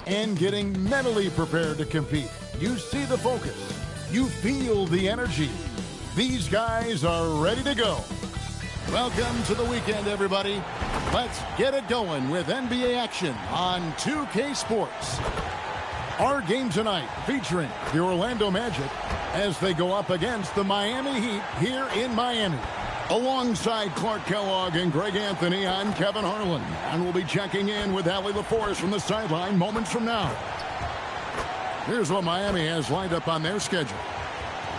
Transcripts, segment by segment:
and getting mentally prepared to compete. You see the focus. You feel the energy. These guys are ready to go. Welcome to the weekend, everybody. Let's get it going with NBA action on 2K Sports. Our game tonight featuring the Orlando Magic as they go up against the Miami Heat here in Miami. Alongside Clark Kellogg and Greg Anthony, I'm Kevin Harlan, and we'll be checking in with Allie LaForce from the sideline moments from now. Here's what Miami has lined up on their schedule.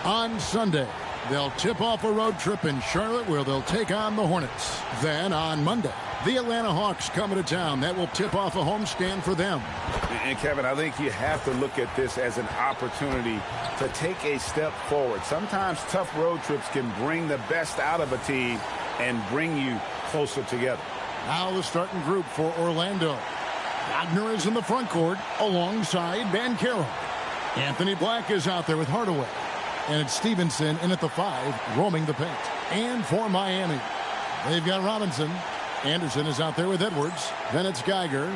On Sunday, they'll tip off a road trip in Charlotte where they'll take on the Hornets. Then on Monday, the Atlanta Hawks coming to town. That will tip off a homestand for them. And Kevin, I think you have to look at this as an opportunity to take a step forward. Sometimes tough road trips can bring the best out of a team and bring you closer together. Now the starting group for Orlando. Wagner is in the front court alongside Banchero. Anthony Black is out there with Hardaway. And it's Stevenson in at the 5, roaming the paint. And for Miami, they've got Robinson. Anderson is out there with Edwards. Then it's Geiger.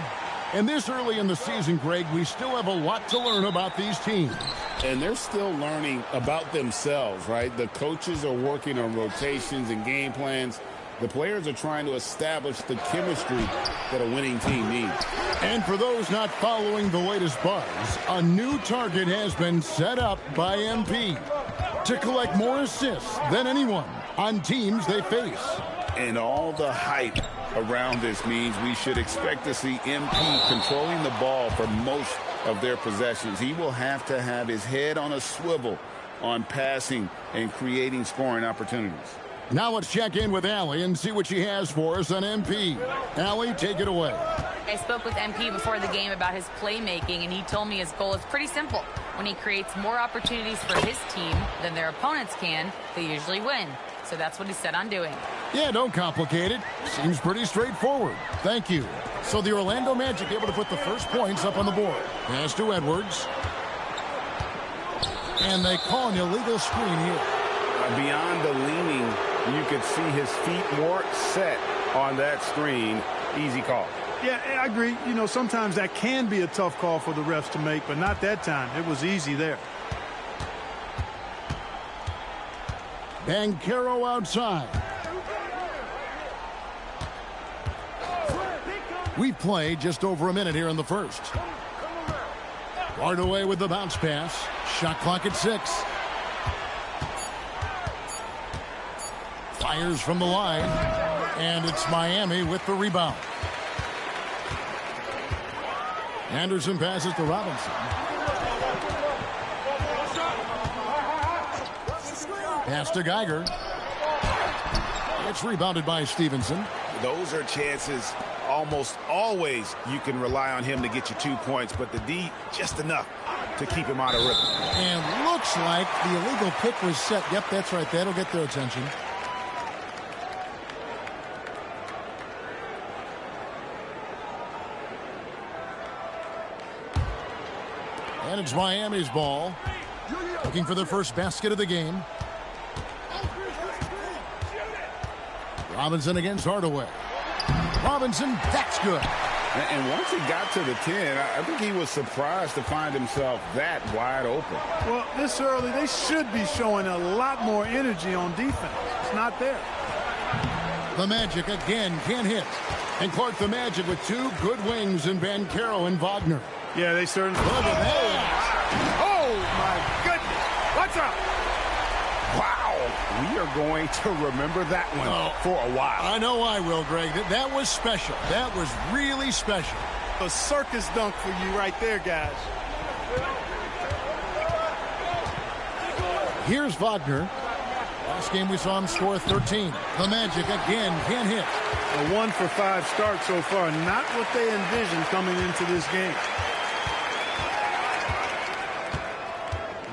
And this early in the season, Greg, we still have a lot to learn about these teams. And they're still learning about themselves, right? The coaches are working on rotations and game plans. The players are trying to establish the chemistry that a winning team needs. And for those not following the latest buzz, a new target has been set up by MP to collect more assists than anyone on teams they face. And all the hype around this means we should expect to see MP controlling the ball for most of their possessions. He will have to have his head on a swivel on passing and creating scoring opportunities. Now let's check in with Allie and see what she has for us on MP. Allie, take it away. I spoke with MP before the game about his playmaking, and he told me his goal is pretty simple. When he creates more opportunities for his team than their opponents can, they usually win. So that's what he's set on doing. Yeah, don't complicate it. Seems pretty straightforward. Thank you. So the Orlando Magic able to put the first points up on the board. Pass to Edwards. And they call an illegal screen here. Beyond the leaning, you could see his feet more set on that screen. Easy call. Yeah, I agree. You know, sometimes that can be a tough call for the refs to make, but not that time. It was easy there. Banchero outside. We played just over a minute here in the first. Hardaway with the bounce pass. Shot clock at 6. Fires from the line. And it's Miami with the rebound. Anderson passes to Robinson. Pass to Geiger. It's rebounded by Stevenson. Those are chances almost always you can rely on him to get you 2 points, but the D just enough to keep him out of rhythm. And looks like the illegal pick was set. Yep, that's right. That'll get their attention. And it's Miami's ball. Looking for their first basket of the game. Robinson against Hardaway. Robinson, that's good. And once he got to the 10, I think he was surprised to find himself that wide open. Well, this early, they should be showing a lot more energy on defense. It's not there. The Magic again can't hit. And Clark, the Magic with 2 good wings in Banchero and Wagner. Yeah, they certainly. Look at that. Oh, my goodness. What's up? Wow. We are going to remember that one for a while. I know I will, Greg. That was special. That was really special. A circus dunk for you right there, guys. Here's Wagner. Last game we saw him score 13. The Magic again can't hit. A 1 for 5 start so far. Not what they envisioned coming into this game.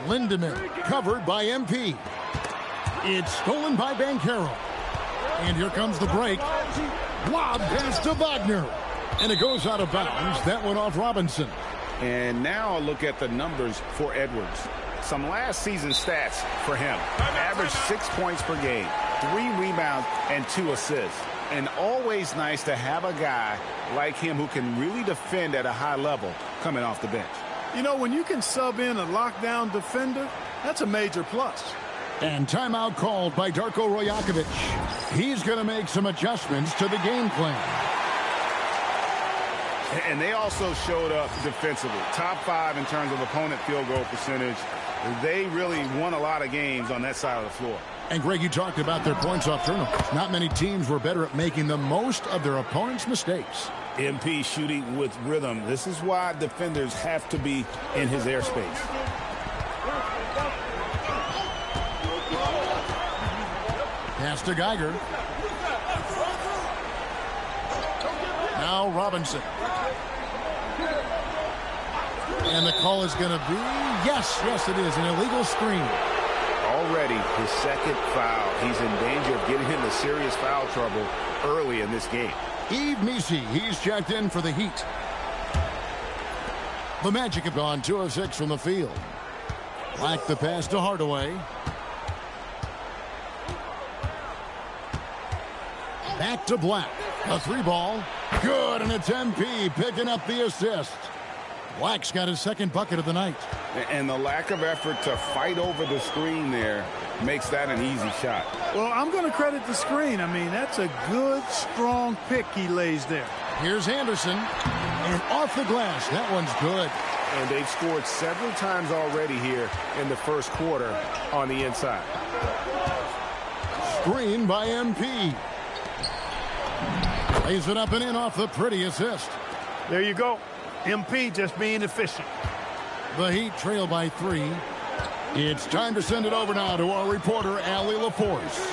Lindemann covered by MP. It's stolen by Banchero. And here comes the break. Lob pass to Wagner. And it goes out of bounds. That went off Robinson. And now look at the numbers for Edwards. Some last season stats for him. Average 6 points per game, 3 rebounds, and 2 assists. And always nice to have a guy like him who can really defend at a high level coming off the bench. You know, when you can sub in a lockdown defender, that's a major plus. And timeout called by Darko Rajakovic. He's going to make some adjustments to the game plan. And they also showed up defensively. Top 5 in terms of opponent field goal percentage. They really won a lot of games on that side of the floor. And, Greg, you talked about their points off turnovers. Not many teams were better at making the most of their opponent's mistakes. MP shooting with rhythm. This is why defenders have to be in his airspace. Pass to Geiger. Now Robinson. And the call is going to be, yes, it is, an illegal screen. Already his second foul. He's in danger of getting into serious foul trouble early in this game. Yves Missi, he's checked in for the Heat. The Magic have gone 2 of 6 from the field. Black the pass to Hardaway. Back to Black. A 3-ball. Good, and it's MP picking up the assist. Black's got his second bucket of the night. And the lack of effort to fight over the screen there makes that an easy shot. Well, I'm going to credit the screen. I mean, that's a good, strong pick he lays there. Here's Anderson. And off the glass. That one's good. And they've scored several times already here in the first quarter on the inside. Screen by MP. Lays it up and in off the pretty assist. There you go. MP just being efficient. The Heat trail by 3. It's time to send it over now to our reporter, Allie LaForce.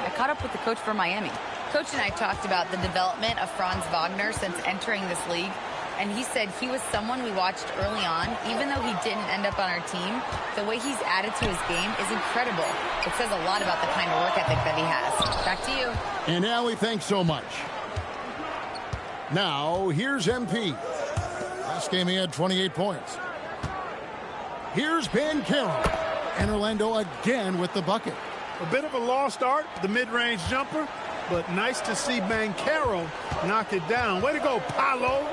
I caught up with the coach for Miami. Coach and I talked about the development of Franz Wagner since entering this league. And he said he was someone we watched early on. Even though he didn't end up on our team, the way he's added to his game is incredible. It says a lot about the kind of work ethic that he has. Back to you. And Allie, thanks so much. Now, here's MP. Last game he had 28 points. Here's Banchero. And Orlando again with the bucket. A bit of a lost art, the mid-range jumper, but nice to see Banchero knock it down. Way to go, Paolo.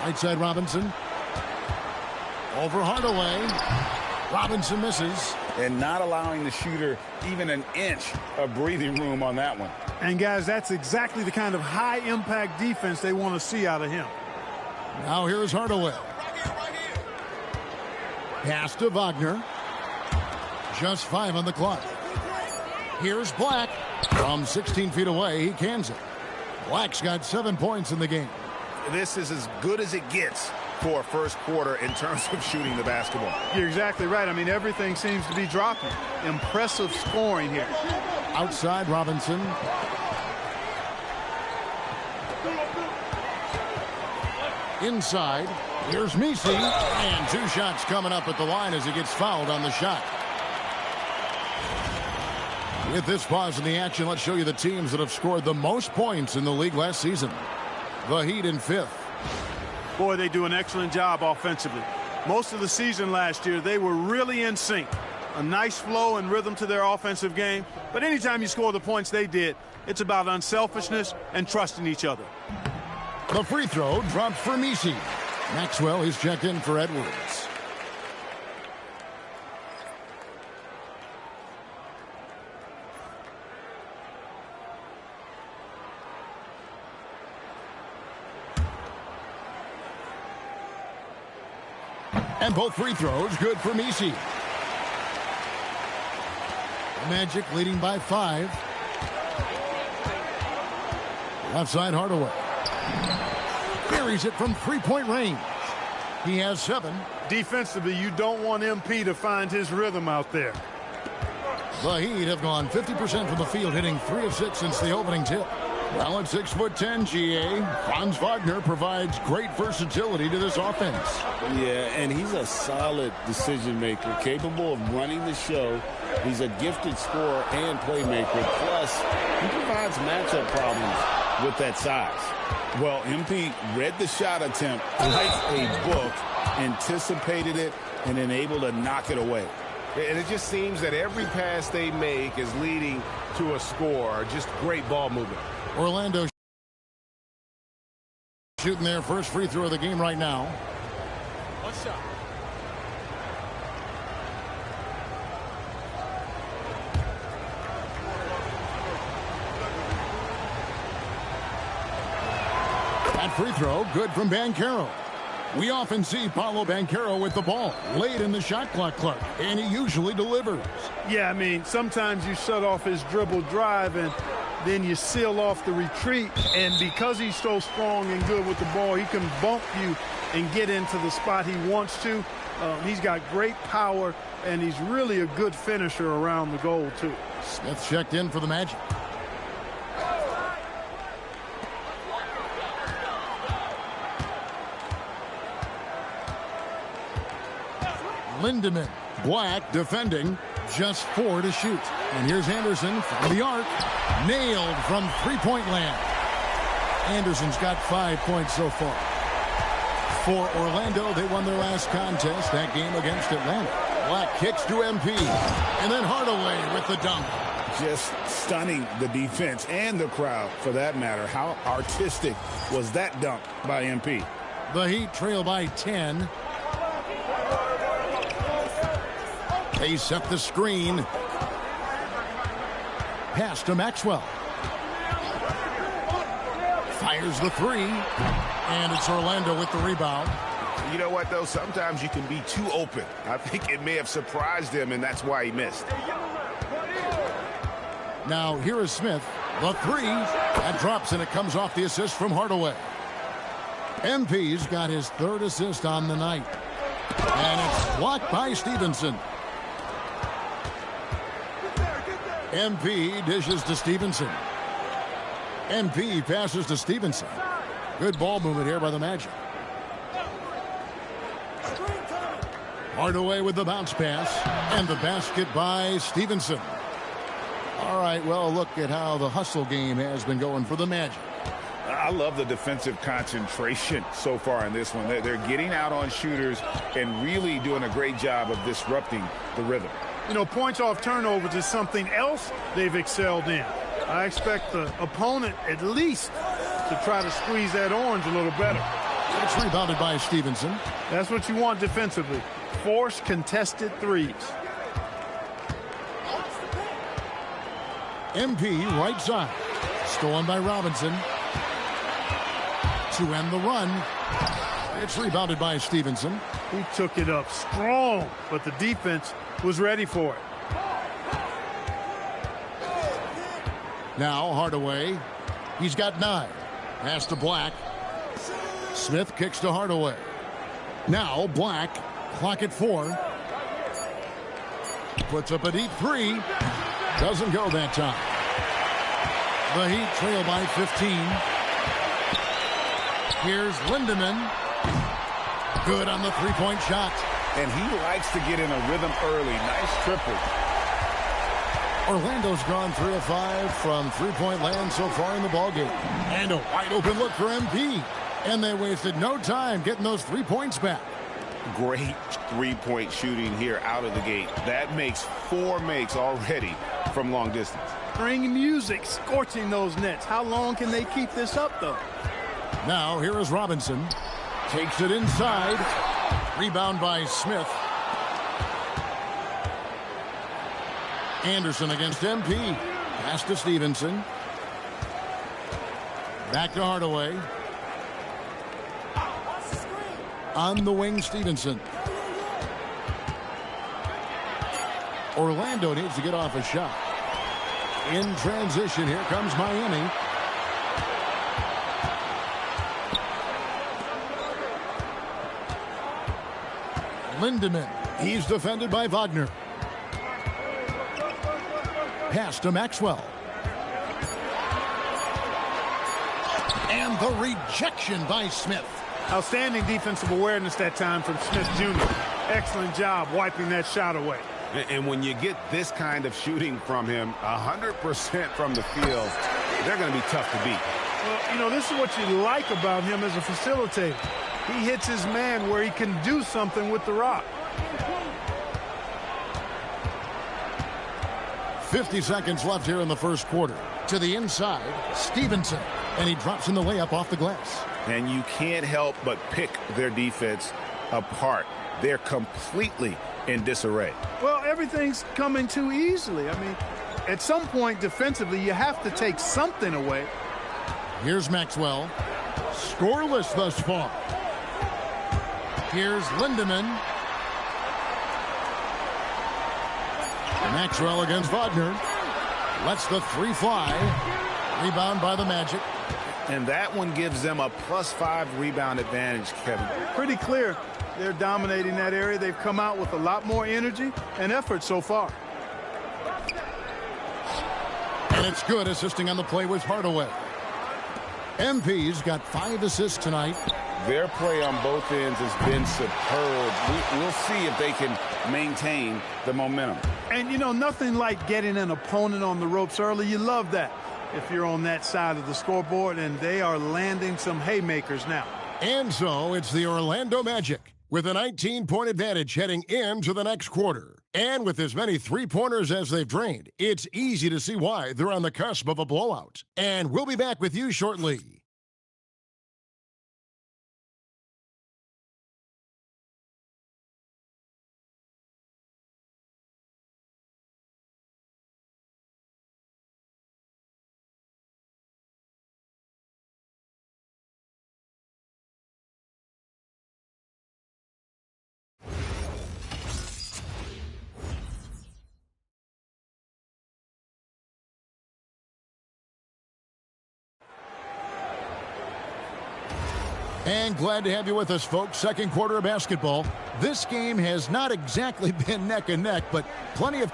Right side Robinson. Over Hardaway. Robinson misses. And not allowing the shooter even an inch of breathing room on that one. And, guys, that's exactly the kind of high-impact defense they want to see out of him. Now here's Hardaway. Pass to Wagner. Just 5 on the clock. Here's Black. From 16 feet away, he cans it. Black's got 7 points in the game. This is as good as it gets for a first quarter in terms of shooting the basketball. You're exactly right. I mean, everything seems to be dropping. Impressive scoring here. Outside Robinson. Inside. Here's Missi. And 2 shots coming up at the line as he gets fouled on the shot. With this pause in the action, let's show you the teams that have scored the most points in the league last season. The Heat in 5th. Boy, they do an excellent job offensively. Most of the season last year, they were really in sync. A nice flow and rhythm to their offensive game. But anytime you score the points they did, it's about unselfishness and trusting each other. The free throw dropped for Missi. Maxwell is checked in for Edwards. And both free throws good for Missi. Magic leading by 5. Left side Hardaway. Buries it from 3-point range. He has 7. Defensively, you don't want MP to find his rhythm out there. The Heat have gone 50% from the field, hitting 3 of 6 since the opening tip. Well, at 6'10", GA, Franz Wagner provides great versatility to this offense. Yeah, and he's a solid decision maker, capable of running the show. He's a gifted scorer and playmaker. Plus, he provides matchup problems with that size. Well, MP read the shot attempt like a book, anticipated it, and then able to knock it away. And it just seems that every pass they make is leading to a score. Just great ball movement. Orlando shooting their first free throw of the game right now. One shot. That free throw, good from Banchero. We often see Paolo Banchero with the ball late in the shot clock, Clark, and he usually delivers. Yeah, I mean, sometimes you shut off his dribble drive and then you seal off the retreat. And because he's so strong and good with the ball, he can bump you and get into the spot he wants to. He's got great power, and he's really a good finisher around the goal, too. Smith checked in for the Magic. Lindemann, Black defending, just 4 to shoot. And here's Anderson from the arc, nailed from three-point land. Anderson's got 5 points so far. For Orlando, they won their last contest, that game against Atlanta. Black kicks to MP, and then Hardaway with the dunk. Just stunning the defense and the crowd, for that matter. How artistic was that dunk by MP? The Heat trail by 10. They set the screen. Pass to Maxwell. Fires the three. And it's Orlando with the rebound. You know what, though? Sometimes you can be too open. I think it may have surprised him, and that's why he missed. Now, here is Smith. The three. That drops, and it comes off the assist from Hardaway. MP's got his 3rd assist on the night. And it's blocked by Stevenson. MP dishes to Stevenson. MP passes to Stevenson. Good ball movement here by the Magic. Hardaway with the bounce pass. And the basket by Stevenson. All right, well, look at how the hustle game has been going for the Magic. I love the defensive concentration so far in this one. They're getting out on shooters and really doing a great job of disrupting the rhythm. You know, points off turnovers is something else they've excelled in. I expect the opponent at least to try to squeeze that orange a little better. It's rebounded by Stevenson. That's what you want defensively. Force contested threes. MP right side. Stolen by Robinson. To end the run. It's rebounded by Stevenson. He took it up strong, but the defense was ready for it. Now Hardaway. He's got 9. Pass to Black. Smith kicks to Hardaway. Now Black. Clock at 4. Puts up a deep 3. Doesn't go that time. The Heat trail by 15. Here's Lindemann. Good on the three-point shot. And he likes to get in a rhythm early. Nice triple. Orlando's gone 3 of 5 from three-point land so far in the ballgame. And a wide-open look for MP. And they wasted no time getting those 3 points back. Great three-point shooting here out of the gate. That makes 4 makes already from long distance. Bring music, scorching those nets. How long can they keep this up, though? Now, here is Robinson. Takes it inside. Rebound by Smith. Anderson against MP. Pass to Stevenson. Back to Hardaway. On the wing, Stevenson. Orlando needs to get off a shot. In transition, here comes Miami. Lindemann. He's defended by Wagner. Pass to Maxwell. And the rejection by Smith. Outstanding defensive awareness that time from Smith Jr. Excellent job wiping that shot away. And when you get this kind of shooting from him, 100% from the field, they're going to be tough to beat. Well, you know, this is what you like about him as a facilitator. He hits his man where he can do something with the rock. 50 seconds left here in the first quarter. To the inside, Stevenson. And he drops in the layup off the glass. And you can't help but pick their defense apart. They're completely in disarray. Well, everything's coming too easily. I mean, at some point defensively, you have to take something away. Here's Maxwell. Scoreless thus far. Here's Lindemann. Maxwell against Wagner. Lets the three fly. Rebound by the Magic. And that one gives them a +5 rebound advantage, Kevin. Pretty clear they're dominating that area. They've come out with a lot more energy and effort so far. And it's good. Assisting on the play was Hardaway. MP's got 5 assists tonight. Their play on both ends has been superb. We'll see if they can maintain the momentum. And, you know, nothing like getting an opponent on the ropes early. You love that if you're on that side of the scoreboard, and they are landing some haymakers now. And so it's the Orlando Magic with a 19-point advantage heading into the next quarter. And with as many three-pointers as they've drained, it's easy to see why they're on the cusp of a blowout. And we'll be back with you shortly. And glad to have you with us, folks. Second quarter of basketball. This game has not exactly been neck and neck, but plenty of...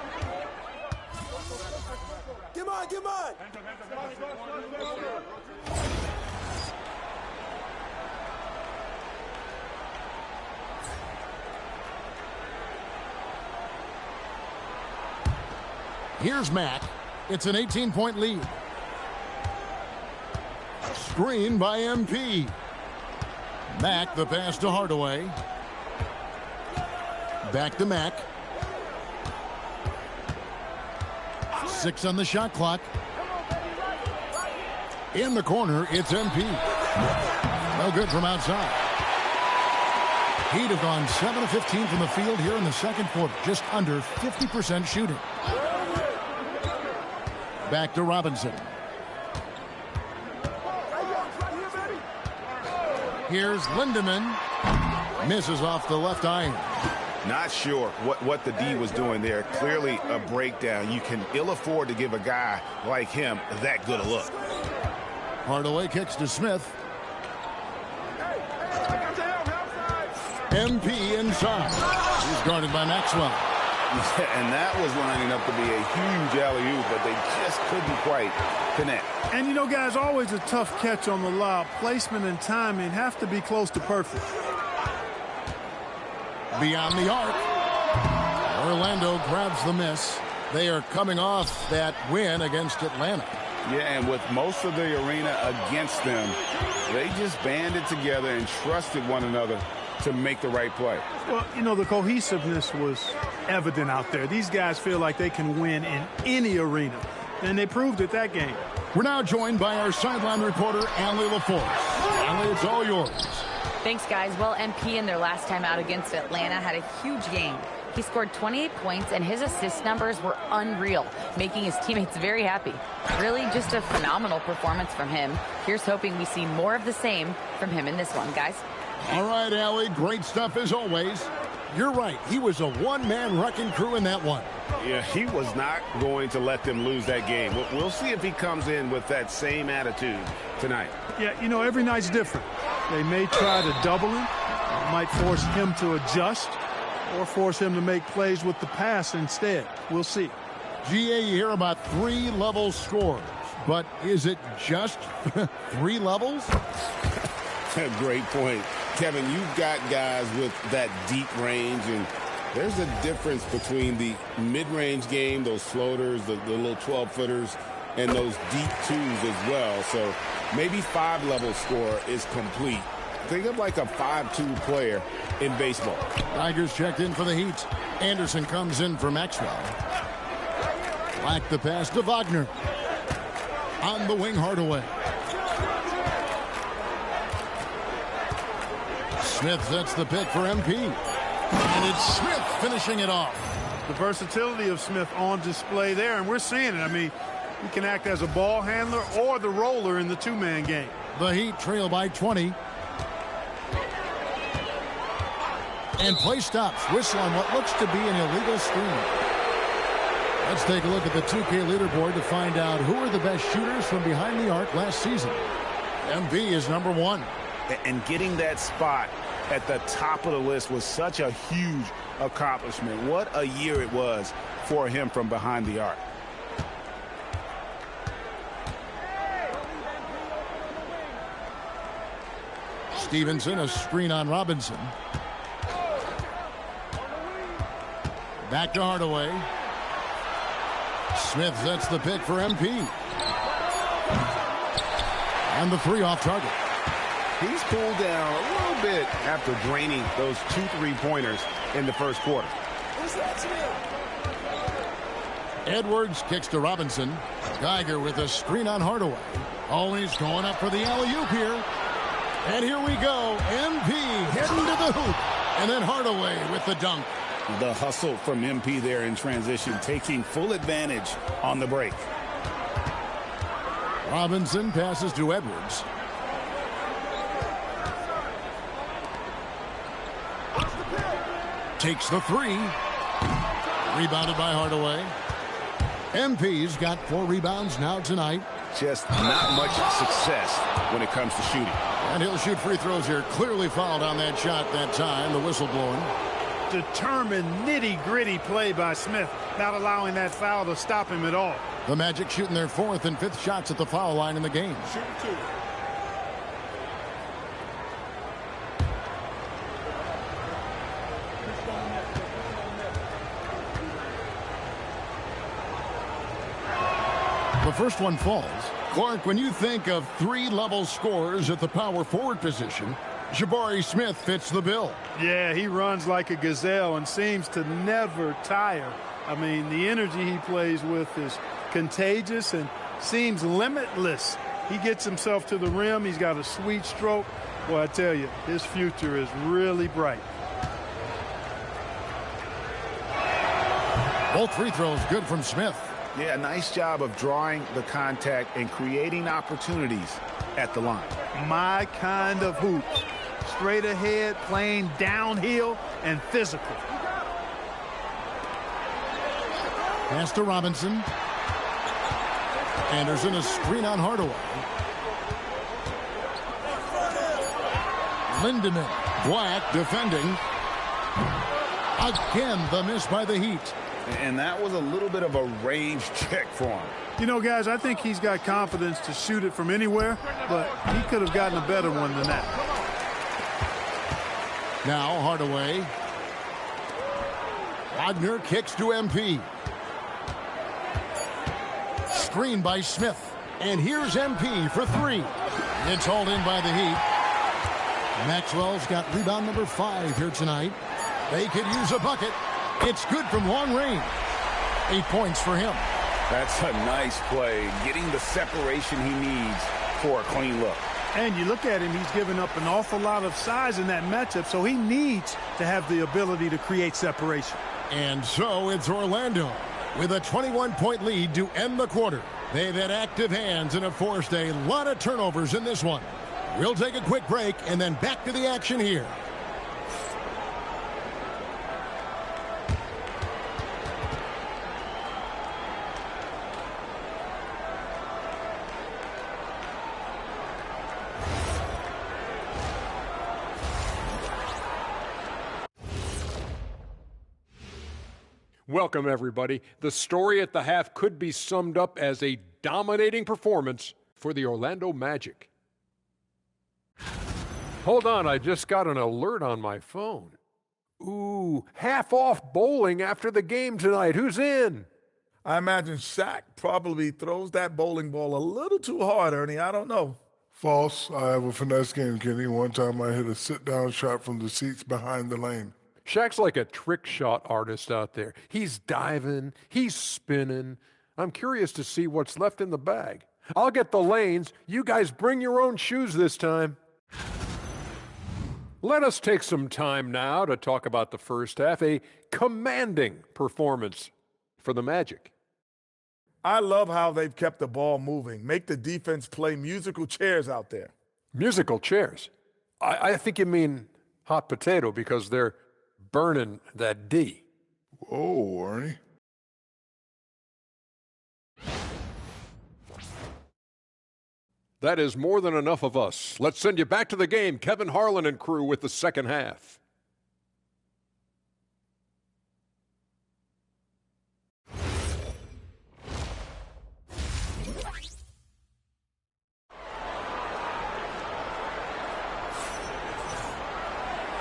Come on, come on! Here's Mack. It's an 18-point lead. Screen by MP. Mack, the pass to Hardaway. Back to Mack. 6 on the shot clock. In the corner, it's MP. No good from outside. He'd have gone 7 of 15 from the field here in the second quarter. Just under 50% shooting. Back to Robinson. Here's Lindemann. Misses off the left iron. Not sure what the D was doing there. Clearly a breakdown. You can ill afford to give a guy like him that good a look. Hardaway kicks to Smith. MP inside. He's guarded by Maxwell. And that was lining up to be a huge alley-oop, but they just couldn't quite connect. And, you know, guys, always a tough catch on the lob. Placement and timing have to be close to perfect. Beyond the arc. Orlando grabs the miss. They are coming off that win against Atlanta. Yeah, and with most of the arena against them, they just banded together and trusted one another to make the right play. Well, you know, the cohesiveness was evident out there. These guys feel like they can win in any arena, and they proved it that game. We're now joined by our sideline reporter, Allie LaForce. Allie, it's all yours. Thanks, guys. Well, MP in their last time out against Atlanta had a huge game. He scored 28 points, and his assist numbers were unreal, making his teammates very happy. Really just a phenomenal performance from him. Here's hoping we see more of the same from him in this one, guys. All right, Allie, great stuff as always. You're right. He was a one-man wrecking crew in that one. Yeah, he was not going to let them lose that game. We'll see if he comes in with that same attitude tonight. Yeah, you know, every night's different. They may try to double him, might force him to adjust, or force him to make plays with the pass instead. We'll see. GA, you hear about 3-level scores, but is it just 3 levels? Great point. Kevin, you've got guys with that deep range, and there's a difference between the mid-range game, those floaters, the little 12-footers, and those deep twos as well. So maybe 5-level score is complete. Think of like a 5-2 player in baseball. Tigers checked in for the Heat. Anderson comes in for Maxwell. Black the pass to Wagner. On the wing, Hardaway. Smith sets the pick for MP. And it's Smith finishing it off. The versatility of Smith on display there, and we're seeing it. I mean, he can act as a ball handler or the roller in the two-man game. The Heat trail by 20. And play stops. Whistle on what looks to be an illegal screen. Let's take a look at the 2K leaderboard to find out who are the best shooters from behind the arc last season. MV is number 1. And getting that spot at the top of the list was such a huge accomplishment. What a year it was for him from behind the arc. Stevenson, a screen on Robinson. Back to Hardaway. Smith sets the pick for MP. And the 3 off target. He's cooled down a little bit after draining those 2 3-pointers in the first quarter. Edwards kicks to Robinson. Geiger with a screen on Hardaway. Always going up for the alley-oop here. And here we go. MP heading to the hoop. And then Hardaway with the dunk. The hustle from MP there in transition, taking full advantage on the break. Robinson passes to Edwards. Takes the 3. Rebounded by Hardaway. MP's got 4 rebounds now tonight. Just not much success when it comes to shooting. And he'll shoot free throws here. Clearly fouled on that shot that time. The whistle blowing. Determined, nitty-gritty play by Smith, not allowing that foul to stop him at all. The Magic shooting their 4th and 5th shots at the foul line in the game. The first one falls. Clark, when you think of 3-level scorers at the power forward position, Jabari Smith fits the bill. Yeah, he runs like a gazelle and seems to never tire. I mean, the energy he plays with is contagious and seems limitless. He gets himself to the rim. He's got a sweet stroke. Well, I tell you, his future is really bright. Both free throws good from Smith. Yeah, nice job of drawing the contact and creating opportunities at the line. My kind of hoop. Straight ahead, playing downhill and physical. Pass to Robinson. Anderson, a screen on Hardaway. Lindemann, Black defending. Again, the miss by the Heat. And that was a little bit of a range check for him. You know, guys, I think he's got confidence to shoot it from anywhere, but he could have gotten a better one than that. Now Hardaway. Wagner kicks to MP. Screen by Smith. And here's MP for 3. It's hauled in by the Heat. Maxwell's got rebound number 5 here tonight. They could use a bucket. It's good from long range. 8 points for him. That's a nice play, getting the separation he needs for a clean look. And you look at him, he's given up an awful lot of size in that matchup, so he needs to have the ability to create separation. And so it's Orlando with a 21-point lead to end the quarter. They've had active hands and have forced a lot of turnovers in this one. We'll take a quick break and then back to the action here. Welcome, everybody. The story at the half could be summed up as a dominating performance for the Orlando Magic. Hold on, I just got an alert on my phone. Ooh, half off bowling after the game tonight. Who's in? I imagine Shaq probably throws that bowling ball a little too hard, Ernie. I don't know. False. I have a finesse game, Kenny. One time I hit a sit-down shot from the seats behind the lane. Shaq's like a trick shot artist out there. He's diving, he's spinning. I'm curious to see what's left in the bag. I'll get the lanes. You guys bring your own shoes this time. Let us take some time now to talk about the first half, a commanding performance for the Magic. I love how they've kept the ball moving. Make the defense play musical chairs out there. Musical chairs? I think you mean hot potato because they're burning that D. Whoa, Ernie. That is more than enough of us. Let's send you back to the game. Kevin Harlan and crew with the second half.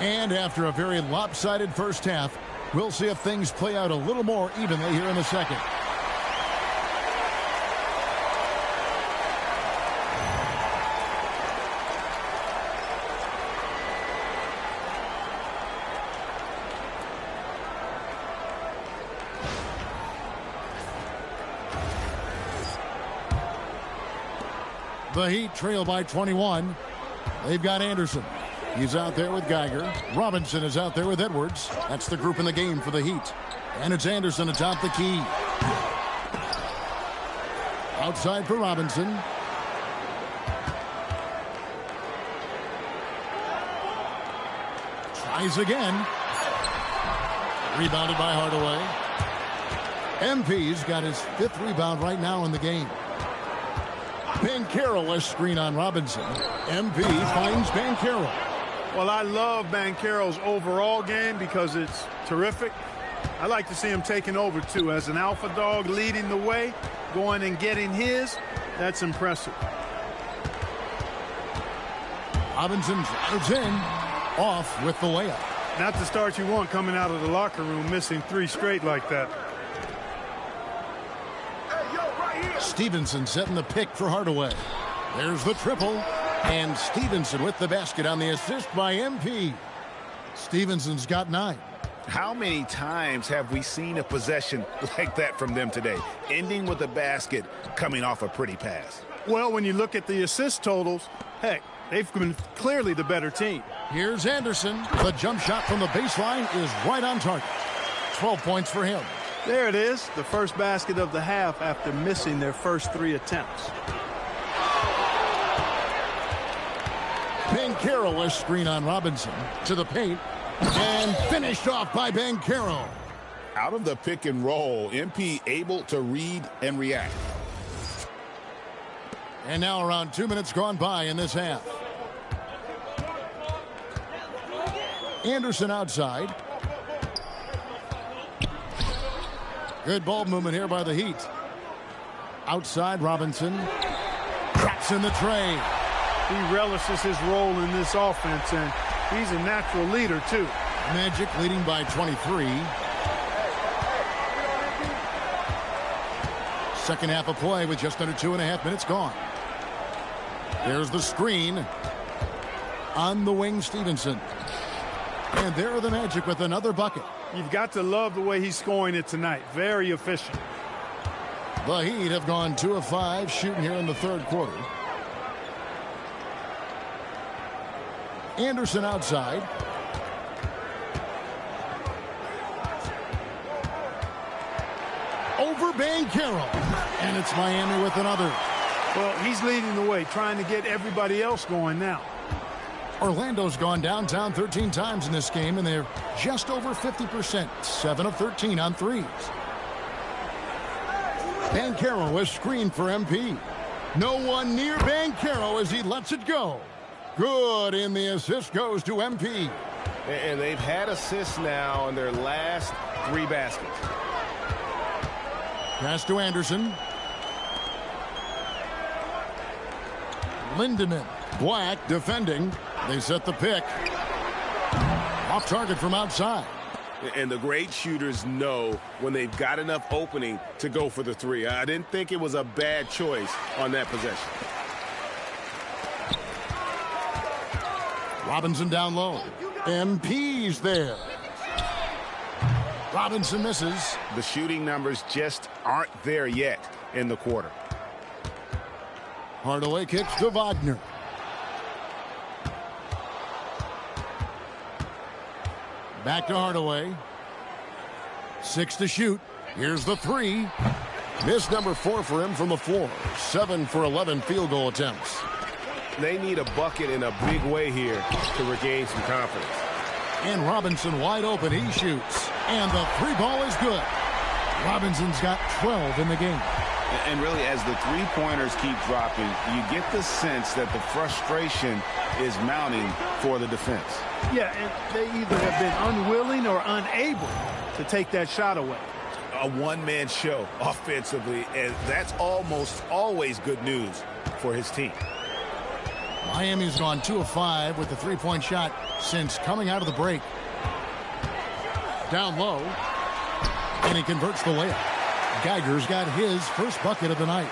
And after a very lopsided first half, we'll see if things play out a little more evenly here in the second. The Heat trail by 21. They've got Anderson. He's out there with Geiger. Robinson is out there with Edwards. That's the group in the game for the Heat. And it's Anderson atop the key. Outside for Robinson. Tries again. Rebounded by Hardaway. MP's got his 5th rebound right now in the game. Banchero, a screen on Robinson. MP finds Banchero. Well, I love Banchero's overall game because it's terrific. I like to see him taking over, too. As an alpha dog leading the way, going and getting his, that's impressive. Robinson drives in, off with the layup. Not the start you want coming out of the locker room, missing 3 straight like that. Stevenson setting the pick for Hardaway. There's the triple. And Stevenson with the basket on the assist by MP. Stevenson's got 9. How many times have we seen a possession like that from them today? Ending with a basket, coming off a pretty pass. Well, when you look at the assist totals, heck, they've been clearly the better team. Here's Anderson. The jump shot from the baseline is right on target. 12 points for him. There it is, the first basket of the half after missing their first 3 attempts. Banchero, a screen on Robinson to the paint and finished off by Banchero. Out of the pick and roll, MP able to read and react. And now around 2 minutes gone by in this half. Anderson outside. Good ball movement here by the Heat. Outside Robinson. Traps in the tray. He relishes his role in this offense, and he's a natural leader, too. Magic leading by 23. Second half of play with just under 2.5 minutes gone. There's the screen. On the wing, Stevenson. And there are the Magic with another bucket. You've got to love the way he's scoring it tonight. Very efficient. The Heat have gone 2 of 5 shooting here in the third quarter. Anderson outside. Over Banchero. And it's Miami with another. Well, he's leading the way, trying to get everybody else going now. Orlando's gone downtown 13 times in this game, and they're just over 50%. 7 of 13 on threes. Banchero is screened for MP. No one near Banchero as he lets it go. Good, and the assist goes to MP. And they've had assists now on their last 3 baskets. Pass to Anderson. Lindemann. Black defending. They set the pick. Off target from outside. And the great shooters know when they've got enough opening to go for the 3. I didn't think it was a bad choice on that possession. Robinson down low. MP's there. Robinson misses. The shooting numbers just aren't there yet in the quarter. Hardaway kicks to Wagner. Back to Hardaway. 6 to shoot. Here's the 3. Miss number 4 for him from the floor. 7 for 11 field goal attempts. They need a bucket in a big way here to regain some confidence. And Robinson wide open. He shoots. And the 3 ball is good. Robinson's got 12 in the game. And really, as the three-pointers keep dropping, you get the sense that the frustration is mounting for the defense. Yeah, and they either have been unwilling or unable to take that shot away. A one-man show offensively, and that's almost always good news for his team. Miami's gone 2 of 5 with the three-point shot since coming out of the break. Down low, and he converts the layup. Geiger's got his first bucket of the night.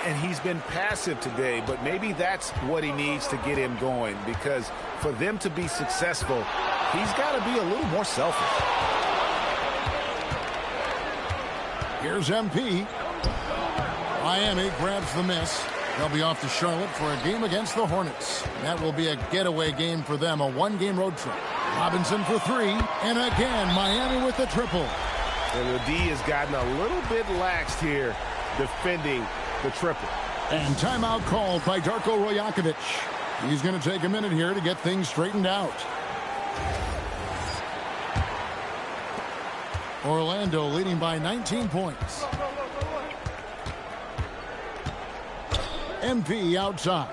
And he's been passive today, but maybe that's what he needs to get him going, because for them to be successful, he's got to be a little more selfish. Here's MP. Miami grabs the miss. They'll be off to Charlotte for a game against the Hornets. That will be a getaway game for them, a one-game road trip. Robinson for 3, and again, Miami with the triple. And the D has gotten a little bit laxed here defending the triple. And timeout called by Darko Rajakovic. He's going to take a minute here to get things straightened out. Orlando leading by 19 points. MP outside.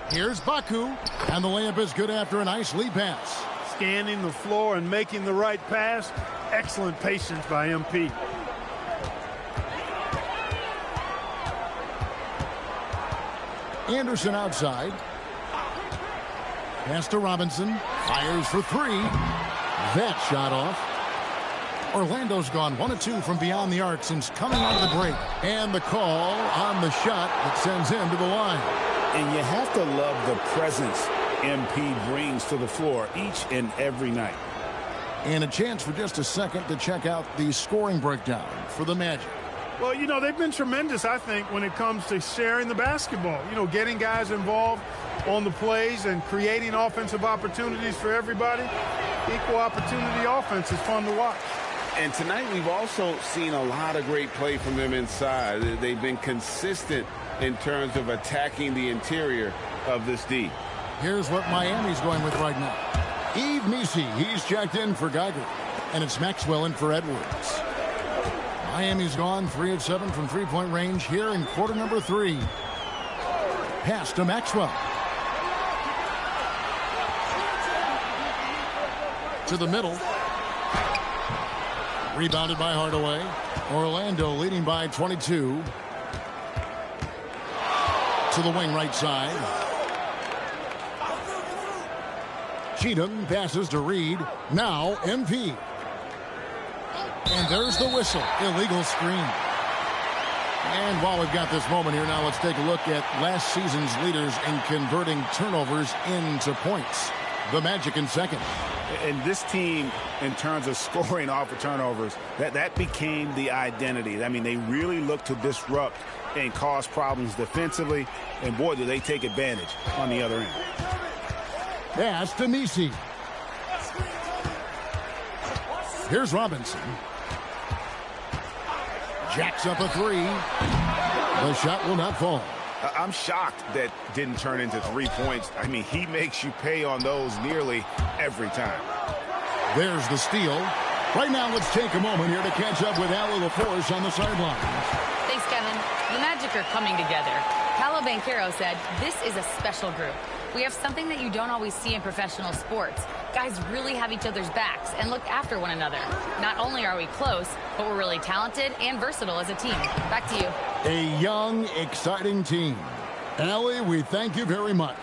Here's Baku, and the layup is good after a nice lead pass. Scanning the floor and making the right pass. Excellent patience by MP. Anderson outside. Pass to Robinson. Fires for 3. That shot off. Orlando's gone 1 of 2 from beyond the arc since coming out of the break. And the call on the shot that sends him to the line. And you have to love the presence MP brings to the floor each and every night. And a chance for just a second to check out the scoring breakdown for the Magic. Well, you know, they've been tremendous, I think, when it comes to sharing the basketball. You know, getting guys involved on the plays and creating offensive opportunities for everybody. Equal opportunity offense is fun to watch. And tonight we've also seen a lot of great play from them inside. They've been consistent in terms of attacking the interior of this D. Here's what Miami's going with right now. Yves Missi, he's checked in for Geiger. And it's Maxwell in for Edwards. Miami's gone 3 of 7 from three-point range here in quarter number 3. Pass to Maxwell. To the middle. Rebounded by Hardaway. Orlando leading by 22. To the wing right side. Cheatham passes to Reed. Now MP. And there's the whistle. Illegal screen. And while we've got this moment here, now let's take a look at last season's leaders in converting turnovers into points. The Magic in second. And this team, in terms of scoring off of turnovers, that became the identity. I mean, they really look to disrupt and cause problems defensively. And boy, do they take advantage on the other end. Pass to Missi. Here's Robinson. Jacks up a 3. The shot will not fall. I'm shocked that didn't turn into 3 points. I mean, he makes you pay on those nearly every time. There's the steal. Right now, let's take a moment here to catch up with Al LaForce on the sidelines. Thanks, Kevin. The Magic are coming together. Paolo Banchero said, "This is a special group. We have something that you don't always see in professional sports. Guys really have each other's backs and look after one another. Not only are we close, but we're really talented and versatile as a team." Back to you. A young, exciting team. Allie, we thank you very much.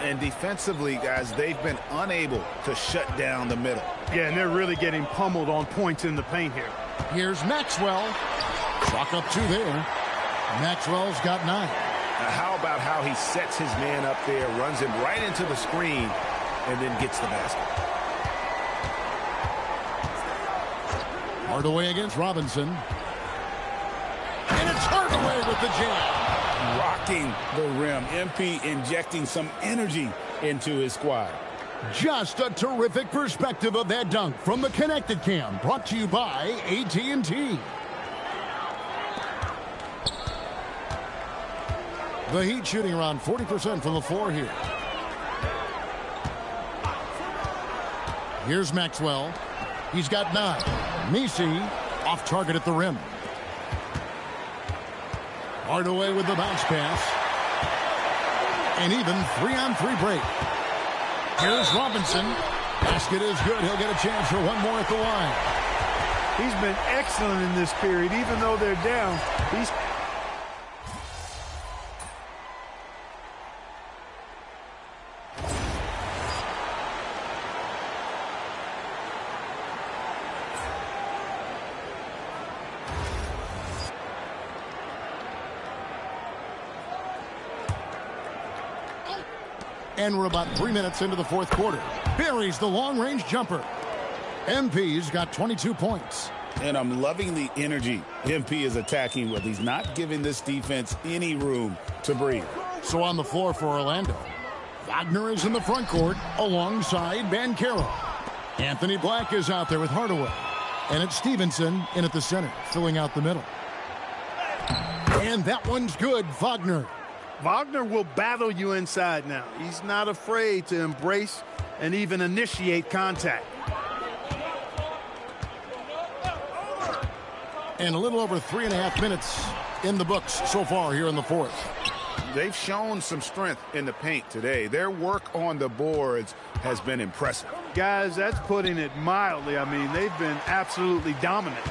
And defensively, guys, they've been unable to shut down the middle. Yeah, and they're really getting pummeled on points in the paint here. Here's Maxwell. Chalk up 2 there. Maxwell's got 9. How about how he sets his man up there, runs him right into the screen, and then gets the basket. Hardaway against Robinson. And it's Hardaway with the jam. Rocking the rim. MP injecting some energy into his squad. Just a terrific perspective of that dunk from the Connected Cam, brought to you by AT&T. The Heat shooting around 40% from the floor here. Here's Maxwell. He's got 9. Messi off target at the rim. Hardaway with the bounce pass. And even 3-on-3 break. Here's Robinson. Basket is good. He'll get a chance for one more at the line. He's been excellent in this period, even though they're down. He's And we're about 3 minutes into the fourth quarter. Buries the long-range jumper. MP's got 22 points. And I'm loving the energy MP is attacking with. He's not giving this defense any room to breathe. So on the floor for Orlando, Wagner is in the front court alongside Banchero. Anthony Black is out there with Hardaway. And it's Stevenson in at the center, filling out the middle. And that one's good, Wagner. Wagner will battle you inside now. He's not afraid to embrace and even initiate contact. And a little over 3.5 minutes in the books so far here in the fourth. They've shown some strength in the paint today. Their work on the boards has been impressive. Guys, that's putting it mildly. I mean, they've been absolutely dominant.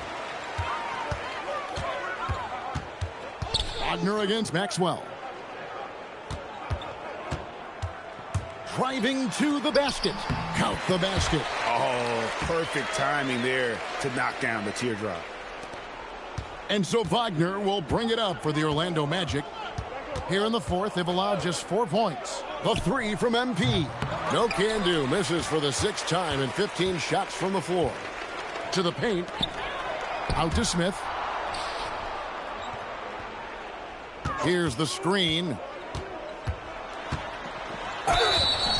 Wagner against Maxwell. Driving to the basket. Count the basket. Oh, perfect timing there to knock down the teardrop. And so Wagner will bring it up for the Orlando Magic. Here in the fourth, they've allowed just 4 points. The 3 from MP. No can do. Misses for the 6th time and 15 shots from the floor. To the paint. Out to Smith. Here's the screen.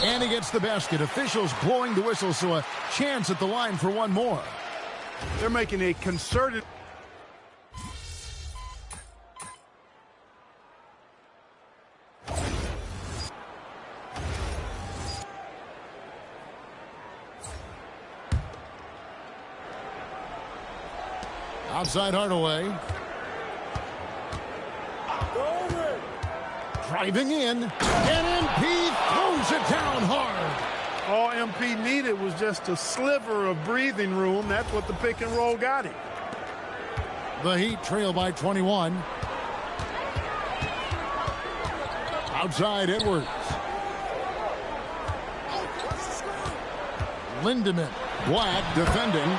And he gets the basket. Officials blowing the whistle, so a chance at the line for one more. They're making a concerted... Outside Hardaway. Driving in. And MP throws it down hard. All MP needed was just a sliver of breathing room. That's what the pick and roll got him. The Heat trail by 21. Outside Edwards. Lindemann. Black defending.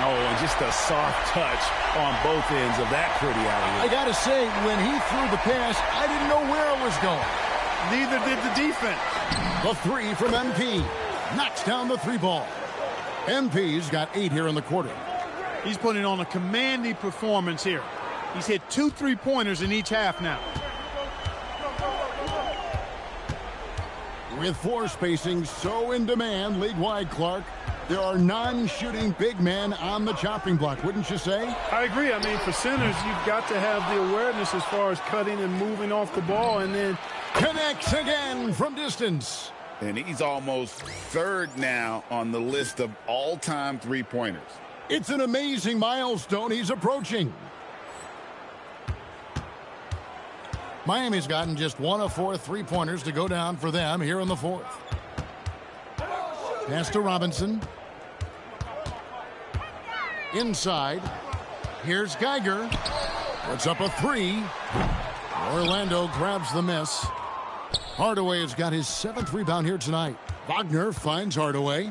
Oh, and just a soft touch on both ends of that pretty alley. I got to say, when he threw the pass, I didn't know where it was going. Neither did the defense. The 3 from MP. Knocks down the 3 ball. MP's got 8 here in the quarter. He's putting on a commanding performance here. He's hit 2 3-pointers in each half now. With floor spacing so in demand league-wide, Clark, there are non-shooting big men on the chopping block, wouldn't you say? I agree. I mean, for centers, you've got to have the awareness as far as cutting and moving off the ball, and then connects again from distance. And he's almost 3rd now on the list of all-time three-pointers. It's an amazing milestone he's approaching. Miami's gotten just 1 of 4 3-pointers to go down for them here in the fourth. Pass to Robinson. Inside. Here's Geiger. Puts up a 3. Orlando grabs the miss. Hardaway has got his 7th rebound here tonight. Wagner finds Hardaway.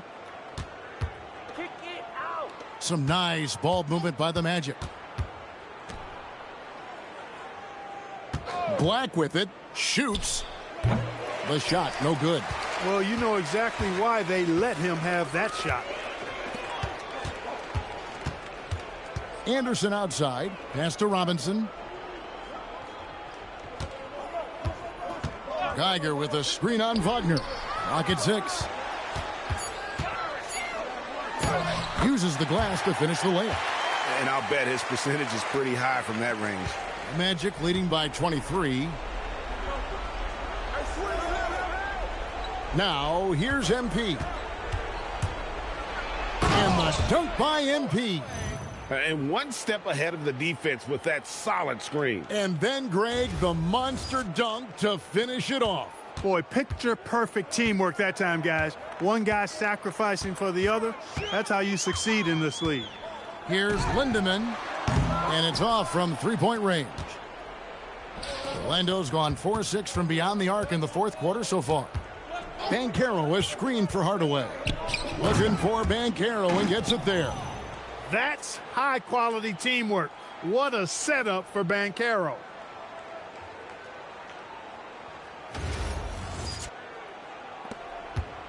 Kick it out. Some nice ball movement by the Magic. Black with it. Shoots. The shot, no good. well, you know exactly why they let him have that shot. Anderson outside. Pass to Robinson. Geiger with a screen on Wagner. Rocket 6. Uses the glass to finish the layup. And I'll bet his percentage is pretty high from that range. Magic leading by 23. Now, here's MP. And the dunk by MP. And one step ahead of the defense with that solid screen. And then, Greg, the monster dunk to finish it off. Boy, picture-perfect teamwork that time, guys. One guy sacrificing for the other. That's how you succeed in this league. Here's Lindemann, and it's off from three-point range. Orlando's gone 4-6 from beyond the arc in the fourth quarter so far. Banchero is screened for Hardaway. Looking for Banchero and gets it there. That's high-quality teamwork. What a setup for Banchero.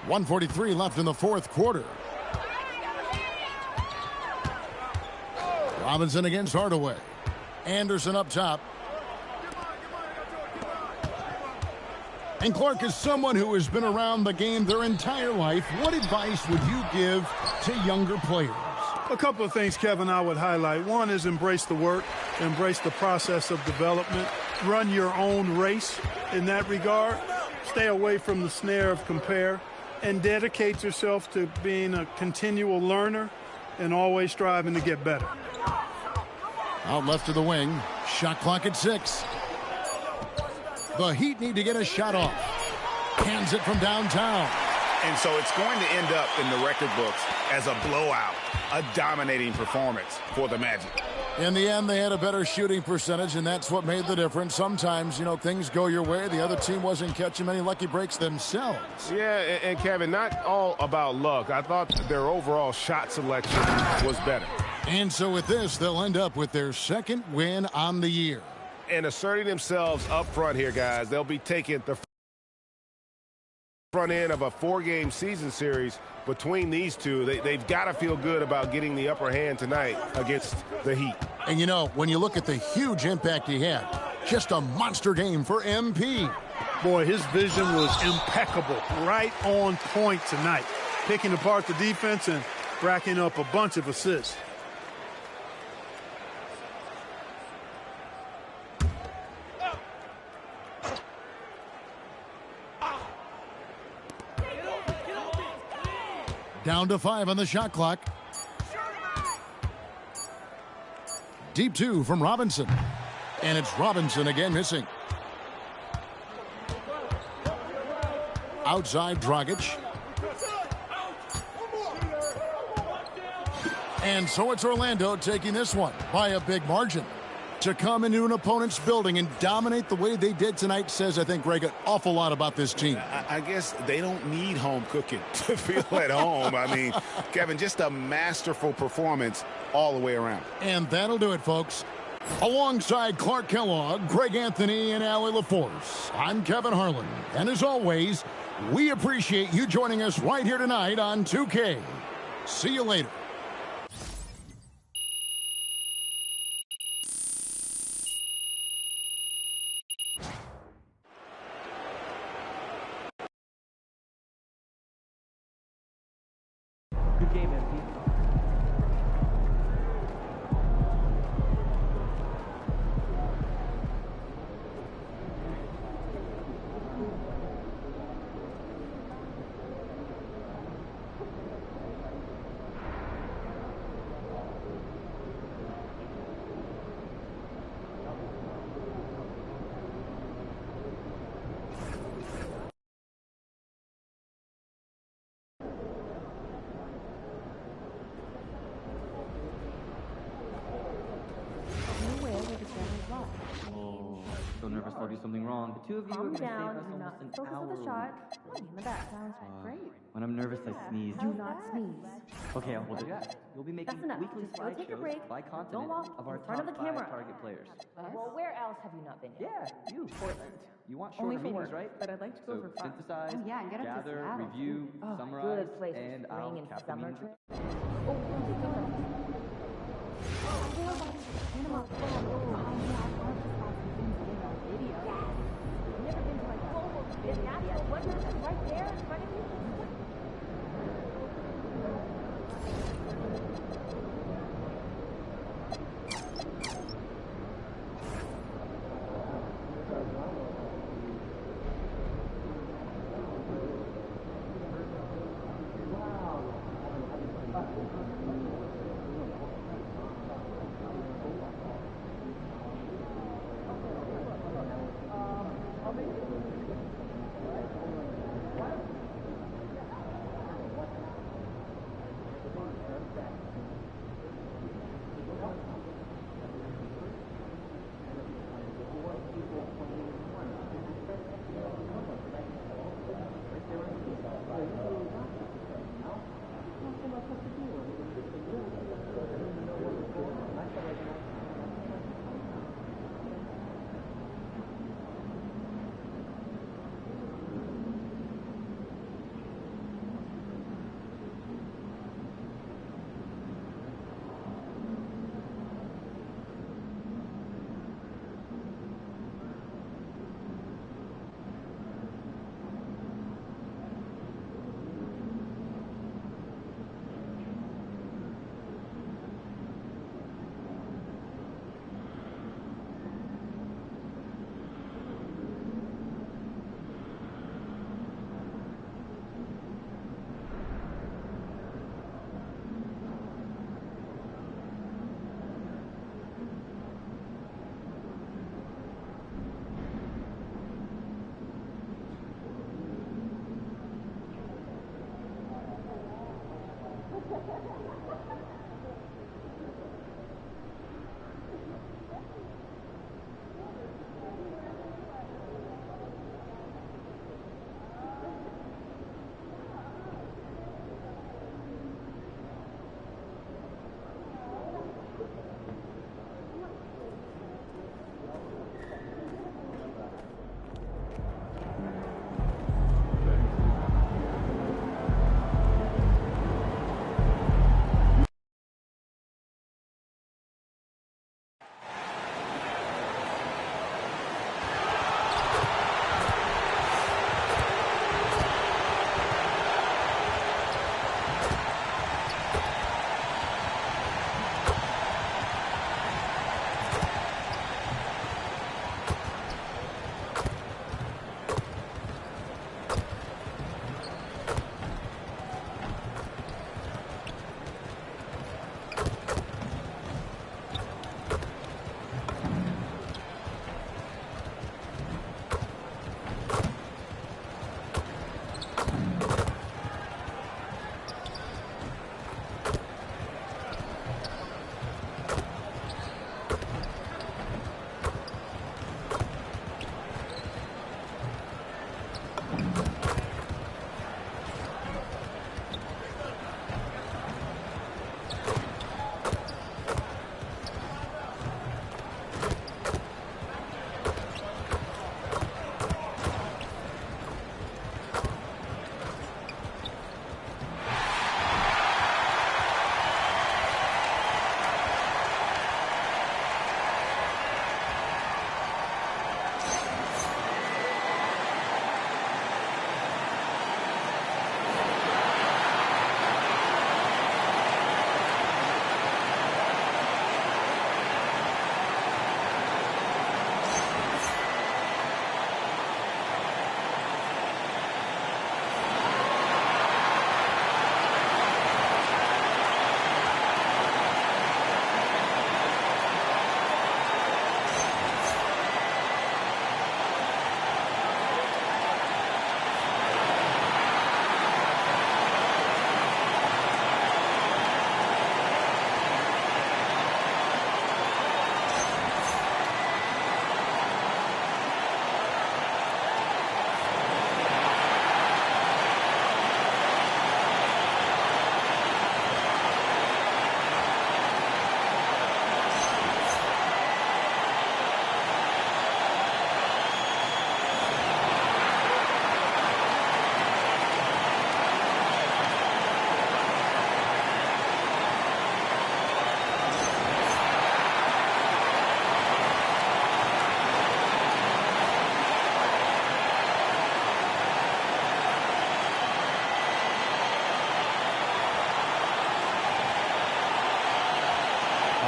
.143 left in the fourth quarter. Robinson against Hardaway. Anderson up top. And Clark, is someone who has been around the game their entire life, what advice would you give to younger players? A couple of things, Kevin, I would highlight. One is embrace the work, embrace the process of development, run your own race in that regard, stay away from the snare of compare, and dedicate yourself to being a continual learner and always striving to get better. Out left of the wing, shot clock at 6. The Heat need to get a shot off. Hands it from downtown. And so it's going to end up in the record books as a blowout, a dominating performance for the Magic. In the end, they had a better shooting percentage, and that's what made the difference. Sometimes, things go your way. The other team wasn't catching many lucky breaks themselves. Yeah, and Kevin, not all about luck. I thought their overall shot selection was better. And so with this, they'll end up with their second win on the year. And asserting themselves up front here, guys. They'll be taking the front end of a 4-game season series between these two. They've got to feel good about getting the upper hand tonight against the Heat. And when you look at the huge impact he had, just a monster game for MP. Boy, his vision was impeccable, right on point tonight, picking apart the defense and racking up a bunch of assists. Down to 5 on the shot clock. Deep 2 from Robinson. And it's Robinson again missing. Outside Dragic. And so it's Orlando taking this one by a big margin. To come into an opponent's building and dominate the way they did tonight says, I think, Greg, an awful lot about this team. I guess they don't need home cooking to feel at home. I mean, Kevin, just a masterful performance all the way around. And that'll do it, folks. Alongside Clark Kellogg, Greg Anthony, and Allie LaForce, I'm Kevin Harlan. And as always, we appreciate you joining us right here tonight on 2K. See you later. Good game, MP. So nervous I'll do something wrong. The two of you are going to save us almost an hour. Focus on the shot. In the back. Sounds great. When I'm nervous, I sneeze. Do not sneeze. Okay, I'll hold it. You'll be making weekly Just go take a break. slideshows by continent Don't walk of our in front top of the 5 camera. target players. Well, where else have you not been yet? Yeah, you. Portland. You want Only shorter for meetings, work, right? but I'd like to go So for fun. synthesize, Oh, yeah, and get up to gather, Seattle. review, Oh, summarize, good place to and spring I'll and cap the summer meetings. trip. Oh,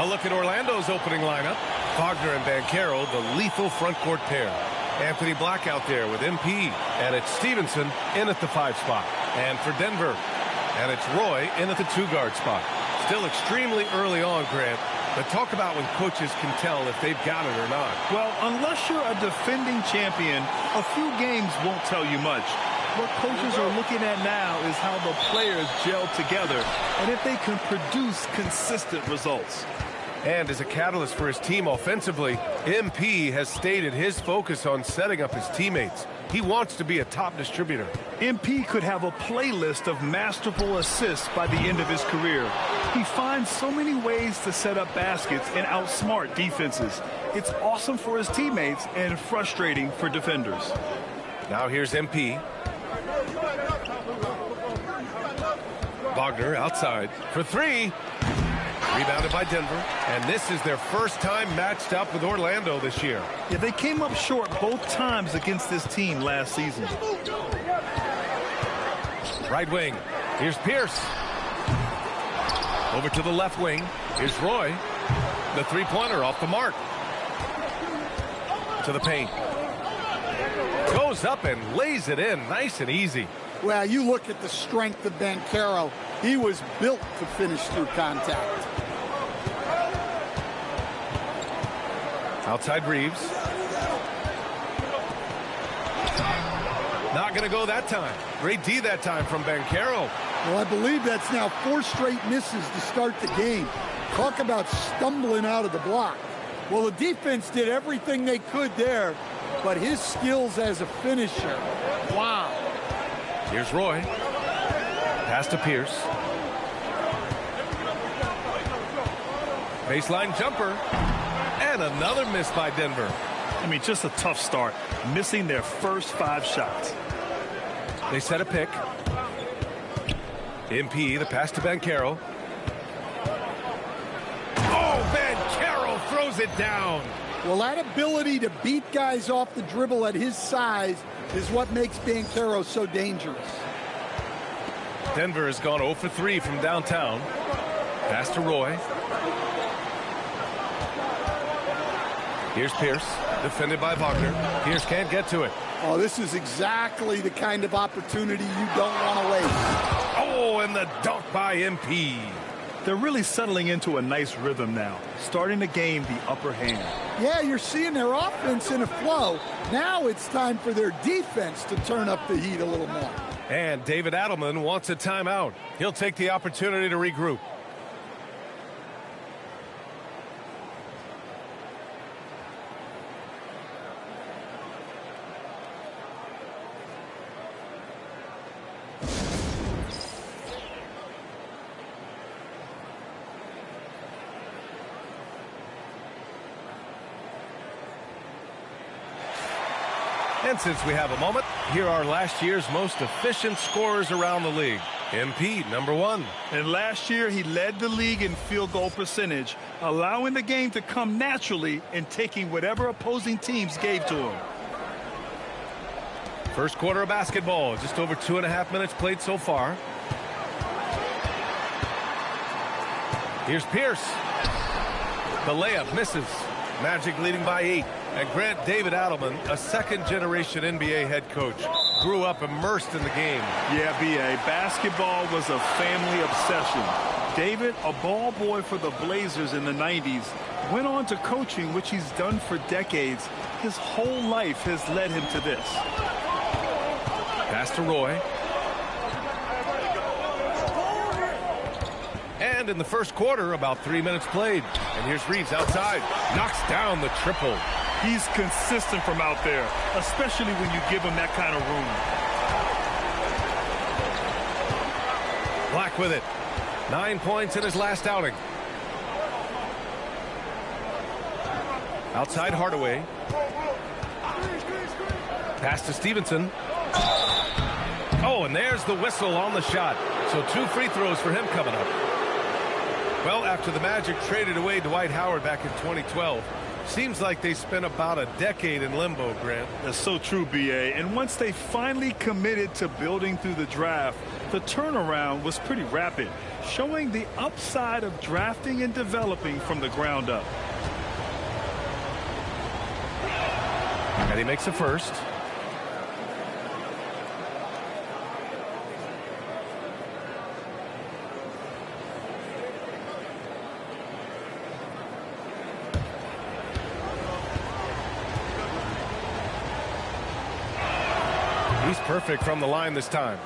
A look at Orlando's opening lineup. Wagner and Banchero, the lethal front court pair. Anthony Black out there with MP. And it's Stevenson in at the 5 spot. And for Denver, and it's Roy in at the 2-guard spot. Still extremely early on, Grant. But talk about when coaches can tell if they've got it or not. Well, unless you're a defending champion, a few games won't tell you much. What coaches are looking at now is how the players gel together and if they can produce consistent results. And as a catalyst for his team offensively, MP has stated his focus on setting up his teammates. He wants to be a top distributor. MP could have a playlist of masterful assists by the end of his career. He finds so many ways to set up baskets and outsmart defenses. It's awesome for his teammates and frustrating for defenders. Now here's MP. Wagner outside for 3. Rebounded by Denver, and this is their first time matched up with Orlando this year. Yeah, they came up short both times against this team last season. Right wing, here's Pierce. Over to the left wing, here's Roy. The three-pointer off the mark. To the paint. Goes up and lays it in, nice and easy. Well, you look at the strength of Banchero. He was built to finish through contact. Outside Reeves. Not going to go that time. Great D that time from Banchero. Well, I believe that's now 4 straight misses to start the game. Talk about stumbling out of the block. Well, the defense did everything they could there, but his skills as a finisher, wow. Here's Roy. Pass to Pierce. Baseline jumper. And another miss by Denver. I mean, just a tough start, missing their first 5 shots. They set a pick. MP, the pass to Banchero. Oh, Banchero throws it down. Well, that ability to beat guys off the dribble at his size is what makes Banchero so dangerous. Denver has gone 0 for 3 from downtown. Pass to Roy. Here's Pierce, defended by Wagner. Pierce can't get to it. Oh, this is exactly the kind of opportunity you don't want to waste. Oh, and the dunk by MP. They're really settling into a nice rhythm now, starting to gain the upper hand. Yeah, you're seeing their offense in a flow. Now it's time for their defense to turn up the heat a little more. And David Adelman wants a timeout. He'll take the opportunity to regroup. And since we have a moment, here are last year's most efficient scorers around the league. MP, number 1. And last year, he led the league in field goal percentage, allowing the game to come naturally and taking whatever opposing teams gave to him. First quarter of basketball, just over 2.5 minutes played so far. Here's Pierce. The layup misses. Magic leading by 8. And Grant, David Adelman, a second-generation NBA head coach, grew up immersed in the game. Yeah, B.A., basketball was a family obsession. David, a ball boy for the Blazers in the 90s, went on to coaching, which he's done for decades. His whole life has led him to this. Pass to Roy. And in the first quarter, about 3 minutes played. And here's Reeves outside. Knocks down the triple. He's consistent from out there, especially when you give him that kind of room. Black with it. 9 points in his last outing. Outside Hardaway. Pass to Stevenson. Oh, and there's the whistle on the shot. So 2 free throws for him coming up. Well, after the Magic traded away Dwight Howard back in 2012, Seems like they spent about a decade in limbo, Grant. That's so true, B.A. And once they finally committed to building through the draft, the turnaround was pretty rapid, showing the upside of drafting and developing from the ground up. And he makes a first. He's perfect from the line this time.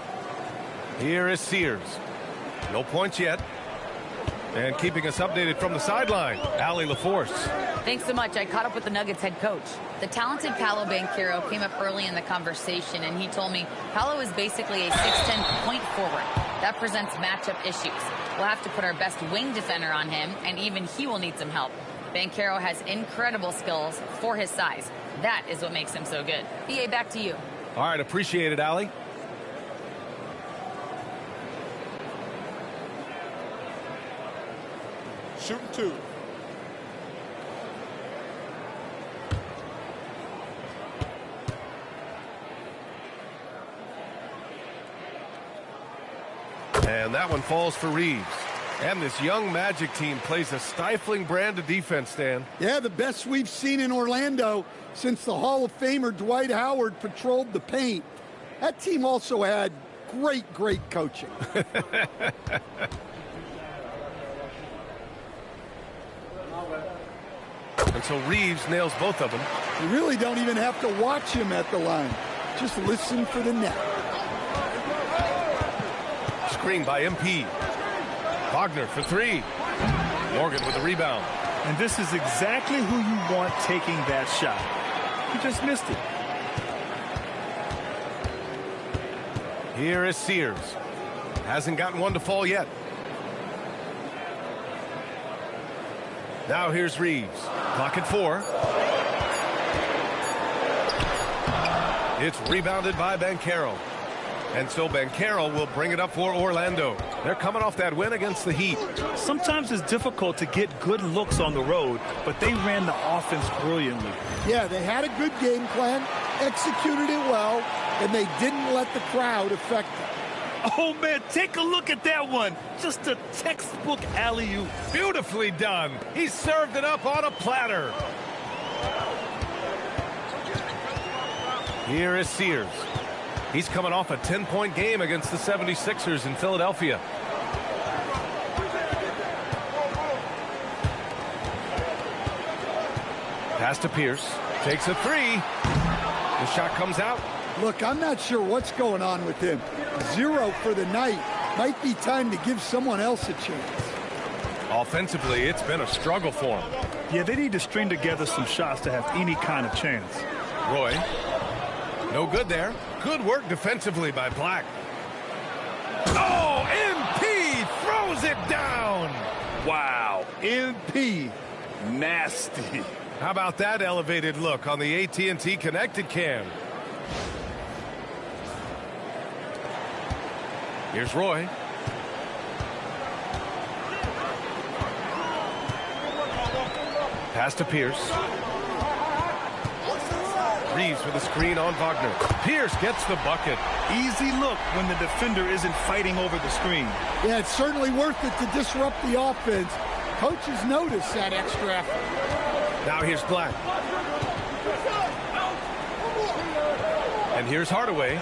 Here is Sears. No points yet. And keeping us updated from the sideline, Allie LaForce. Thanks so much. I caught up with the Nuggets head coach. The talented Paolo Banchero came up early in the conversation, and he told me Paolo is basically a 6'10" point forward. That presents matchup issues. We'll have to put our best wing defender on him, and even he will need some help. Banchero has incredible skills for his size. That is what makes him so good. B.A., back to you. All right, appreciate it, Allie. Shooting 2. And that one falls for Reeves. And this young Magic team plays a stifling brand of defense, Stan. Yeah, the best we've seen in Orlando since the Hall of Famer Dwight Howard patrolled the paint. That team also had great coaching. And so Reeves nails both of them. You really don't even have to watch him at the line. Just listen for the net. Screen by MP. Wagner for 3. Morgan with the rebound. And this is exactly who you want taking that shot. He just missed it. Here is Sears. Hasn't gotten one to fall yet. Now here's Reeves. Clock at 4. It's rebounded by Banchero. And so Banchero will bring it up for Orlando. They're coming off that win against the Heat. Sometimes it's difficult to get good looks on the road, but they ran the offense brilliantly. Yeah, they had a good game plan, executed it well, and they didn't let the crowd affect them. Oh, man, take a look at that one. Just a textbook alley-oop. Beautifully done. He served it up on a platter. Here is Sears. He's coming off a 10-point game against the 76ers in Philadelphia. Pass to Pierce. Takes a 3. The shot comes out. Look, I'm not sure what's going on with him. 0 for the night. Might be time to give someone else a chance. Offensively, it's been a struggle for him. Yeah, they need to string together some shots to have any kind of chance. Roy. No good there. Good work defensively by Black. Oh, MP throws it down. Wow, MP, nasty. How about that elevated look on the AT&T connected cam? Here's Roy. Pass to Pierce. Reeves with a screen on Wagner. Pierce gets the bucket. Easy look when the defender isn't fighting over the screen. Yeah, it's certainly worth it to disrupt the offense. Coaches notice that extra effort. Now here's Black. And here's Hardaway.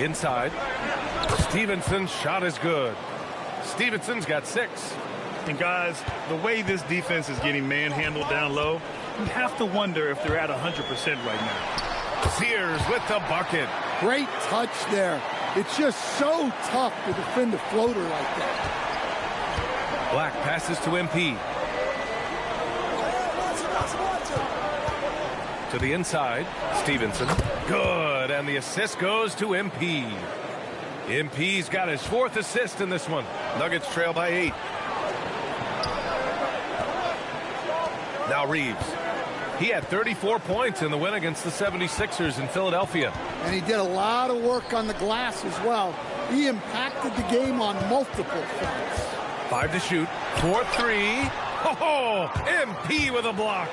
Inside. Stevenson's shot is good. Stevenson's got 6. And guys, the way this defense is getting manhandled down low, you have to wonder if they're at 100% right now. Sears with the bucket. Great touch there. It's just so tough to defend a floater like that. Black passes to MP. To the inside, Stevenson. Good, and the assist goes to MP. MP's got his 4th assist in this one. Nuggets trail by 8. Now Reeves. He had 34 points in the win against the 76ers in Philadelphia. And he did a lot of work on the glass as well. He impacted the game on multiple fronts. 5 to shoot. 4-3. Oh, MP with a block.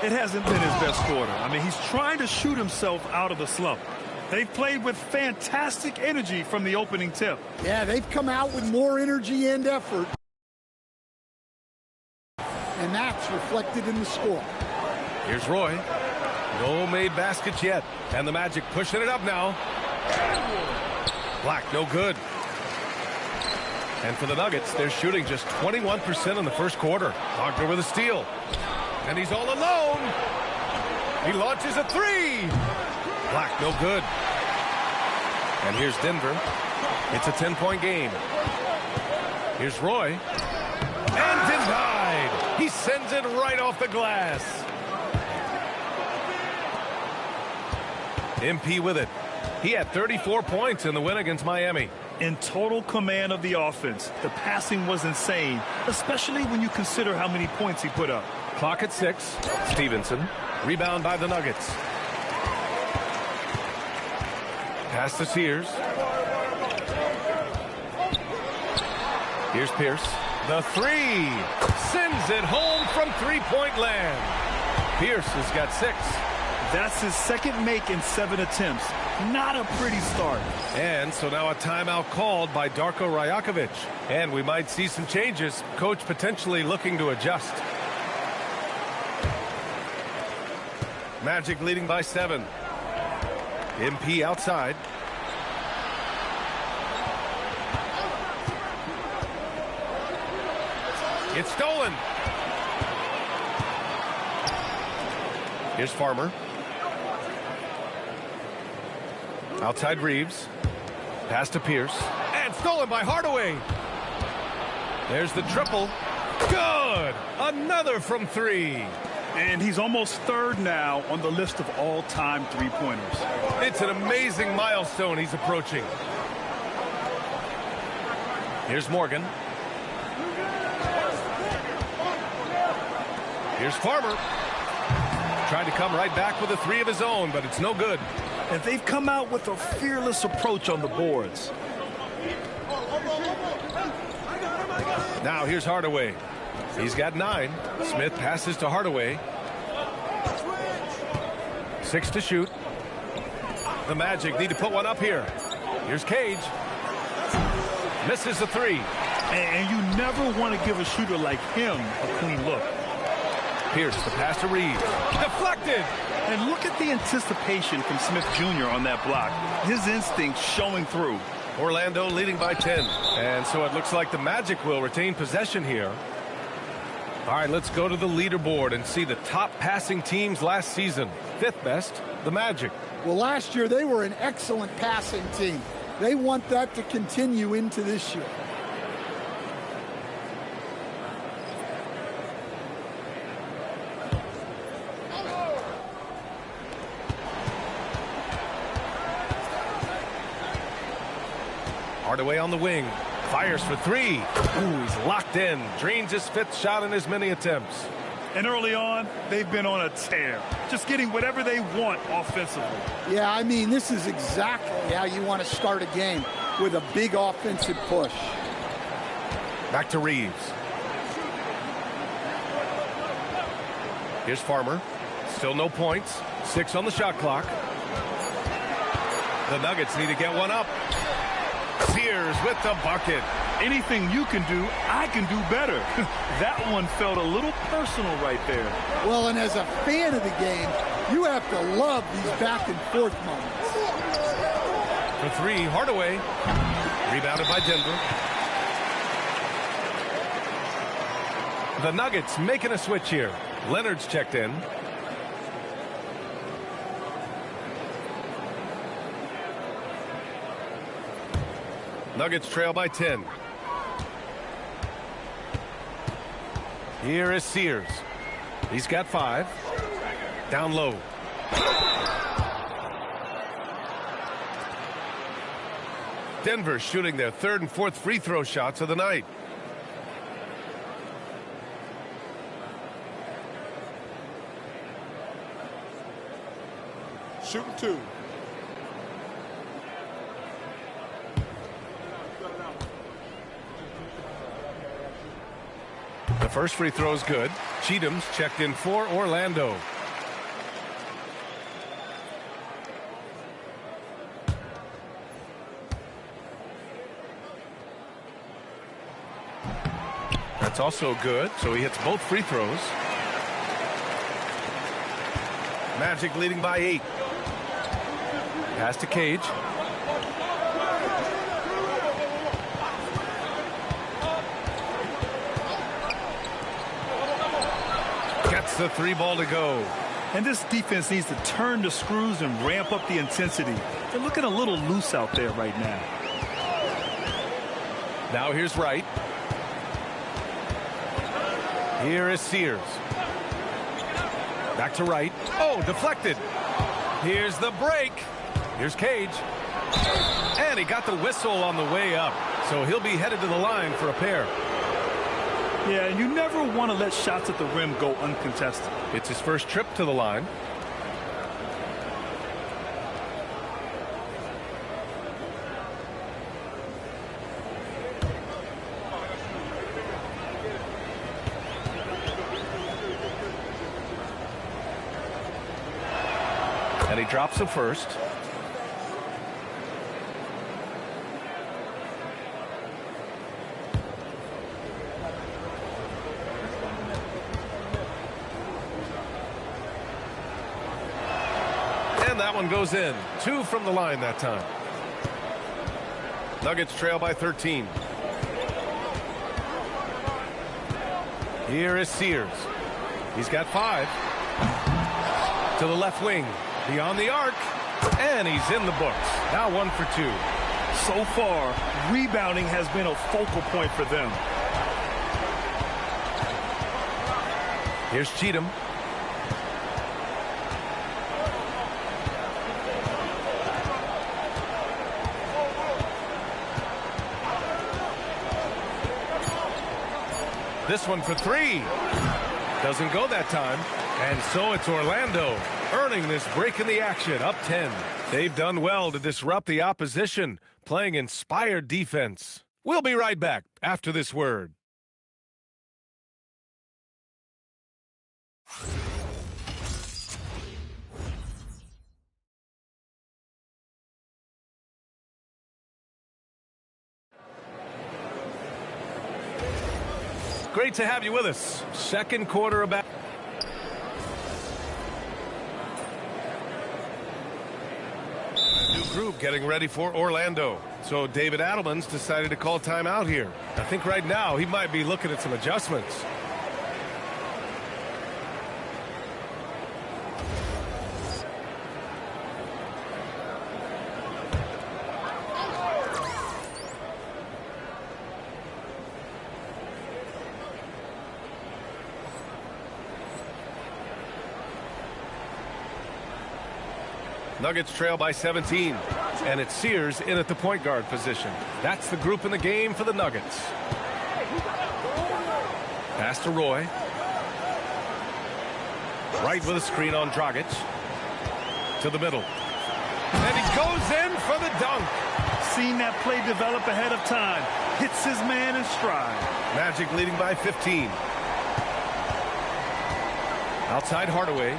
It hasn't been his best quarter. I mean, he's trying to shoot himself out of the slump. They've played with fantastic energy from the opening tip. Yeah, they've come out with more energy and effort. And that's reflected in the score. Here's Roy. No made baskets yet. And the Magic pushing it up now. Black, no good. And for the Nuggets, they're shooting just 21% in the first quarter. Wagner with a steal. And he's all alone. He launches a three. Black, no good. And here's Denver. It's a 10-point game. Here's Roy. And denied. He sends it right off the glass. MP with it. He had 34 points in the win against Miami. In total command of the offense. The passing was insane, especially when you consider how many points he put up. Clock at 6. Stevenson. Rebound by the Nuggets. Pass to Sears. Here's Pierce. The three. Sends it home from three-point land. Pierce has got 6. That's his second make in 7 attempts. Not a pretty start. And so now a timeout called by Darko Rajakovic. And we might see some changes. Coach potentially looking to adjust. Magic leading by 7. MP outside. It's stolen. Here's Farmer. Outside Reeves. Pass to Pierce. And stolen by Hardaway. There's the triple. Good. Another from 3. And he's almost third now on the list of all-time three-pointers. It's an amazing milestone he's approaching. Here's Morgan. Here's Farmer. Trying to come right back with a 3 of his own, but it's no good. And they've come out with a fearless approach on the boards. Now here's Hardaway. He's got 9. Smith passes to Hardaway. 6 to shoot. The Magic need to put one up here. Here's Cage. Misses the 3. And you never want to give a shooter like him a clean look. Pierce, the pass to Reeves. Deflected! And look at the anticipation from Smith Jr. on that block. His instinct showing through. Orlando leading by 10. And so it looks like the Magic will retain possession here. All right, let's go to the leaderboard and see the top passing teams last season. 5th best, the Magic. Well, last year they were an excellent passing team. They want that to continue into this year. Hardaway on the wing. Fires for 3. Ooh, he's locked in. Drains his 5th shot in as many attempts. And early on, they've been on a tear. Just getting whatever they want offensively. Yeah, I mean, this is exactly how you want to start a game, with a big offensive push. Back to Reeves. Here's Farmer. Still no points. 6 on the shot clock. The Nuggets need to get one up. Sears with the bucket. Anything you can do, I can do better. That one felt a little personal right there. Well, and as a fan of the game, you have to love these back and forth moments. For 3, Hardaway. Rebounded by Denver. The Nuggets making a switch here. Leonard's checked in. Nuggets trail by 10. Here is Sears. He's got 5. Down low. Denver shooting their 3rd and 4th free throw shots of the night. Shooting 2. The first free throw is good. Cheatham's checked in for Orlando. That's also good, so he hits both free throws. Magic leading by 8. Pass to Cage. Gets the 3 ball to go. And this defense needs to turn the screws and ramp up the intensity. They're looking a little loose out there right now. Now here's Wright. Here is Sears. Back to Wright. Oh, deflected. Here's the break. Here's Cage. And he got the whistle on the way up. So he'll be headed to the line for a pair. Yeah, and you never want to let shots at the rim go uncontested. It's his first trip to the line. And he drops the first. And that one goes in. 2 from the line that time. Nuggets trail by 13. Here is Sears. He's got 5. To the left wing. Beyond the arc, and he's in the books. Now 1 for 2. So far, rebounding has been a focal point for them. Here's Cheatham. This one for 3. Doesn't go that time. And so it's Orlando earning this break in the action, up 10. They've done well to disrupt the opposition, playing inspired defense. We'll be right back after this word. Great to have you with us. Second quarter about. New group getting ready for Orlando. So David Adelman's decided to call timeout here. I think right now he might be looking at some adjustments. Nuggets trail by 17. And it's Sears in at the point guard position. That's the group in the game for the Nuggets. Pass to Roy. Right with a screen on Dragic. To the middle. And he goes in for the dunk. Seen that play develop ahead of time. Hits his man in stride. Magic leading by 15. Outside Hardaway.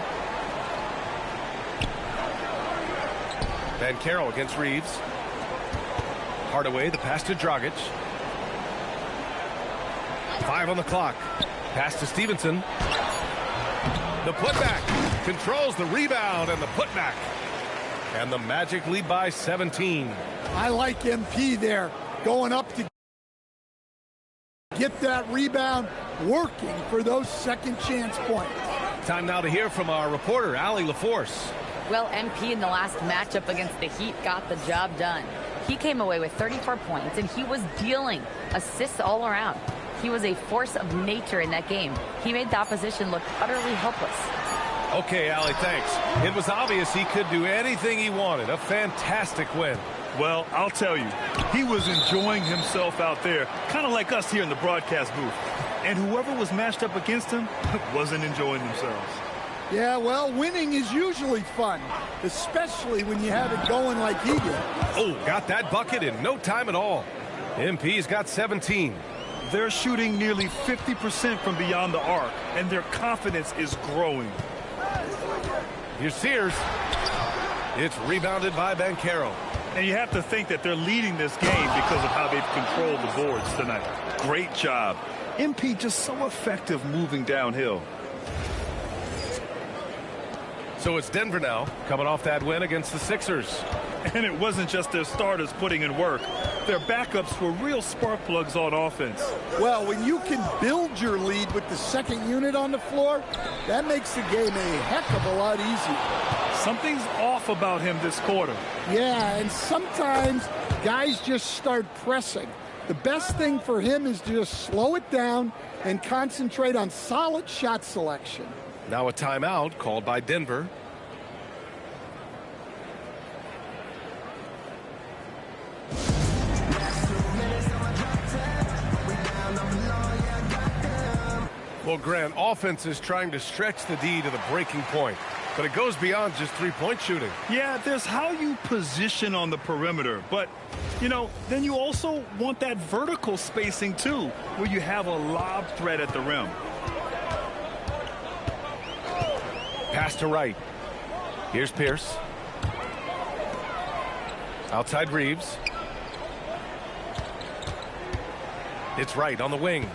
Van Carroll against Reeves. Hardaway, the pass to Dragic. 5 on the clock. Pass to Stevenson. The putback. Controls the rebound and the putback. And the Magic lead by 17. I like MP there. Going up to get that rebound, working for those second chance points. Time now to hear from our reporter, Allie LaForce. Well, MP in the last matchup against the Heat got the job done. He came away with 34 points, and he was dealing assists all around. He was a force of nature in that game. He made the opposition look utterly helpless. Okay, Allie, thanks. It was obvious he could do anything he wanted. A fantastic win. Well, I'll tell you, he was enjoying himself out there, kind of like us here in the broadcast booth. And whoever was matched up against him wasn't enjoying themselves. Yeah, well, winning is usually fun, especially when you have it going like he did. Oh, got that bucket in no time at all. MP's got 17. They're shooting nearly 50% from beyond the arc, and their confidence is growing. Here's Sears. It's rebounded by Banchero. And you have to think that they're leading this game because of how they've controlled the boards tonight. Great job. MP just so effective moving downhill. So it's Denver now, coming off that win against the Sixers. And it wasn't just their starters putting in work. Their backups were real spark plugs on offense. Well, when you can build your lead with the second unit on the floor, that makes the game a heck of a lot easier. Something's off about him this quarter. Yeah, and sometimes guys just start pressing. The best thing for him is to just slow it down and concentrate on solid shot selection. Now a timeout called by Denver. Well, Grant, offense is trying to stretch the D to the breaking point, but it goes beyond just three-point shooting. Yeah, there's how you position on the perimeter, but, you know, then you also want that vertical spacing, too, where you have a lob threat at the rim. Pass to right. Here's Pierce. Outside Reeves. It's right on the wing.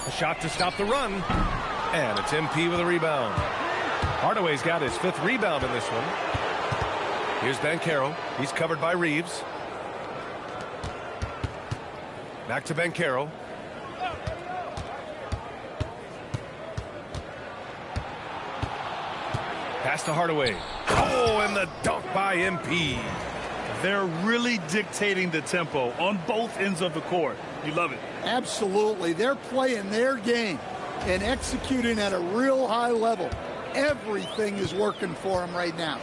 A shot to stop the run. And it's MP with a rebound. Hardaway's got his 5th rebound in this one. Here's Banchero. He's covered by Reeves. Back to Banchero. Pass to Hardaway. Oh, and the dunk by MP. They're really dictating the tempo on both ends of the court. You love it. Absolutely. They're playing their game and executing at a real high level. Everything is working for them right now.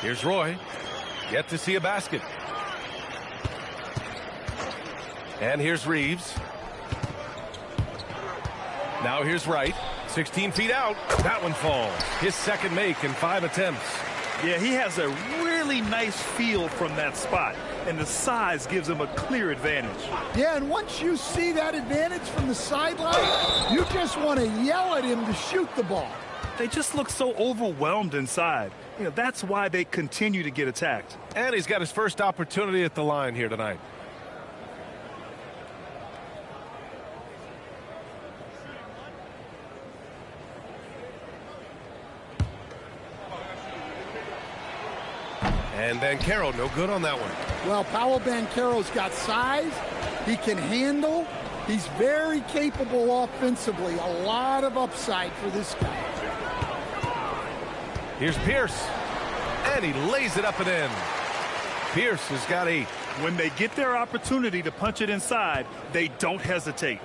Here's Roy. Yet to see a basket. And here's Reeves. Now here's Wright. 16 feet out. That one falls. His second make in 5 attempts. Yeah, he has a really nice feel from that spot, and the size gives him a clear advantage. Yeah, and once you see that advantage from the sideline, you just want to yell at him to shoot the ball. They just look so overwhelmed inside. You know, that's why they continue to get attacked. And he's got his first opportunity at the line here tonight. And Banchero, no good on that one. Well, Paolo Banchero's got size. He can handle. He's very capable offensively. A lot of upside for this guy. Here's Pierce. And he lays it up and in. Pierce has got 8. When they get their opportunity to punch it inside, they don't hesitate.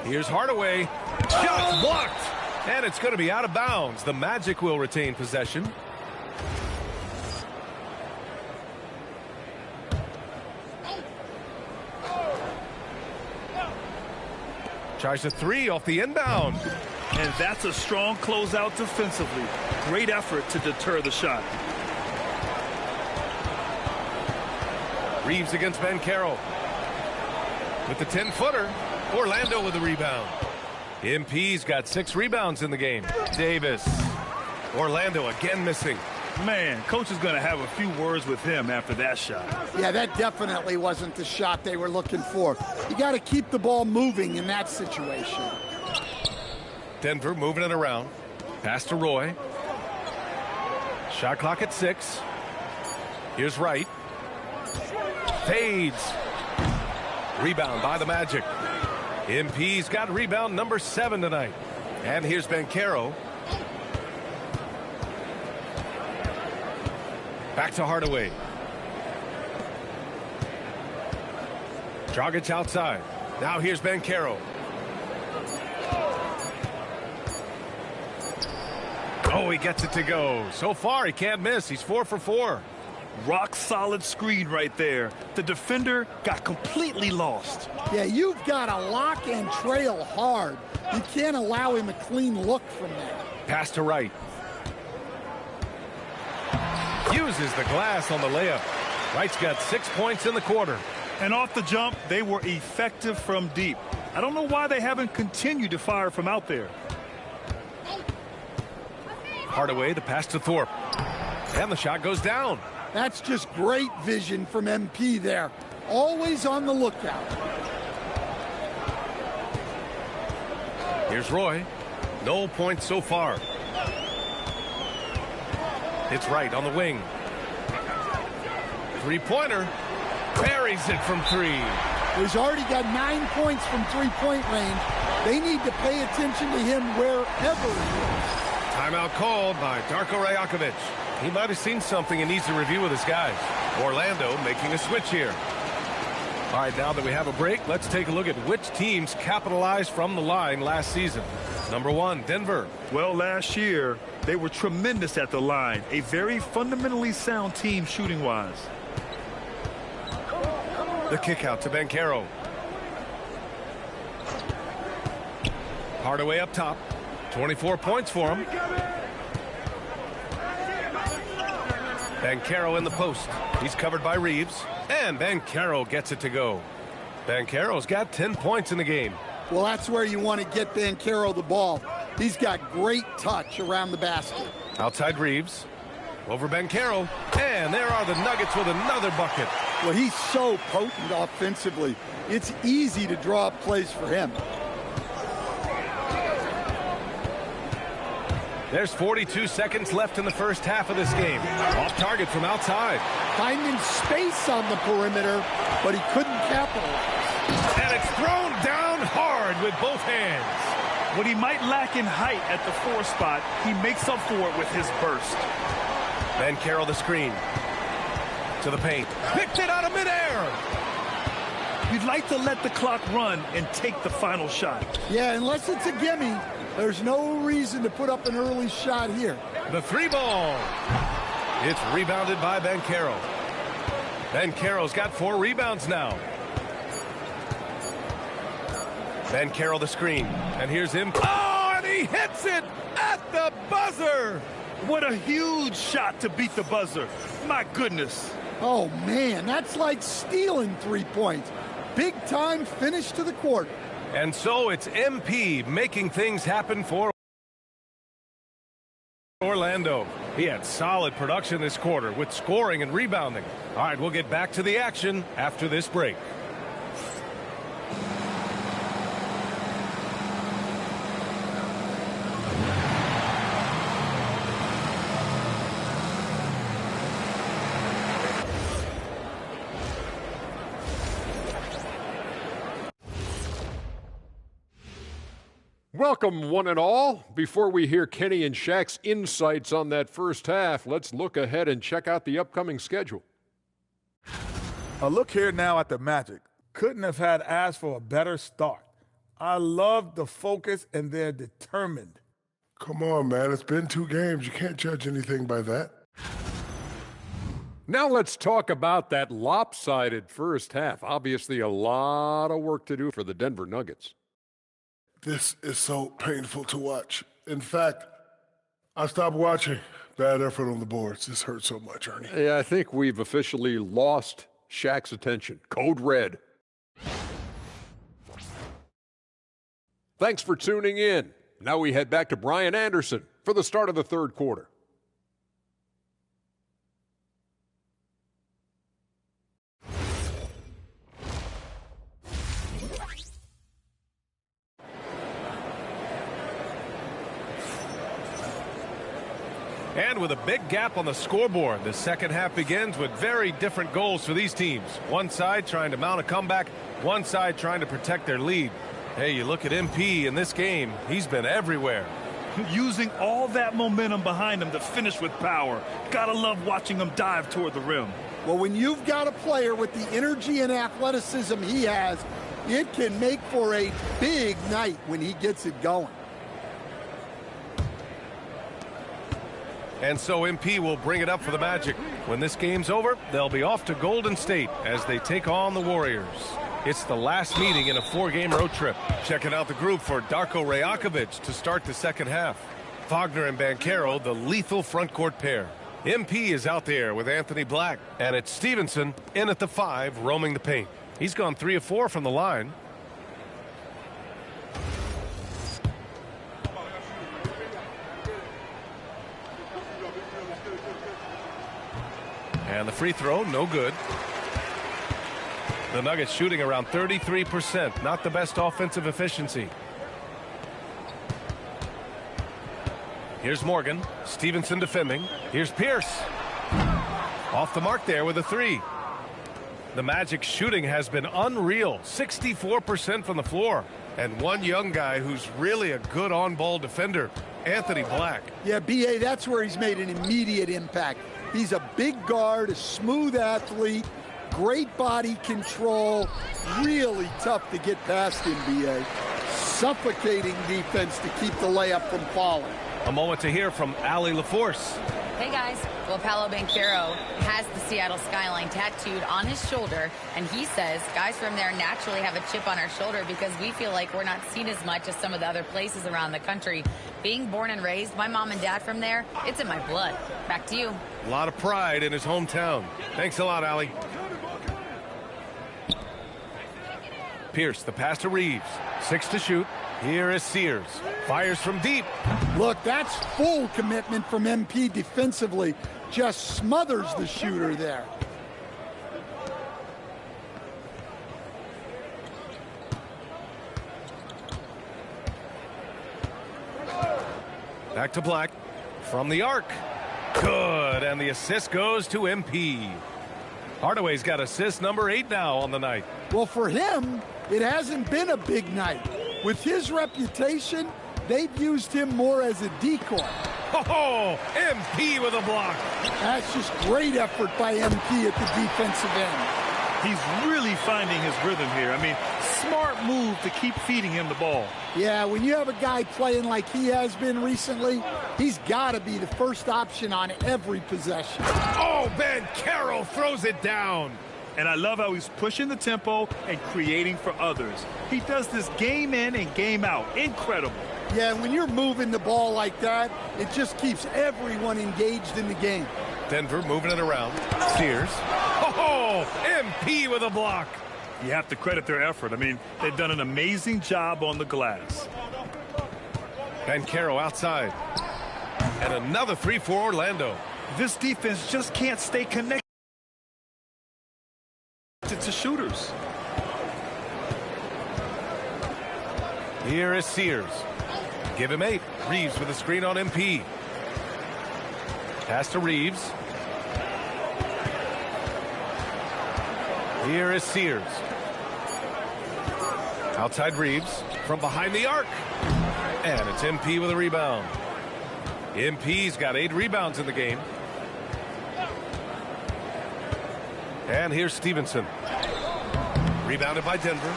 Here's Hardaway. Shot blocked. And it's going to be out of bounds. The Magic will retain possession. Tries a 3 off the inbound. And that's a strong closeout defensively. Great effort to deter the shot. Reeves against Banchero. With the 10-footer. Orlando with the rebound. MP's got 6 rebounds in the game. Davis. Orlando again missing. Man, coach is going to have a few words with him after that shot. Yeah, that definitely wasn't the shot they were looking for. You got to keep the ball moving in that situation. Denver moving it around. Pass to Roy. Shot clock at 6. Here's Wright. Fades. Rebound by the Magic. MP's got rebound number 7 tonight. And here's Banchero. Back to Hardaway. Dragic outside. Now here's Banchero. Oh, he gets it to go. So far, he can't miss. He's 4 for 4. Rock solid screen right there. The defender got completely lost. Yeah, you've got to lock and trail hard. You can't allow him a clean look from that. Pass to Wright. Uses the glass on the layup. Wright's got 6 points in the quarter. And off the jump, they were effective from deep. I don't know why they haven't continued to fire from out there. Hardaway, the pass to Thorpe. And the shot goes down. That's just great vision from MP there. Always on the lookout. Here's Roy. No points so far. It's Wright on the wing. Three-pointer. Buries it from 3. He's already got 9 points from three-point range. They need to pay attention to him wherever he is. Timeout called by Darko Rajakovic. He might have seen something and needs to review with his guys. Orlando making a switch here. All right, now that we have a break, let's take a look at which teams capitalized from the line last season. Number 1, Denver. Well, last year, they were tremendous at the line. A very fundamentally sound team shooting-wise. The kick out to Banchero. Hardaway up top. 24 points for him. Banchero in the post. He's covered by Reeves. And Banchero gets it to go. Banchero's got 10 points in the game. Well, that's where you want to get Banchero the ball. He's got great touch around the basket. Outside Reeves. Over Banchero. And there are the Nuggets with another bucket. Well, he's so potent offensively. It's easy to draw up plays for him. There's 42 seconds left in the first half of this game. Off target from outside. Finding space on the perimeter, but he couldn't capitalize. And it's thrown down hard with both hands. What he might lack in height at the 4 spot, he makes up for it with his burst. Banchero the screen. To the paint. Picked it out of midair. You'd like to let the clock run and take the final shot. Yeah, unless it's a gimme, there's no reason to put up an early shot here. The 3 ball. It's rebounded by Banchero. Banchero's got 4 rebounds now. Banchero the screen. And here's him. Oh, and he hits it at the buzzer. What a huge shot to beat the buzzer. My goodness. Oh, man, that's like stealing 3 points. Big time finish to the quarter. And so it's MP making things happen for Orlando. He had solid production this quarter with scoring and rebounding. All right, we'll get back to the action after this break. Welcome, one and all. Before we hear Kenny and Shaq's insights on that first half, let's look ahead and check out the upcoming schedule. A look here now at the Magic. Couldn't have had asked for a better start. I love the focus, and they're determined. Come on, man. It's been 2 games. You can't judge anything by that. Now let's talk about that lopsided first half. Obviously, a lot of work to do for the Denver Nuggets. This is so painful to watch. In fact, I stopped watching. Bad effort on the boards. This hurts so much, Ernie. Yeah, I think we've officially lost Shaq's attention. Code red. Thanks for tuning in. Now we head back to Brian Anderson for the start of the third quarter. And with a big gap on the scoreboard, the second half begins with very different goals for these teams. One side trying to mount a comeback, one side trying to protect their lead. Hey, you look at MP in this game, he's been everywhere. Using all that momentum behind him to finish with power. Gotta love watching him dive toward the rim. Well, when you've got a player with the energy and athleticism he has, it can make for a big night when he gets it going. And so MP will bring it up for the Magic. When this game's over, they'll be off to Golden State as they take on the Warriors. It's the last meeting in a 4-game road trip. Checking out the group for Darko Rajakovic to start the second half. Wagner and Banchero, the lethal front court pair. MP is out there with Anthony Black. And it's Stevenson in at the 5, roaming the paint. He's gone 3 of 4 from the line. And the free throw, no good. The Nuggets shooting around 33%. Not the best offensive efficiency. Here's Morgan. Stevenson defending. Here's Pierce. Off the mark there with a 3. The Magic shooting has been unreal. 64% from the floor. And one young guy who's really a good on-ball defender, Anthony Black. Yeah, B.A., that's where he's made an immediate impact. He's a big guard, a smooth athlete, great body control, really tough to get past him, B.A. Suffocating defense to keep the layup from falling. A moment to hear from Allie LaForce. Hey guys, well, Paolo Banchero has the Seattle skyline tattooed on his shoulder, and he says guys from there naturally have a chip on our shoulder because we feel like we're not seen as much as some of the other places around the country. Being born and raised, my mom and dad from there, it's in my blood. Back to you. A lot of pride in his hometown. Thanks a lot, Allie. Pierce, the pass to Reeves. 6 to shoot. Here is Sears. Fires from deep. Look, that's full commitment from MP defensively. Just smothers the shooter there. Back to Black. From the arc. Good. And the assist goes to MP. Hardaway's got assist number 8 now on the night. Well, for him, it hasn't been a big night. With his reputation, they've used him more as a decoy. Oh, MP with a block. That's just great effort by MP at the defensive end. He's really finding his rhythm here. I mean, smart move to keep feeding him the ball. Yeah, when you have a guy playing like he has been recently, he's got to be the first option on every possession. Oh, Banchero throws it down. And I love how he's pushing the tempo and creating for others. He does this game in and game out. Incredible. Yeah, when you're moving the ball like that, it just keeps everyone engaged in the game. Denver moving it around. Sears. Oh, MP with a block. You have to credit their effort. I mean, they've done an amazing job on the glass. Banchero outside. And another 3 for Orlando. This defense just can't stay connected to shooters. Here is Sears. Give him 8. Reeves with a screen on MP. Pass to Reeves. Here is Sears. Outside Reeves from behind the arc. And it's MP with a rebound. MP's got 8 rebounds in the game. And here's Stevenson. Rebounded by Denver.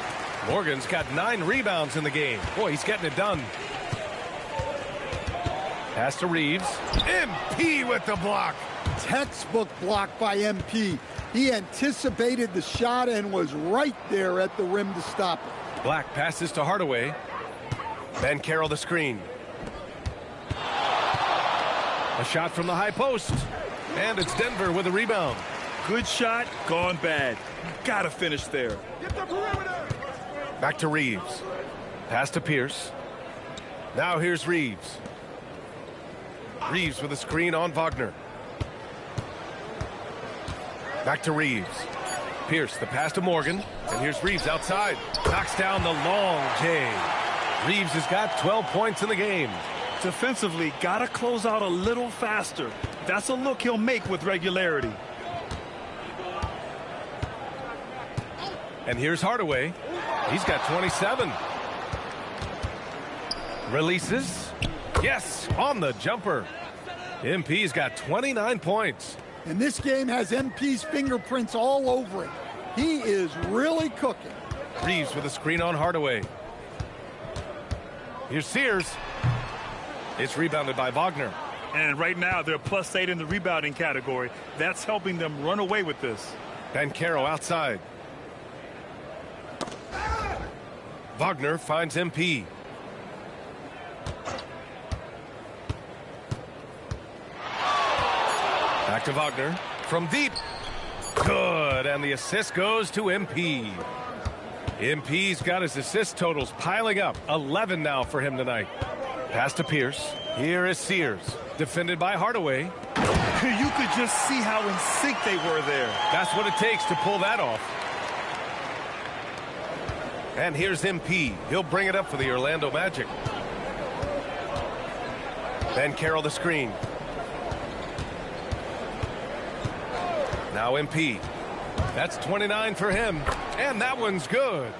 Morgan's got 9 rebounds in the game. Boy, he's getting it done. Pass to Reeves. MP with the block. Textbook block by MP. He anticipated the shot and was right there at the rim to stop it. Black passes to Hardaway. Banchero the screen. A shot from the high post. And it's Denver with a rebound. Good shot, gone bad. Gotta finish there. Back to Reeves. Pass to Pierce. Now here's Reeves. Reeves with a screen on Wagner. Back to Reeves. Pierce, the pass to Morgan. And here's Reeves outside. Knocks down the long J. Reeves has got 12 points in the game. Defensively, gotta close out a little faster. That's a look he'll make with regularity. And here's Hardaway. He's got 27. Releases. Yes, on the jumper. MP's got 29 points. And this game has MP's fingerprints all over it. He is really cooking. Reeves with a screen on Hardaway. Here's Sears. It's rebounded by Wagner. And right now, they're +8 in the rebounding category. That's helping them run away with this. Banchero outside. Wagner finds MP. Back to Wagner. From deep. Good. And the assist goes to MP. MP's got his assist totals piling up. 11 now for him tonight. Pass to Pierce. Here is Sears. Defended by Hardaway. You could just see how in sync they were there. That's what it takes to pull that off. And here's MP. He'll bring it up for the Orlando Magic. Banchero the screen. Now MP. That's 29 for him. And that one's good.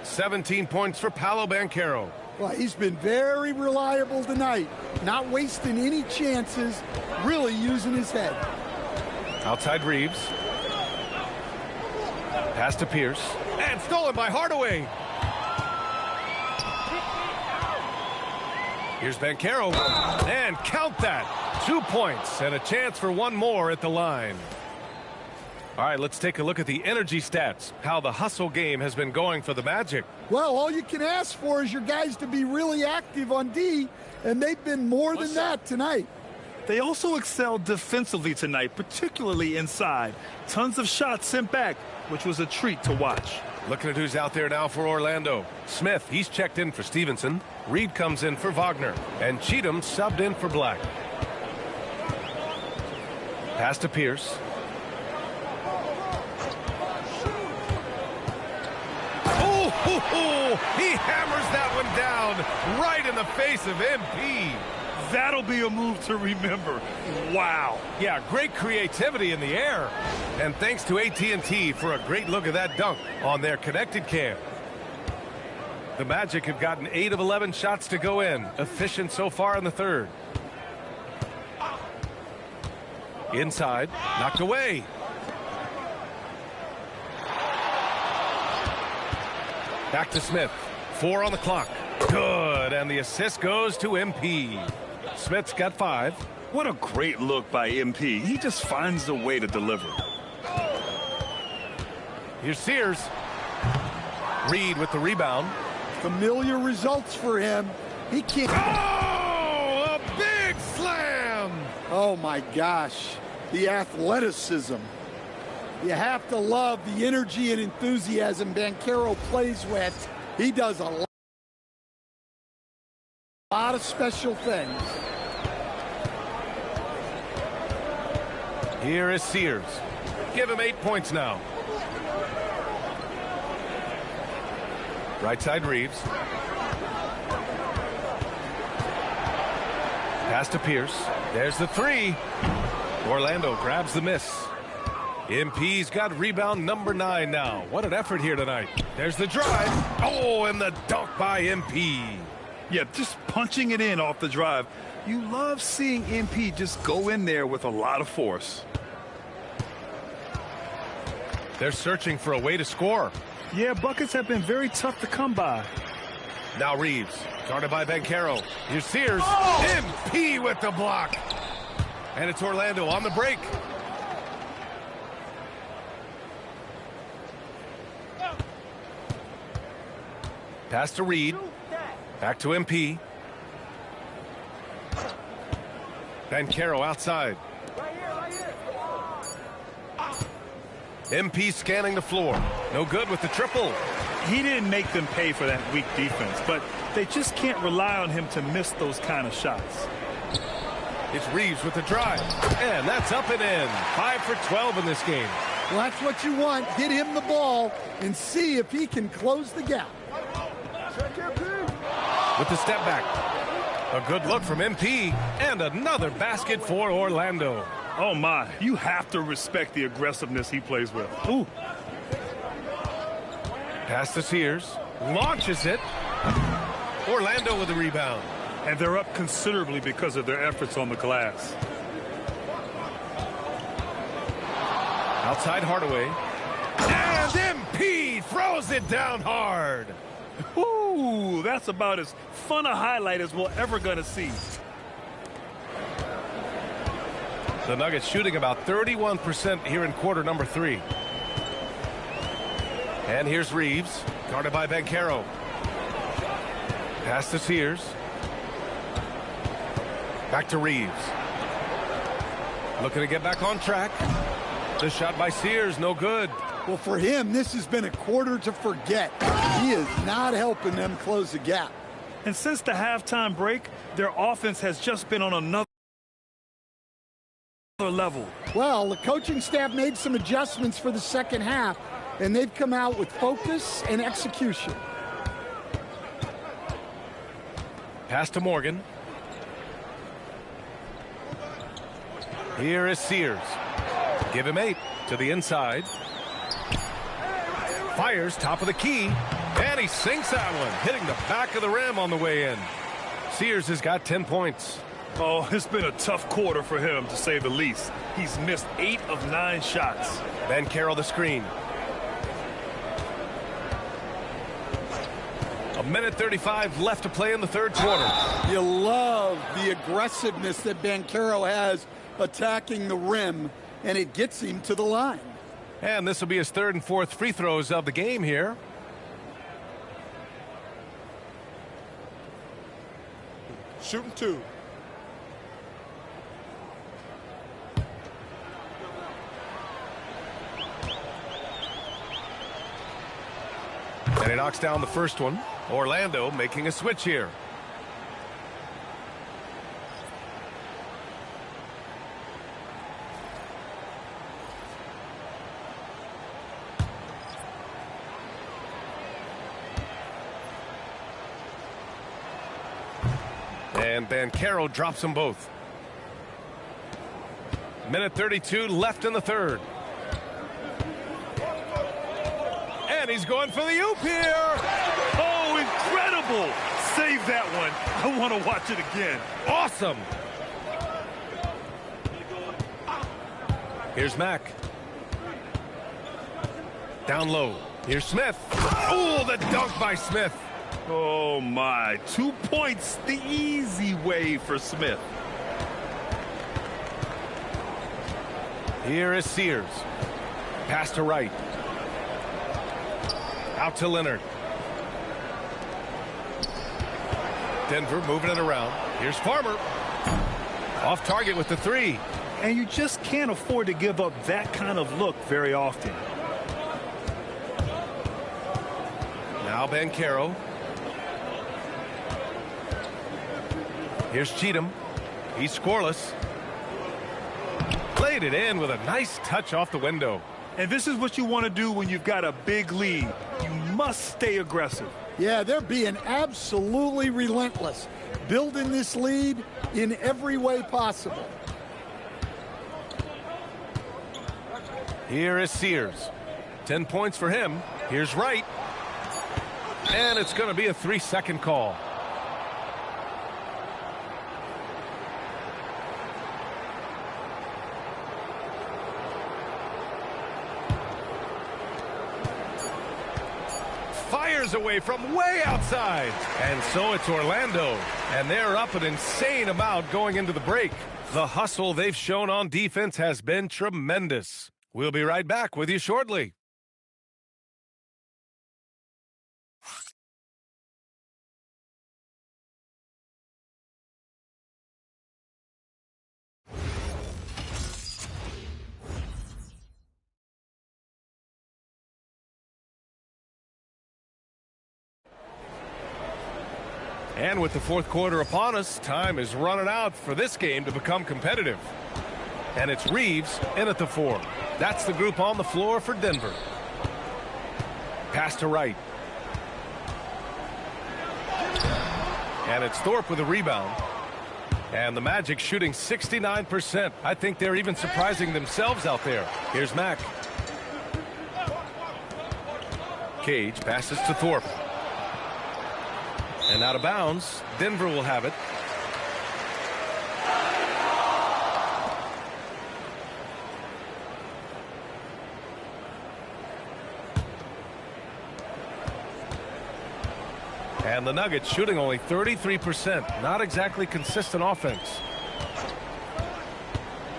17 points for Paolo Banchero. Well, he's been very reliable tonight. Not wasting any chances. Really using his head. Outside Reeves. Pass to Pierce. And stolen by Hardaway. Here's Banchero. And count that. 2 points and a chance for one more at the line. All right, let's take a look at the energy stats, how the hustle game has been going for the Magic. Well, all you can ask for is your guys to be really active on D, and they've been more than that tonight. They also excelled defensively tonight, particularly inside. Tons of shots sent back, which was a treat to watch. Looking at who's out there now for Orlando. Smith, he's checked in for Stevenson. Reed comes in for Wagner. And Cheatham subbed in for Black. Pass to Pierce. He hammers that one down right in the face of MP. That'll be a move to remember. Wow. Yeah, great creativity in the air. And thanks to AT&T for a great look at that dunk on their connected cam. The Magic have gotten 8 of 11 shots to go in. Efficient so far in the third. Inside, knocked away. Back to Smith. 4 on the clock. Good, and the assist goes to MP. Smith's got 5. What a great look by MP. He just finds a way to deliver. Here's Sears. Reed with the rebound. Familiar results for him. He can't. Oh, a big slam! Oh, my gosh. The athleticism. You have to love the energy and enthusiasm Banchero plays with. He does a lot of special things. Here is Sears. Give him 8 points now. Right side Reeves. Pass to Pierce. There's the 3. Orlando grabs the miss. MP's got rebound number 9 now. What an effort here tonight. There's the drive. Oh, and the dunk by MP. Yeah, just punching it in off the drive. You love seeing MP just go in there with a lot of force. They're searching for a way to score. Yeah, buckets have been very tough to come by. Now Reeves, guarded by Banchero. Here's Sears. Oh! MP with the block. And it's Orlando on the break. Pass to Reed. Back to MP. Banchero outside. MP scanning the floor. No good with the triple. He didn't make them pay for that weak defense, but they just can't rely on him to miss those kind of shots. It's Reeves with the drive. And that's up and in. 5 for 12 in this game. Well, that's what you want. Get him the ball and see if he can close the gap. With the step back. A good look from MP. And another basket for Orlando. Oh, my. You have to respect the aggressiveness he plays with. Ooh. Pass to Sears. Launches it. Orlando with the rebound. And they're up considerably because of their efforts on the glass. Outside Hardaway. And MP throws it down hard. Ooh, that's about as fun a highlight as we're ever going to see. The Nuggets shooting about 31% here in quarter number 3. And here's Reeves, guarded by Banchero. Pass to Sears. Back to Reeves. Looking to get back on track. The shot by Sears, no good. Well, for him, this has been a quarter to forget. He is not helping them close the gap. And since the halftime break, their offense has just been on another level. Well, the coaching staff made some adjustments for the second half, and they've come out with focus and execution. Pass to Morgan. Here is Sears. Give him 8 to the inside. Fires top of the key, and he sinks that one, hitting the back of the rim on the way in. Sears has got 10 points. Oh, it's been a tough quarter for him, to say the least. He's missed 8 of 9 shots. Ben Carroll the screen. A minute 35 left to play in the third quarter. You love the aggressiveness that Banchero has attacking the rim, and it gets him to the line. And this will be his third and fourth free throws of the game here. Shooting 2. And he knocks down the first one. Orlando making a switch here. And Banchero drops them both. Minute 32 left in the third. And he's going for the oop here. Oh, incredible. Save that one. I want to watch it again. Awesome. Here's Mack. Down low. Here's Smith. Oh, the dunk by Smith. Oh, my. 2 points the easy way for Smith. Here is Sears. Pass to Wright. Out to Leonard. Denver moving it around. Here's Farmer. Off target with the 3. And you just can't afford to give up that kind of look very often. Now Banchero. Here's Cheatham. He's scoreless. Played it in with a nice touch off the window. And this is what you want to do when you've got a big lead. You must stay aggressive. Yeah, they're being absolutely relentless, building this lead in every way possible. Here is Sears. 10 points for him. Here's Wright. And it's going to be a 3-second call. Fires away from way outside. And so it's Orlando. And they're up an insane amount going into the break. The hustle they've shown on defense has been tremendous. We'll be right back with you shortly. And with the fourth quarter upon us, time is running out for this game to become competitive. And it's Reeves in at the 4. That's the group on the floor for Denver. Pass to Wright. And it's Thorpe with a rebound. And the Magic shooting 69%. I think they're even surprising themselves out there. Here's Mack. Cage passes to Thorpe. And out of bounds. Denver will have it. And the Nuggets shooting only 33%. Not exactly consistent offense.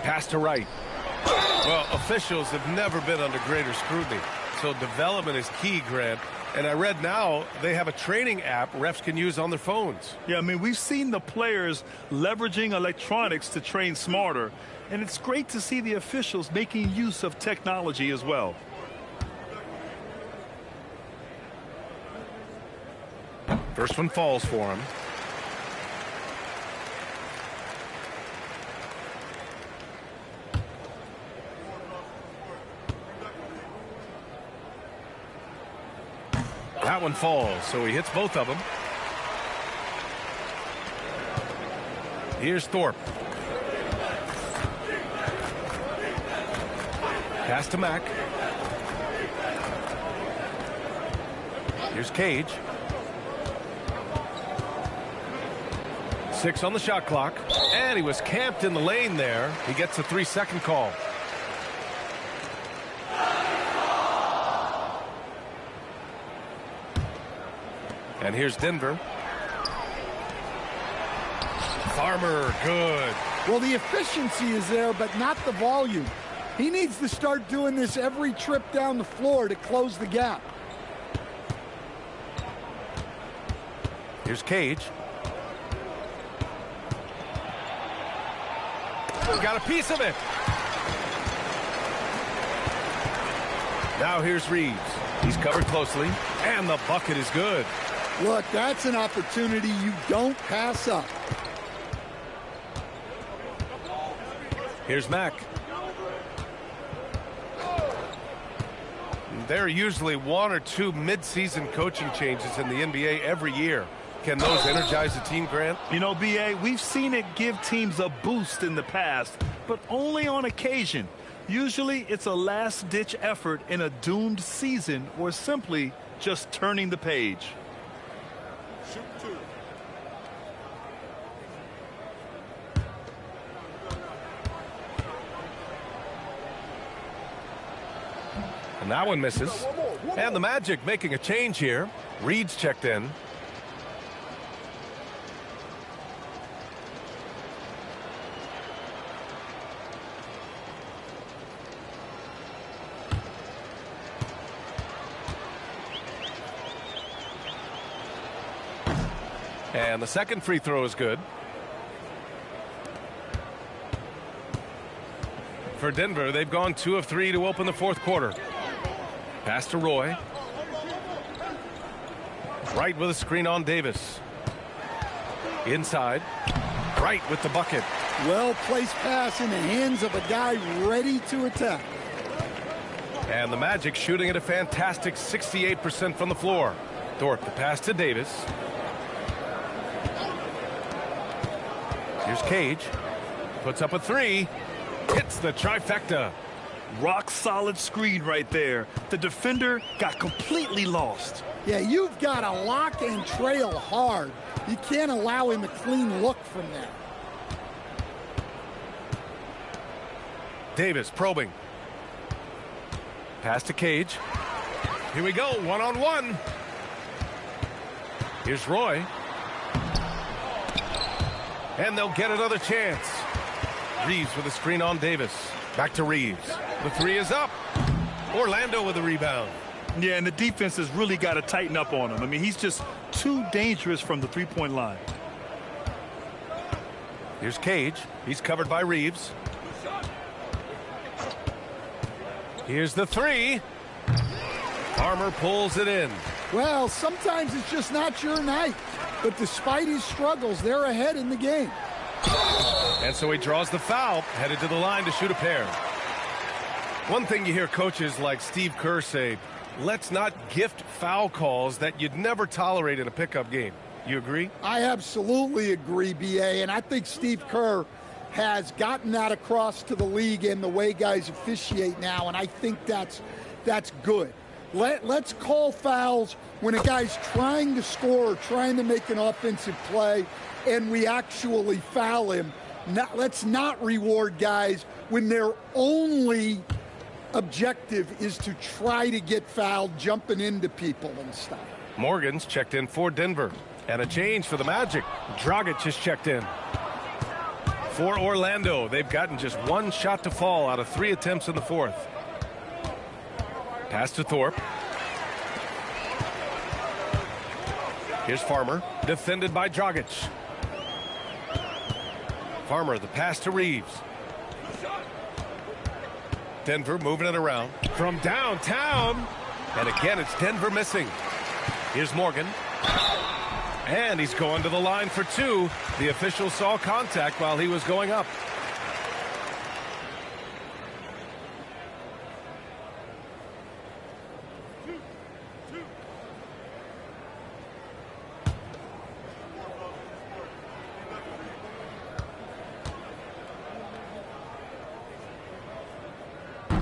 Pass to Wright. Well, officials have never been under greater scrutiny. So development is key, Grant. And I read now they have a training app refs can use on their phones. Yeah, I mean, we've seen the players leveraging electronics to train smarter, and it's great to see the officials making use of technology as well. First one falls for him. That one falls, so he hits both of them. Here's Thorpe. Pass to Mack. Here's Cage. 6 on the shot clock. And he was camped in the lane there. He gets a 3-second call. And here's Denver. Farmer, good. Well, the efficiency is there, but not the volume. He needs to start doing this every trip down the floor to close the gap. Here's Cage. Got a piece of it. Now here's Reeves. He's covered closely, and the bucket is good. Look, that's an opportunity you don't pass up. Here's Mack. There are usually 1 or 2 mid-season coaching changes in the NBA every year. Can those energize a team, Grant? You know, B.A., we've seen it give teams a boost in the past, but only on occasion. Usually it's a last-ditch effort in a doomed season or simply just turning the page. Shoot 2. And that one misses. And the Magic making a change here. Reed's checked in. And the second free throw is good. For Denver, they've gone 2 of 3 to open the fourth quarter. Pass to Roy. Wright with a screen on Davis. Inside. Wright with the bucket. Well-placed pass in the hands of a guy ready to attack. And the Magic shooting at a fantastic 68% from the floor. Thorpe the pass to Davis. Here's Cage. Puts up a 3. Hits the trifecta. Rock solid screen right there. The defender got completely lost. Yeah, you've got to lock and trail hard. You can't allow him a clean look from there. Davis probing. Pass to Cage. Here we go, 1-on-1. Here's Roy. And they'll get another chance. Reeves with a screen on Davis. Back to Reeves. The 3 is up. Orlando with a rebound. Yeah, and the defense has really got to tighten up on him. I mean, he's just too dangerous from the three-point line. Here's Cage. He's covered by Reeves. Here's the 3. Farmer pulls it in. Well, sometimes it's just not your night. But despite his struggles, they're ahead in the game. And so he draws the foul, headed to the line to shoot a pair. One thing you hear coaches like Steve Kerr say, let's not gift foul calls that you'd never tolerate in a pickup game. You agree? I absolutely agree, B.A., and I think Steve Kerr has gotten that across to the league and the way guys officiate now, and I think that's good. Let's call fouls when a guy's trying to score or trying to make an offensive play and we actually foul him. Let's not reward guys when their only objective is to try to get fouled, jumping into people and stuff. Morgan's checked in for Denver. And a change for the Magic. Dragic has checked in. For Orlando, they've gotten just 1 shot to fall out of 3 attempts in the fourth. Pass to Thorpe. Here's Farmer, defended by Dragic. Farmer, the pass to Reeves. Denver moving it around from downtown. And again, it's Denver missing. Here's Morgan. And he's going to the line for two. The official saw contact while he was going up.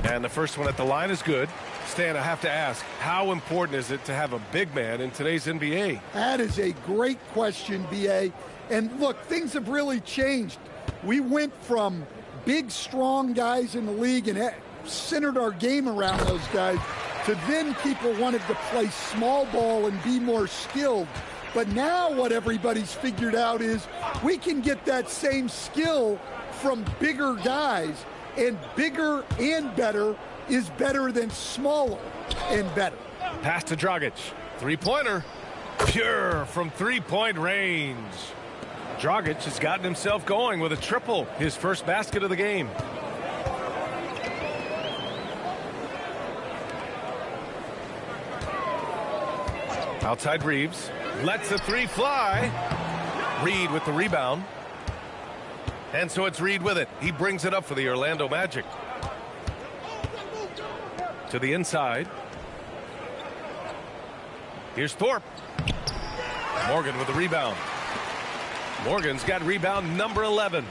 And the first one at the line is good. Stan, I have to ask, how important is it to have a big man in today's NBA? That is a great question, B.A. And look, things have really changed. We went from big, strong guys in the league and centered our game around those guys to then people wanted to play small ball and be more skilled. But now what everybody's figured out is we can get that same skill from bigger guys, and bigger and better is better than smaller and better. Pass to Dragic. Three-pointer. Pure from three-point range. Dragic has gotten himself going with a triple. His first basket of the game. Outside Reeves. Lets the three fly. Reed with the rebound. And so it's Reed with it. He brings it up for the Orlando Magic. To the inside. Here's Thorpe. Morgan with the rebound. Morgan's got rebound number 11.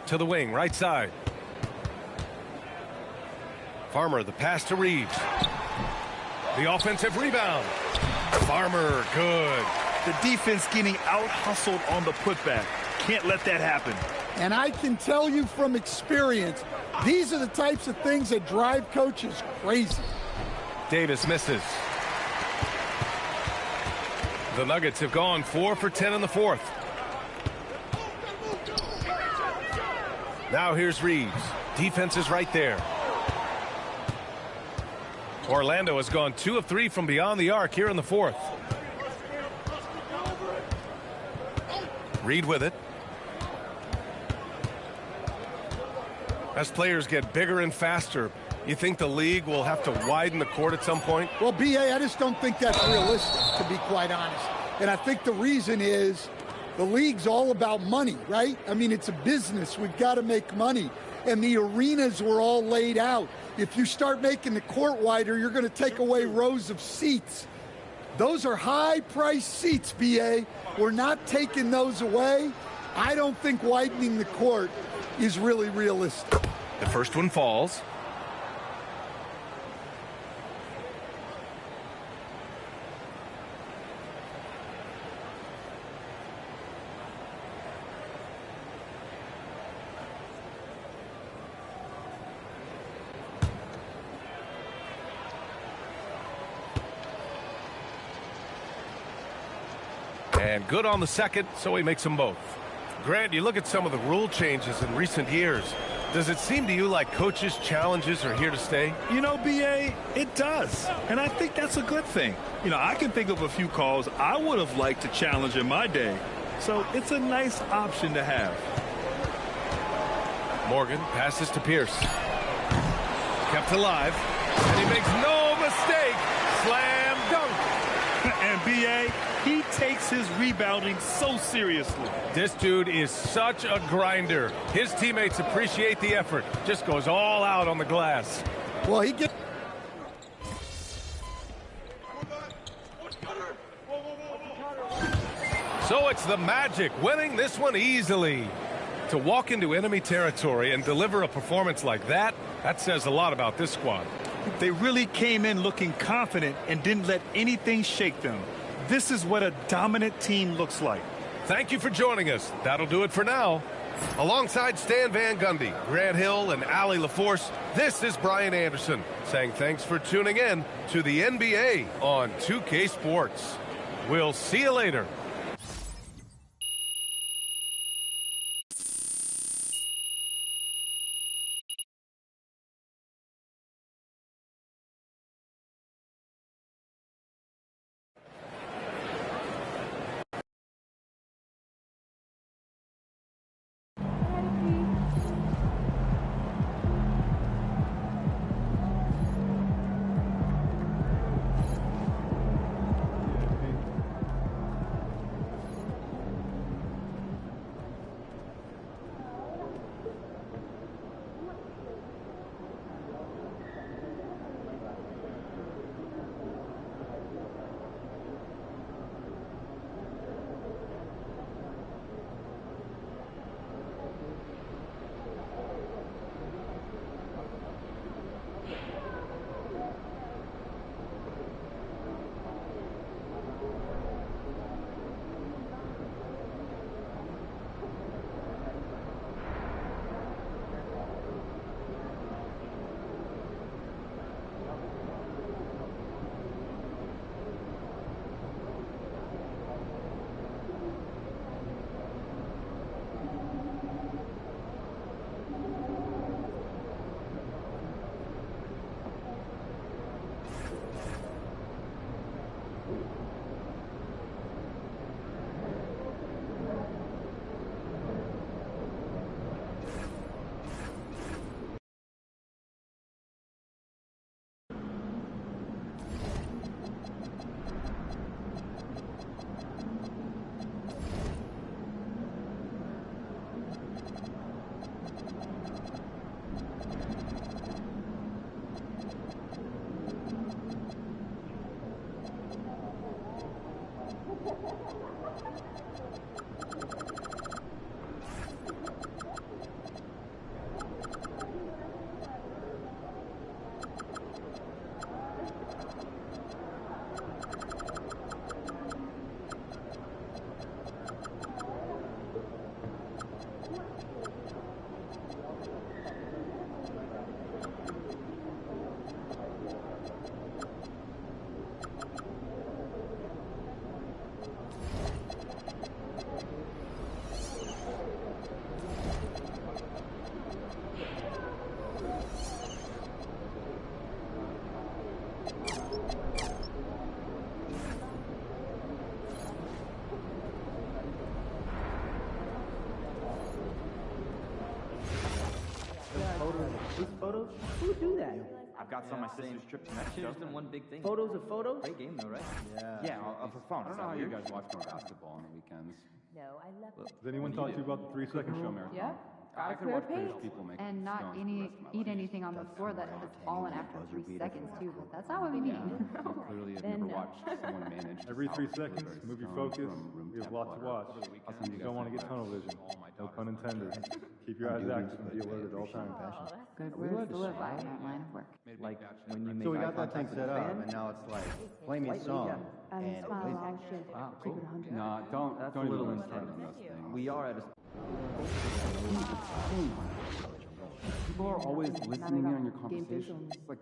To the wing, right side. Farmer, the pass to Reeves. The offensive rebound. Farmer, good. The defense getting out-hustled on the putback. Can't let that happen. And I can tell you from experience, these are the types of things that drive coaches crazy. Davis misses. The Nuggets have gone 4 for 10 in the fourth. Now here's Reeves. Defense is right there. Orlando has gone 2 of 3 from beyond the arc here in the fourth. Reed with it. As players get bigger and faster, you think the league will have to widen the court at some point? Well, B.A., I just don't think that's realistic, to be quite honest. And I think the reason is the league's all about money, right? I mean, it's a business. We've got to make money. And the arenas were all laid out. If you start making the court wider, you're going to take away rows of seats. Those are high-priced seats, B.A. We're not taking those away. I don't think widening the court is really realistic. The first one falls. And good on the second, so he makes them both. Grant, you look at some of the rule changes in recent years. Does it seem to you like coaches' challenges are here to stay? You know, B.A., it does. And I think that's a good thing. You know, I can think of a few calls I would have liked to challenge in my day. So it's a nice option to have. Morgan passes to Pierce. Kept alive. And he makes no mistake. Slam dunk. And B.A., he takes his rebounding so seriously. This dude is such a grinder. His teammates appreciate the effort. Just goes all out on the glass. Well, he gets... So it's the Magic winning this one easily. To walk into enemy territory and deliver a performance like that, that says a lot about this squad. They really came in looking confident and didn't let anything shake them. This is what a dominant team looks like. Thank you for joining us. That'll do it for now. Alongside Stan Van Gundy, Grant Hill, and Allie LaForce, this is Brian Anderson saying thanks for tuning in to the NBA on 2K Sports. We'll see you later. Photos? Who would do that? I've got some on my sister's trip to Mexico. Just in one big thing. Photos of photos? Great game though, right? Yeah, of a phone. I don't know how you guys watch more basketball on the weekends. No, I left. Has anyone talked to you about the 3-second show marathon? Yeah. I could watch British people make And not stones eat anything on the floor that has fallen after 3 seconds too, but that's not what we need. Clearly, I've never watched someone manage. Every 3 seconds, move your focus. We have lots to watch. You don't want to get tunnel vision. No pun intended. Keep your eyes active and be alert at all times. Good words to live by in that line of work. Like when you make So we got that thing set up, and now it's like, play me a song. And wow, cool. No, That's don't a little even intense. on those things. We are at a People are always listening in on your conversations. It's like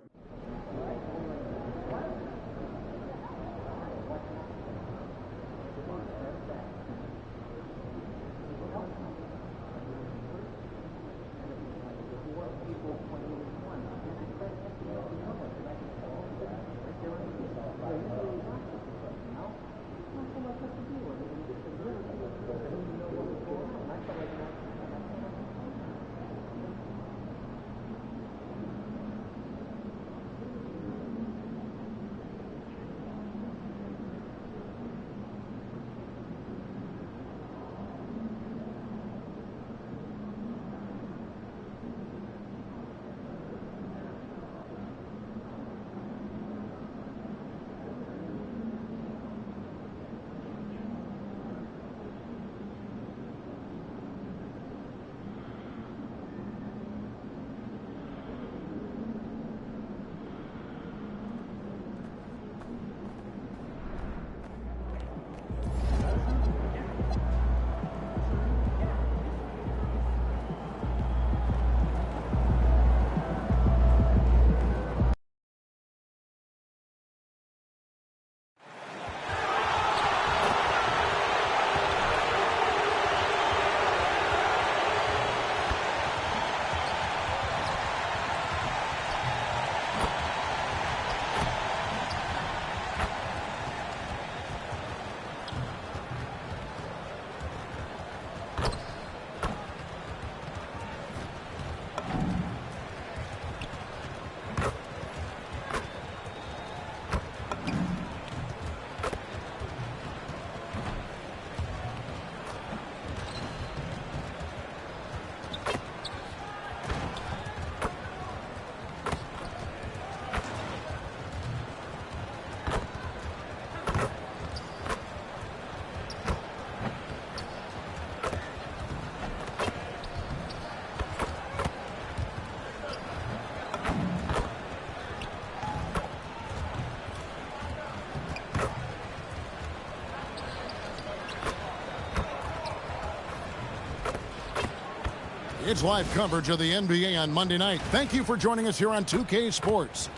It's live coverage of the NBA on Monday night. Thank you for joining us here on 2K Sports.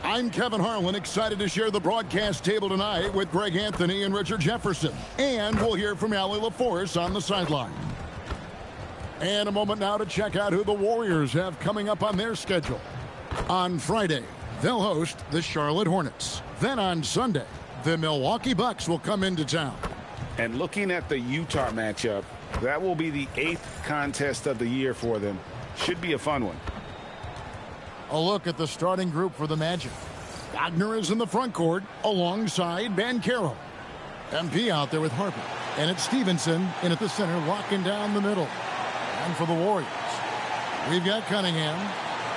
I'm Kevin Harlan, excited to share the broadcast table tonight with Greg Anthony and Richard Jefferson. And we'll hear from Allie LaForce on the sideline. And a moment now to check out who the Warriors have coming up on their schedule. On Friday, they'll host the Charlotte Hornets. Then on Sunday, The Milwaukee Bucks will come into town. And looking at the Utah matchup, that will be the 8th contest of the year for them. Should be a fun one. A look at the starting group for the Magic. Wagner is in the front court alongside Banchero. MP out there with Harper. And it's Stevenson in at the center, locking down the middle. And for the Warriors, we've got Cunningham.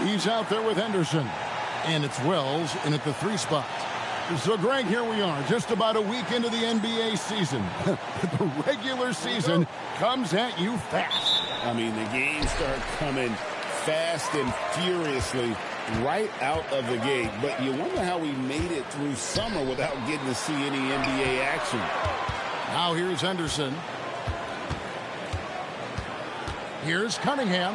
He's out there with Henderson. And it's Wells in at the 3 spot. So, Greg, here we are, just about a week into the NBA season. The regular season comes at you fast. I mean, the games start coming fast and furiously right out of the gate. But you wonder how we made it through summer without getting to see any NBA action. Now here's Henderson. Here's Cunningham.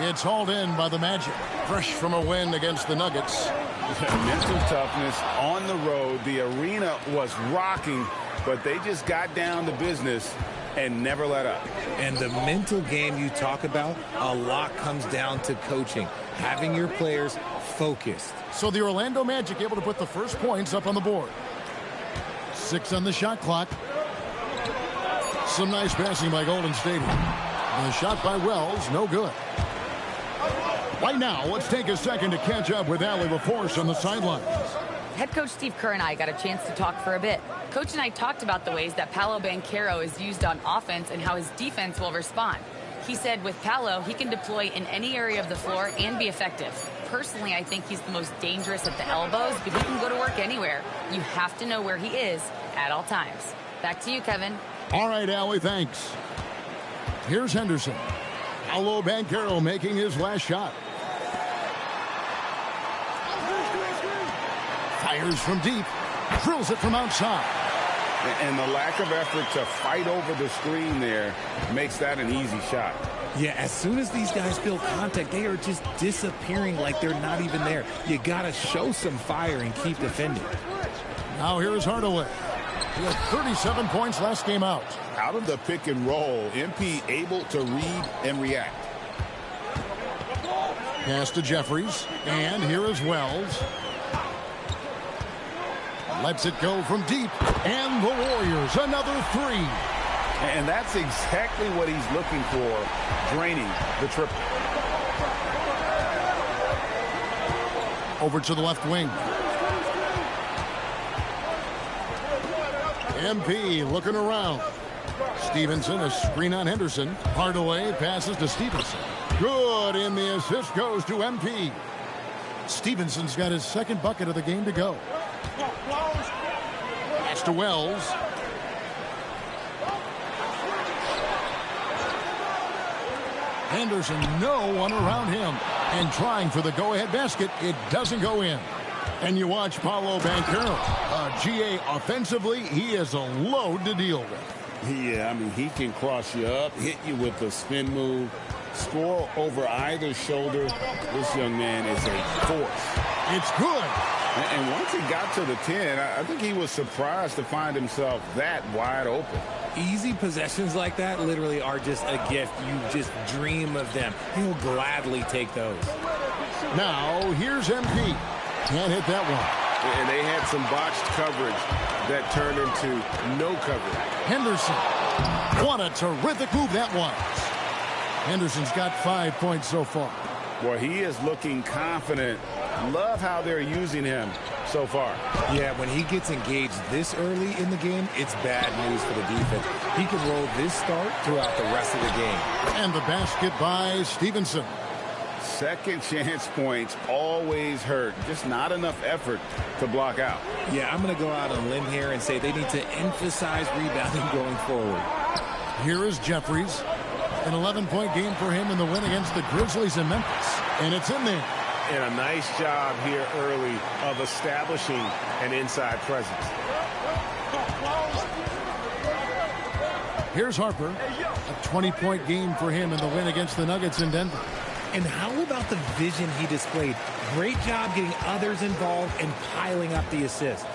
It's hauled in by the Magic. Fresh from a win against the Nuggets. Mental toughness on the road. The arena was rocking, but they just got down to business and never let up. And the mental game you talk about, a lot comes down to coaching, having your players focused. So the Orlando Magic able to put the first points up on the board. 6 on the shot clock. Some nice passing by Golden State. The shot by Wells, no good. Right now, let's take a second to catch up with Allie LaForce on the sidelines. Head coach Steve Kerr and I got a chance to talk for a bit. Coach and I talked about the ways that Paolo Banchero is used on offense and how his defense will respond. He said with Paolo, he can deploy in any area of the floor and be effective. Personally, I think he's the most dangerous at the elbows, but he can go to work anywhere. You have to know where he is at all times. Back to you, Kevin. All right, Allie, thanks. Here's Henderson. Paolo Banchero making his last shot. Fires from deep. Drills it from outside. And the lack of effort to fight over the screen there makes that an easy shot. Yeah, as soon as these guys feel contact, they are just disappearing like they're not even there. You got to show some fire and keep defending. Now here's Hardaway. He had 37 points last game out. Out of the pick and roll, MP able to read and react. Pass to Jeffries. And here is Wells. Lets it go from deep. And the Warriors, another 3. And that's exactly what he's looking for, draining the triple. Over to the left wing. MP looking around. Stevenson, a screen on Henderson. Hardaway passes to Stevenson. Good, and the assist goes to MP. Stevenson's got his second bucket of the game to go. Pass to Wells. Henderson, no one around him. And trying for the go-ahead basket, it doesn't go in. And you watch Paolo Banchero. GA offensively, he is a load to deal with. Yeah, I mean, he can cross you up, hit you with a spin move, score over either shoulder. This young man is a force. It's good. And once he got to the 10, I think he was surprised to find himself that wide open. Easy possessions like that literally are just a gift. You just dream of them. He'll gladly take those. Now, here's MP. Can't hit that one. And they had some botched coverage that turned into no coverage. Henderson. What a terrific move that was. Henderson's got 5 points so far. Boy, he is looking confident. Love how they're using him so far. Yeah, when he gets engaged this early in the game, it's bad news for the defense. He can roll this start throughout the rest of the game. And the basket by Stevenson. Second chance points always hurt. Just not enough effort to block out. Yeah, I'm going to go out on a limb here and say they need to emphasize rebounding going forward. Here is Jeffries. An 11-point game for him in the win against the Grizzlies in Memphis. And it's in there. And a nice job here early of establishing an inside presence. Here's Harper. A 20-point game for him in the win against the Nuggets in Denver. And how about the vision he displayed? Great job getting others involved and piling up the assist.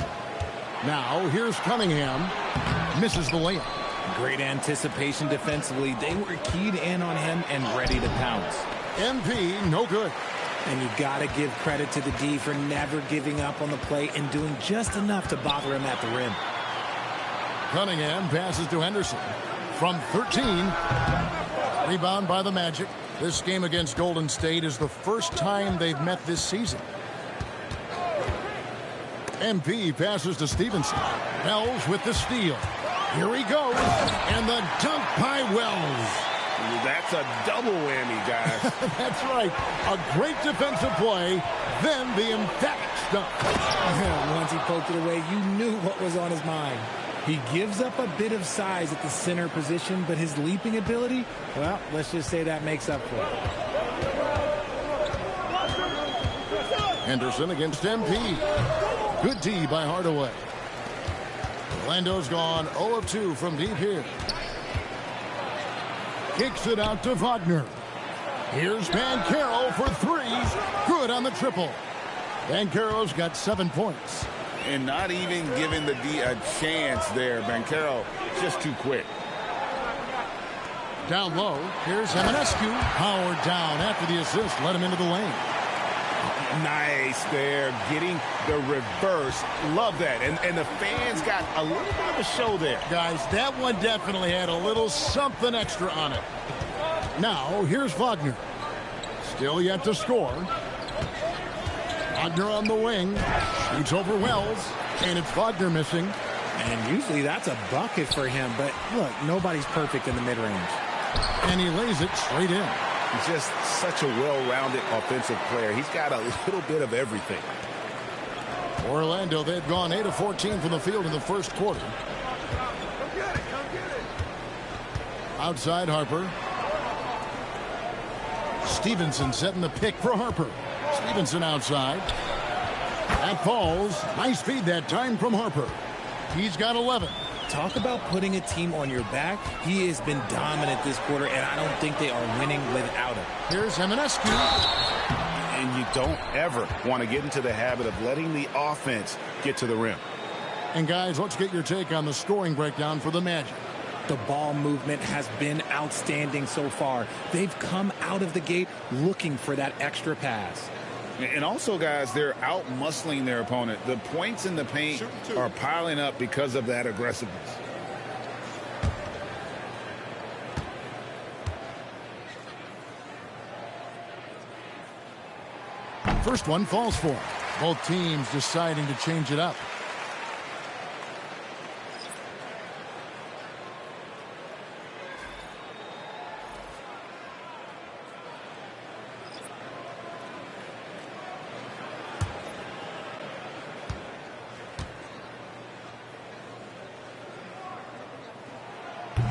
Now, here's Cunningham. Misses the layup. Great anticipation defensively. They were keyed in on him and ready to pounce. MP, no good. And you got to give credit to the D for never giving up on the play and doing just enough to bother him at the rim. Cunningham passes to Henderson from 13. Rebound by the Magic. This game against Golden State is the first time they've met this season. MP passes to Stevenson. Wells with the steal. Here he goes. And the dunk by Wells. That's a double whammy, guys. That's right. A great defensive play, then the emphatic dunk. Once he poked it away, you knew what was on his mind. He gives up a bit of size at the center position, but his leaping ability, well, let's just say that makes up for it. Henderson against MP. Good D by Hardaway. Orlando's gone 0 of 2 from deep here. Kicks it out to Wagner. Here's Banchero for 3. Good on the triple. Banchero's got 7 points. And not even giving the D a chance there. Banchero just too quick. Down low. Here's Emanescu. Powered down after the assist. Let him into the lane. Nice there, getting the reverse. Love that. And the fans got a little bit of a show there. Guys, that one definitely had a little something extra on it. Now, here's Wagner. Still yet to score. Wagner on the wing. Shoots over Wells. And it's Wagner missing. And usually that's a bucket for him. But look, nobody's perfect in the mid-range. And he lays it straight in. Just such a well-rounded offensive player. He's got a little bit of everything. Orlando, they've gone 8 of 14 from the field in the first quarter. Outside Harper. Stevenson setting the pick for Harper. Stevenson outside. That falls. Nice feed that time from Harper. He's got 11. Talk about putting a team on your back. He has been dominant this quarter, and I don't think they are winning without him. Here's Emanescu. And you don't ever want to get into the habit of letting the offense get to the rim. And guys, let's get your take on the scoring breakdown for the Magic. The ball movement has been outstanding so far. They've come out of the gate looking for that extra pass. And also, guys, they're out-muscling their opponent. The points in the paint are piling up because of that aggressiveness. First one falls for him. Both teams deciding to change it up.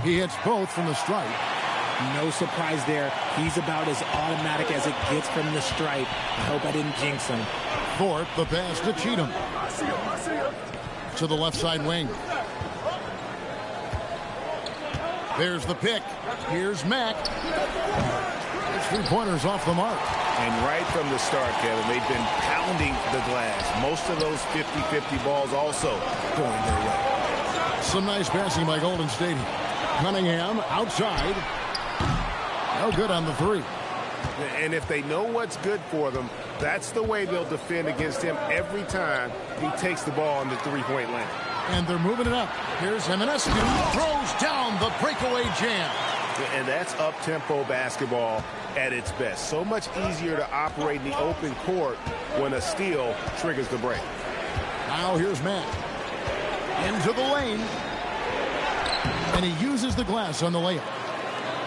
He hits both from the stripe. No surprise there. He's about as automatic as it gets from the stripe. I hope I didn't jinx him. Fourth, the pass to Cheatham. To the left side wing. There's the pick. Here's Mack. It's 3-pointers off the mark. And right from the start, Kevin, they've been pounding the glass. Most of those 50-50 balls also going their way. Some nice passing by Golden State. Cunningham outside. No good on the 3. And if they know what's good for them, that's the way they'll defend against him every time he takes the ball in the three-point lane. And they're moving it up. Here's Emanescu. Throws down the breakaway jam. And that's up-tempo basketball at its best. So much easier to operate in the open court when a steal triggers the break. Now here's Matt. Into the lane. And he uses the glass on the layup.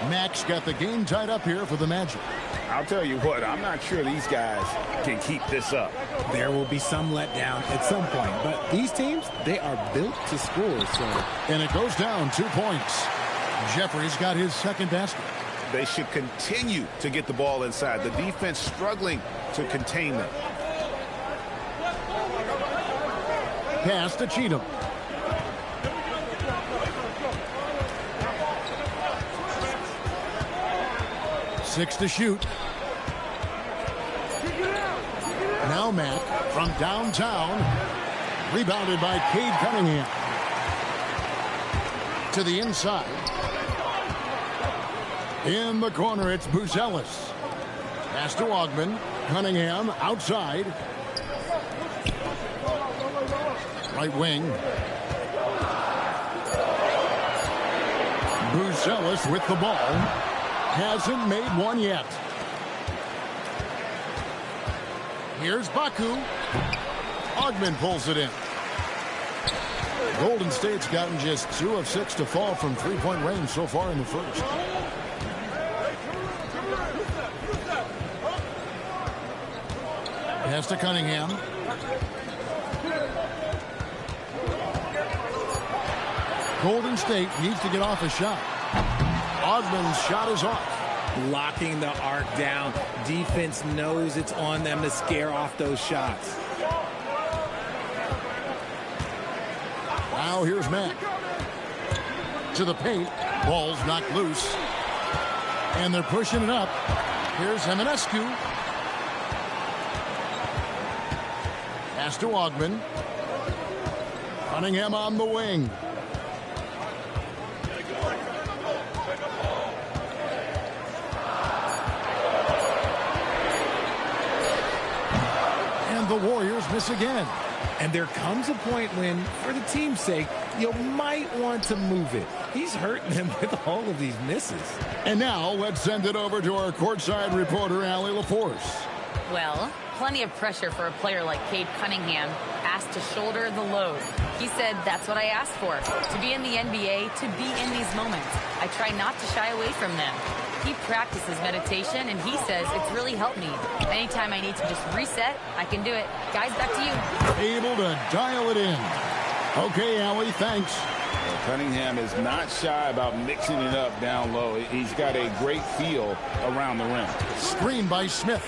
Mack's got the game tied up here for the Magic. I'll tell you what, I'm not sure these guys can keep this up. There will be some letdown at some point, but these teams, they are built to score. So, and it goes down 2 points. Jeffrey's got his second basket. They should continue to get the ball inside. The defense struggling to contain them. Pass to Cheatham. Six to shoot. Now Mack from downtown. Rebounded by Cade Cunningham. To the inside. In the corner, it's Buzelis. Pass to Ogman. Cunningham outside. Right wing. Buzelis with the ball. Hasn't made one yet. Here's Baku. Ogman pulls it in. Golden State's gotten just 2 of 6 to fall from three-point range so far in the first. Pass to Cunningham. Golden State needs to get off a shot. Ogman's shot is off. Locking the arc down. Defense knows it's on them to scare off those shots. Now here's Mack. To the paint. Ball's knocked loose. And they're pushing it up. Here's Eminescu. Pass to Ogman. Cunningham on the wing. And the Warriors miss again. And there comes a point when, for the team's sake, you might want to move it. He's hurting them with all of these misses. And now let's send it over to our courtside reporter, Allie LaForce. Well, plenty of pressure for a player like Cade Cunningham, asked to shoulder the load. He said, that's what I asked for, to be in the NBA, to be in these moments. I try not to shy away from them. He practices meditation, and he says it's really helped me. Anytime I need to just reset, I can do it. Guys, back to you. Able to dial it in. Okay, Allie, thanks. Well, Cunningham is not shy about mixing it up down low. He's got a great feel around the rim. Screen by Smith.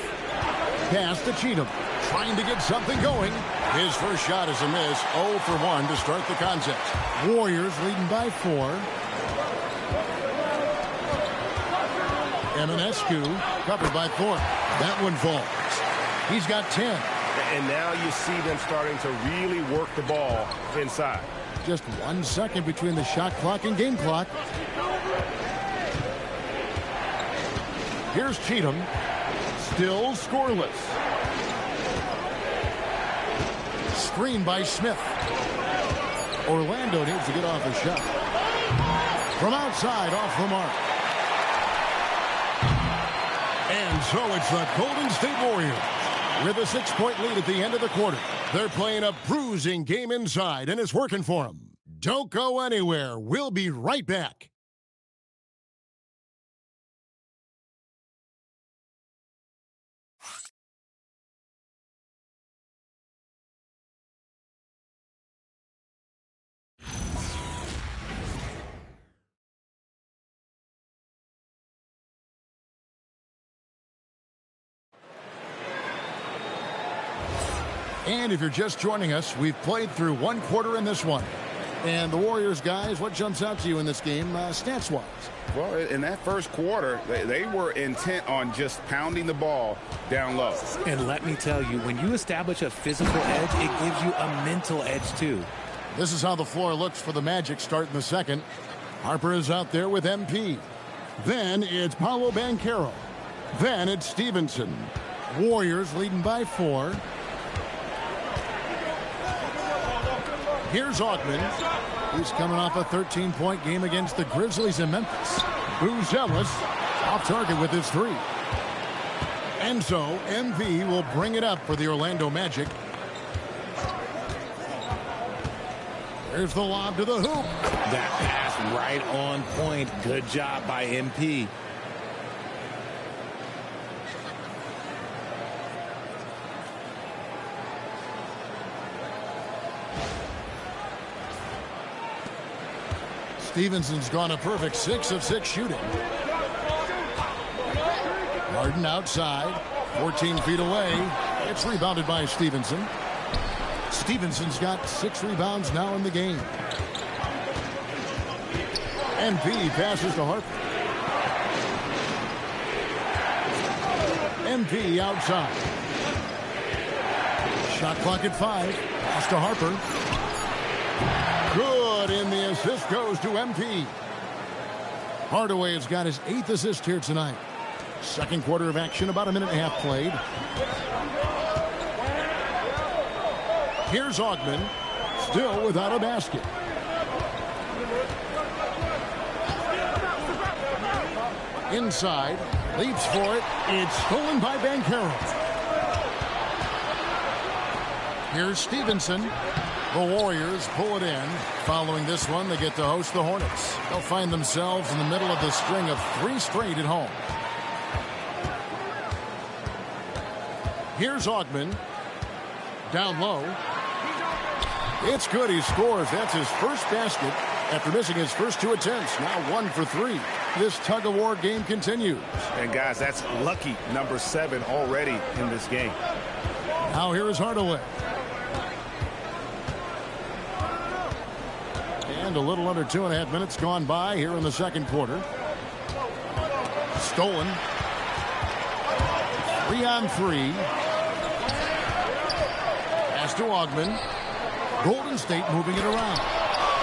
Pass to Cheatham. Trying to get something going. His first shot is a miss. 0 for 1 to start the contest. Warriors leading by 4. Eminescu covered by Thorpe. That one falls. He's got 10. And now you see them starting to really work the ball inside. Just 1 second between the shot clock and game clock. Here's Cheatham. Still scoreless. Screen by Smith. Orlando needs to get off a shot. From outside, off the mark. And so it's the Golden State Warriors with a 6-point lead at the end of the quarter. They're playing a bruising game inside, and it's working for them. Don't go anywhere. We'll be right back. And if you're just joining us, we've played through 1 quarter in this one. And the Warriors, guys, what jumps out to you in this game, stats-wise? Well, in that first quarter, they were intent on just pounding the ball down low. And let me tell you, when you establish a physical edge, it gives you a mental edge, too. This is how the floor looks for the Magic starting the second. Harper is out there with MP. Then it's Paolo Banchero. Then it's Stevenson. Warriors leading by 4. Here's Ogman. He's coming off a 13-point game against the Grizzlies in Memphis. Buzelis off target with his 3. And so MP will bring it up for the Orlando Magic. Here's the lob to the hoop. That pass right on point. Good job by MP. Stevenson's gone a perfect 6 of 6 shooting. Harden outside, 14 feet away. It's rebounded by Stevenson. Stevenson's got 6 rebounds now in the game. MP passes to Harper. MP outside. Shot clock at 5. Pass to Harper. Good, and the assist goes to MP. Hardaway has got his 8th assist here tonight. Second quarter of action, about a minute and a half played. Here's Ogman, still without a basket. Inside, leaps for it. It's stolen by Banchero. Here's Stevenson. The Warriors pull it in. Following this one, they get to host the Hornets. They'll find themselves in the middle of the string of 3 straight at home. Here's Ogman. Down low. It's good. He scores. That's his first basket after missing his first 2 attempts. Now 1 for 3. This tug-of-war game continues. And, guys, that's lucky number 7 already in this game. Now here is Hardaway. And a little under 2.5 minutes gone by here in the second quarter. Stolen. 3-on-3. Pass to Ogman. Golden State moving it around.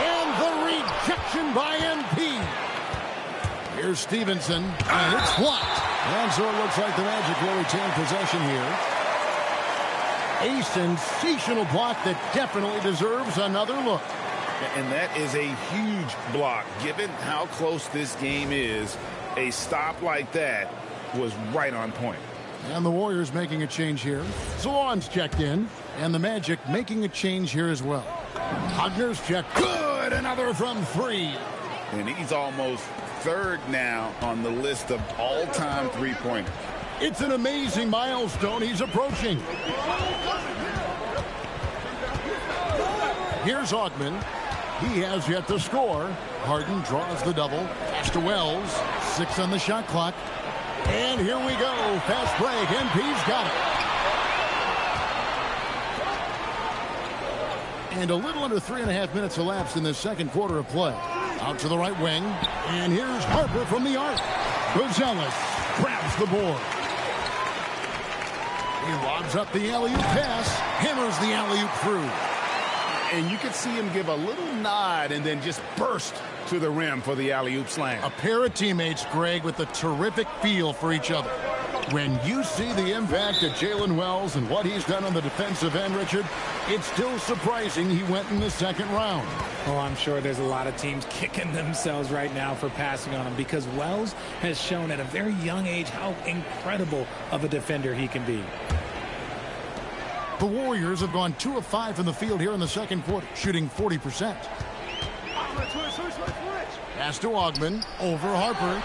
And the rejection by MP. Here's Stevenson. And it's blocked. And so it looks like the Magic will retain possession here. A sensational block that definitely deserves another look. And that is a huge block. Given how close this game is, a stop like that was right on point. And the Warriors making a change here. Salon's checked in. And the Magic making a change here as well. Hogner's check. Good! Another from 3. And he's almost 3rd now on the list of all-time three-pointers. It's an amazing milestone he's approaching. Here's Ogman. He has yet to score. Harden draws the double. Pass to Wells. 6 on the shot clock. And here we go. Fast break. MP's got it. And a little under 3.5 minutes elapsed in the second quarter of play. Out to the right wing. And here's Harper from the arc. Buzelis grabs the board. He lobs up the alley-oop pass. Hammers the alley-oop through. And you could see him give a little nod and then just burst to the rim for the alley-oop slam. A pair of teammates, Greg, with a terrific feel for each other. When you see the impact of Jalen Wells and what he's done on the defensive end, Richard, it's still surprising he went in the second round. Oh, I'm sure there's a lot of teams kicking themselves right now for passing on him because Wells has shown at a very young age how incredible of a defender he can be. The Warriors have gone 2 of 5 from the field here in the second quarter, shooting 40%. Pass to Ogman, over Harper.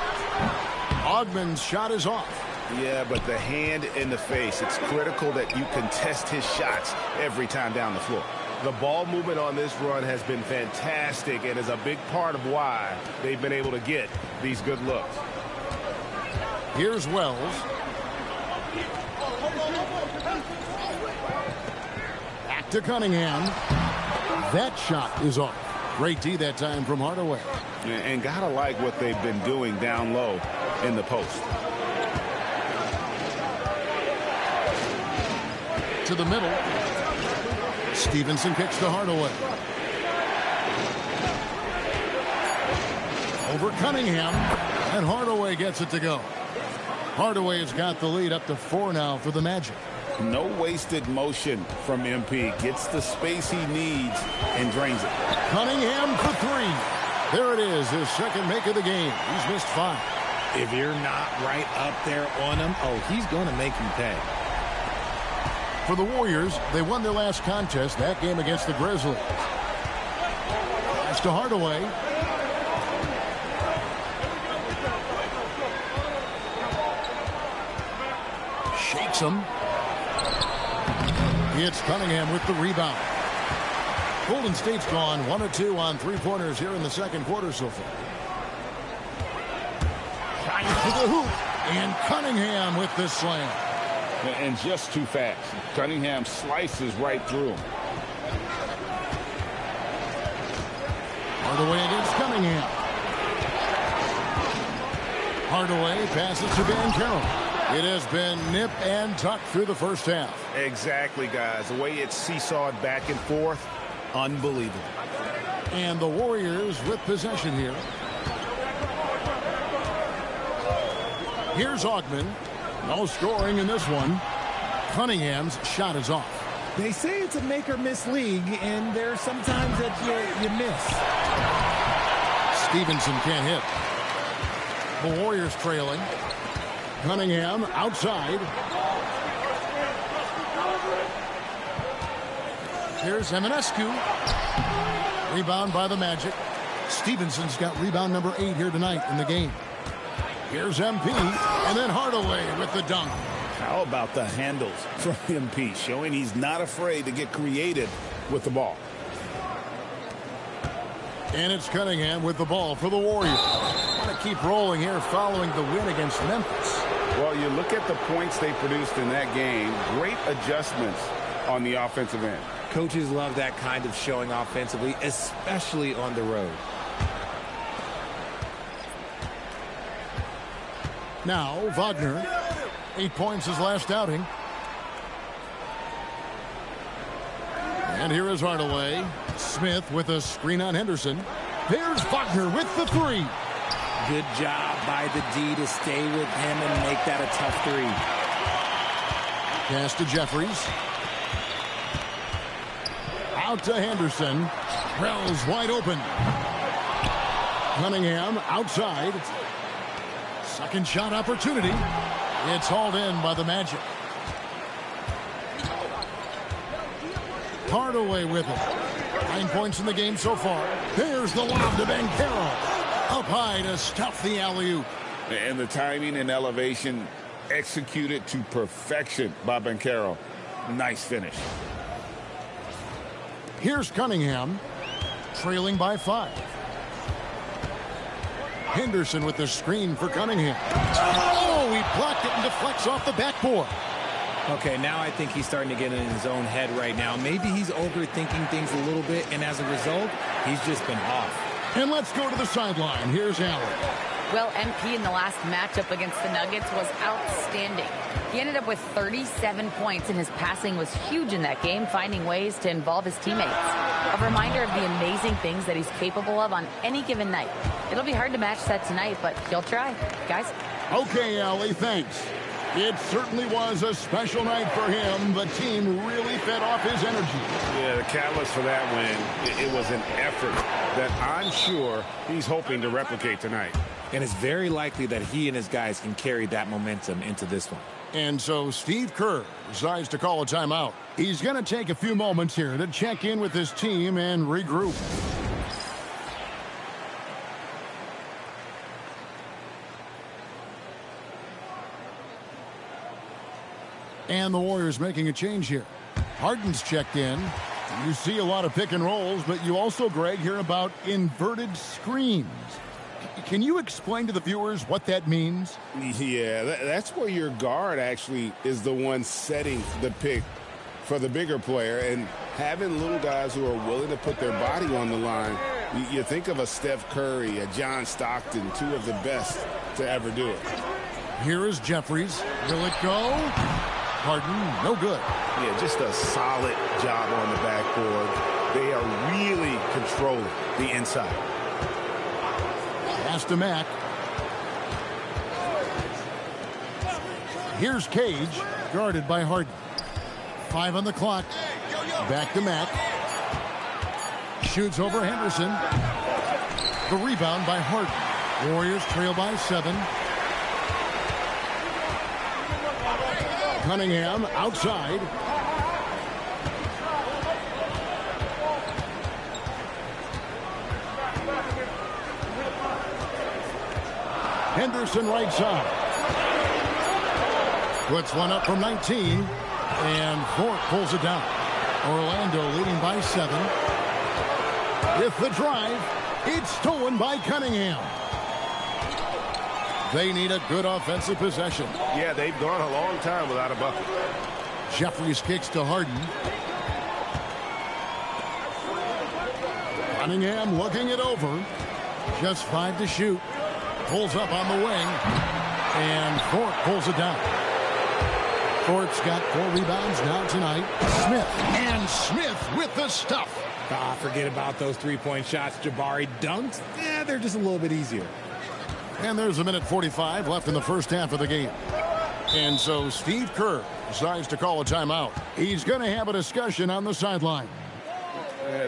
Ogman's shot is off. Yeah, but the hand in the face, it's critical that you contest his shots every time down the floor. The ball movement on this run has been fantastic and is a big part of why they've been able to get these good looks. Here's Wells. Back to Cunningham. That shot is off. Great D that time from Hardaway. And gotta like what they've been doing down low in the post. To the middle. Stevenson kicks to Hardaway. Over Cunningham. And Hardaway gets it to go. Hardaway has got the lead up to 4 now for the Magic. No wasted motion from MP. Gets the space he needs and drains it. Cunningham for 3. There it is, his second make of the game. He's missed 5. If you're not right up there on him, oh, he's going to make him pay. For the Warriors, they won their last contest, that game against the Grizzlies. Pass to Hardaway. Shakes him. It's Cunningham with the rebound. Golden State's gone 1 of 2 on 3-pointers here in the second quarter so far. Tries to the hoop. And Cunningham with this slam. And just too fast. Cunningham slices right through him. Hardaway against Cunningham. Hardaway passes to Banchero. It has been nip and tuck through the first half. Exactly, guys. The way it's seesawed back and forth, unbelievable. And the Warriors with possession here. Here's Augman. No scoring in this one. Cunningham's shot is off. They say it's a make-or-miss league, and there's sometimes that you miss. Stevenson can't hit. The Warriors trailing. Cunningham outside. Here's Eminescu. Rebound by the Magic. Stevenson's got rebound number 8 here tonight in the game. Here's MP, and then Hardaway with the dunk. How about the handles from MP, showing he's not afraid to get creative with the ball. And it's Cunningham with the ball for the Warriors. Want to keep rolling here following the win against Memphis. Well, you look at the points they produced in that game. Great adjustments on the offensive end. Coaches love that kind of showing offensively, especially on the road. Now, Wagner, 8 points his last outing. And here is Hardaway. Smith with a screen on Henderson. Here's Wagner with the 3. Good job by the D to stay with him and make that a tough 3. Pass to Jeffries. Out to Henderson. Wells wide open. Cunningham outside. Second shot opportunity. It's hauled in by the Magic. Hardaway with it. 9 points in the game so far. There's the lob to Banchero. Up high to stuff the alley-oop. And the timing and elevation executed to perfection by Banchero. Nice finish. Here's Cunningham, trailing by 5. Henderson with the screen for Cunningham. Oh, he blocked it and deflects off the backboard. Okay, now I think he's starting to get in his own head right now. Maybe he's overthinking things a little bit, and as a result, he's just been off. And let's go to the sideline. Here's Allen. Well, MP in the last matchup against the Nuggets was outstanding. He ended up with 37 points, and his passing was huge in that game, finding ways to involve his teammates. A reminder of the amazing things that he's capable of on any given night. It'll be hard to match that tonight, but he'll try. Guys? Okay, Allie, thanks. It certainly was a special night for him. The team really fed off his energy. Yeah, the catalyst for that win, it was an effort that I'm sure he's hoping to replicate tonight. And it's very likely that he and his guys can carry that momentum into this one. And so Steve Kerr decides to call a timeout. He's going to take a few moments here to check in with his team and regroup. And the Warriors making a change here. Harden's checked in. You see a lot of pick and rolls, but you also, Greg, hear about inverted screens. Can you explain to the viewers what that means? Yeah, that's where your guard actually is the one setting the pick for the bigger player, and having little guys who are willing to put their body on the line. You think of a Steph Curry, a John Stockton, 2 of the best to ever do it. Here is Jeffries. Will it go? Harden, no good. Yeah, just a solid job on the backboard. They are really controlling the inside. Pass to Mack. Here's Cage, guarded by Harden. 5 on the clock. Back to Mack. Shoots over Henderson. The rebound by Harden. Warriors trail by 7. Cunningham outside. Henderson right side. Puts one up from 19. And Fort pulls it down. Orlando leading by 7. With the drive, it's stolen by Cunningham. They need a good offensive possession. Yeah, they've gone a long time without a bucket. Jeffries kicks to Harden. Cunningham looking it over. Just 5 to shoot. Pulls up on the wing. And Fort pulls it down. Fort's got 4 rebounds now tonight. Smith with the stuff. Forget about those 3-point shots Jabari dunked. Yeah, they're just a little bit easier. And there's a minute 45 left in the first half of the game. And so Steve Kerr decides to call a timeout. He's going to have a discussion on the sideline.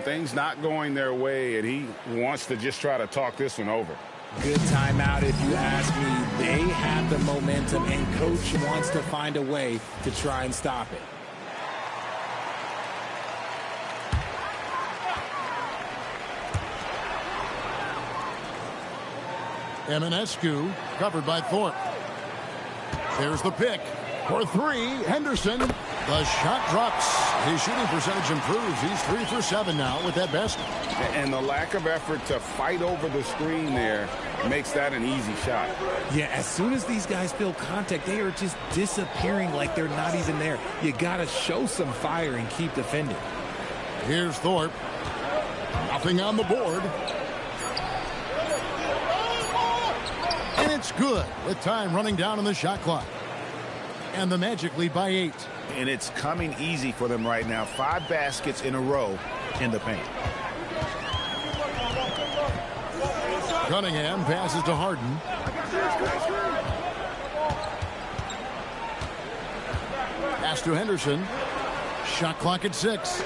Things not going their way, and he wants to just try to talk this one over. Good timeout if you ask me. They have the momentum, and Coach wants to find a way to try and stop it. Eminescu covered by Thorpe. There's the pick for three. Henderson. The shot drops. His shooting percentage improves. He's 3 for 7 now with that basket. And the lack of effort to fight over the screen there makes that an easy shot. Yeah, as soon as these guys feel contact, they are just disappearing like they're not even there. You got to show some fire and keep defending. Here's Thorpe. Nothing on the board. And it's good with time running down on the shot clock. And the Magic lead by 8. And it's coming easy for them right now. 5 baskets in a row in the paint. Cunningham passes to Harden. Pass to Henderson. Shot clock at 6.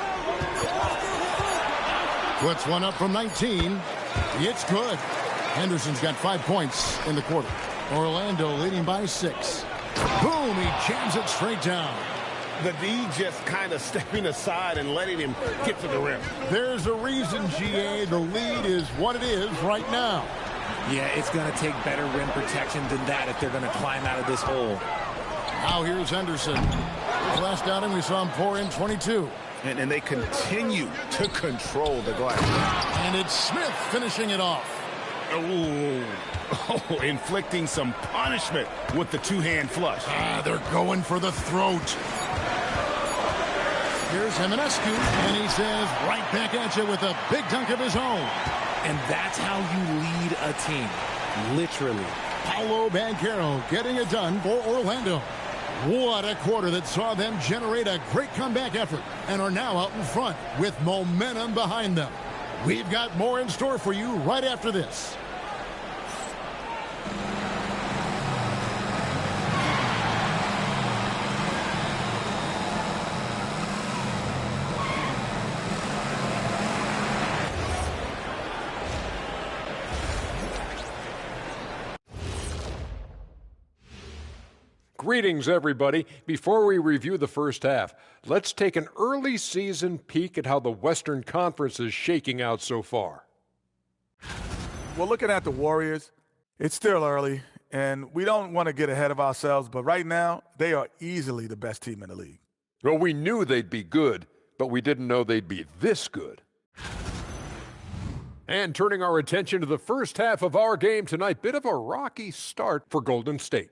Puts one up from 19. It's good. Henderson's got 5 points in the quarter. Orlando leading by 6. Boom, he jams it straight down. The D just kind of stepping aside and letting him get to the rim. There's a reason, GA, the lead is what it is right now. Yeah, it's going to take better rim protection than that if they're going to climb out of this hole. Now here's Henderson. His last outing, we saw him pour in 22. And they continue to control the glass. And it's Smith finishing it off. Oh, inflicting some punishment with the two-hand flush. They're going for the throat. Here's Eminescu, and he says right back at you with a big dunk of his own. And that's how you lead a team, literally. Paolo Banchero getting it done for Orlando. What a quarter that saw them generate a great comeback effort and are now out in front with momentum behind them. We've got more in store for you right after this. Greetings, everybody. Before we review the first half, let's take an early season peek at how the Western Conference is shaking out so far. Well, looking at the Warriors, it's still early, and we don't want to get ahead of ourselves, but right now, they are easily the best team in the league. Well, we knew they'd be good, but we didn't know they'd be this good. And turning our attention to the first half of our game tonight, bit of a rocky start for Golden State.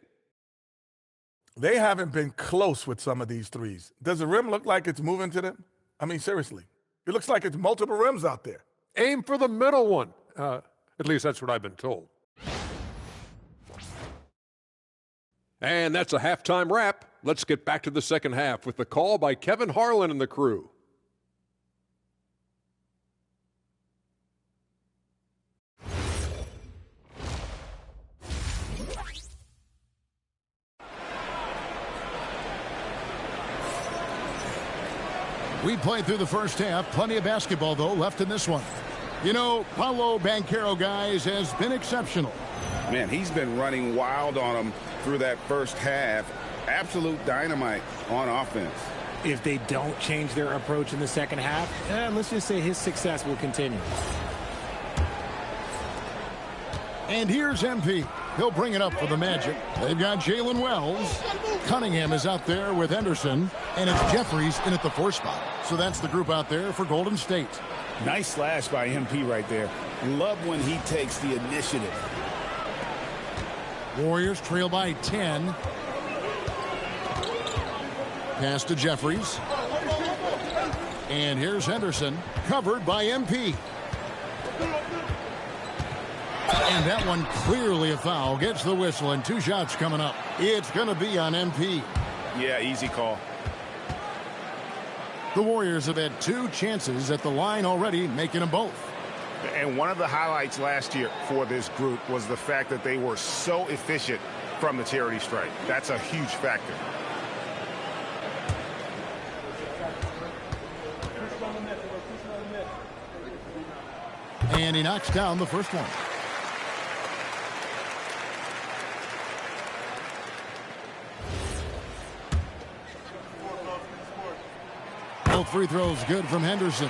They haven't been close with some of these threes. Does the rim look like it's moving to them? I mean, seriously. It looks like it's multiple rims out there. Aim for the middle one. At least that's what I've been told. And that's a halftime wrap. Let's get back to the second half with the call by Kevin Harlan and the crew. We played through the first half. Plenty of basketball, though, left in this one. You know, Paolo Banchero, guys, has been exceptional. Man, he's been running wild on them through that first half. Absolute dynamite on offense. If they don't change their approach in the second half, let's just say his success will continue. And here's MP. He'll bring it up for the Magic. They've got Jalen Wells. Cunningham is out there with Henderson. And it's Jeffries in at the 4 spot. So that's the group out there for Golden State. Nice slash by MP right there. Love when he takes the initiative. Warriors trail by 10. Pass to Jeffries. And here's Henderson, covered by MP. And that one clearly a foul. Gets the whistle, and 2 shots coming up. It's going to be on MP. Yeah, easy call. The Warriors have had 2 chances at the line already, making them both. And one of the highlights last year for this group was the fact that they were so efficient from the charity stripe. That's a huge factor. And he knocks down the first one. Both free throws good from Henderson.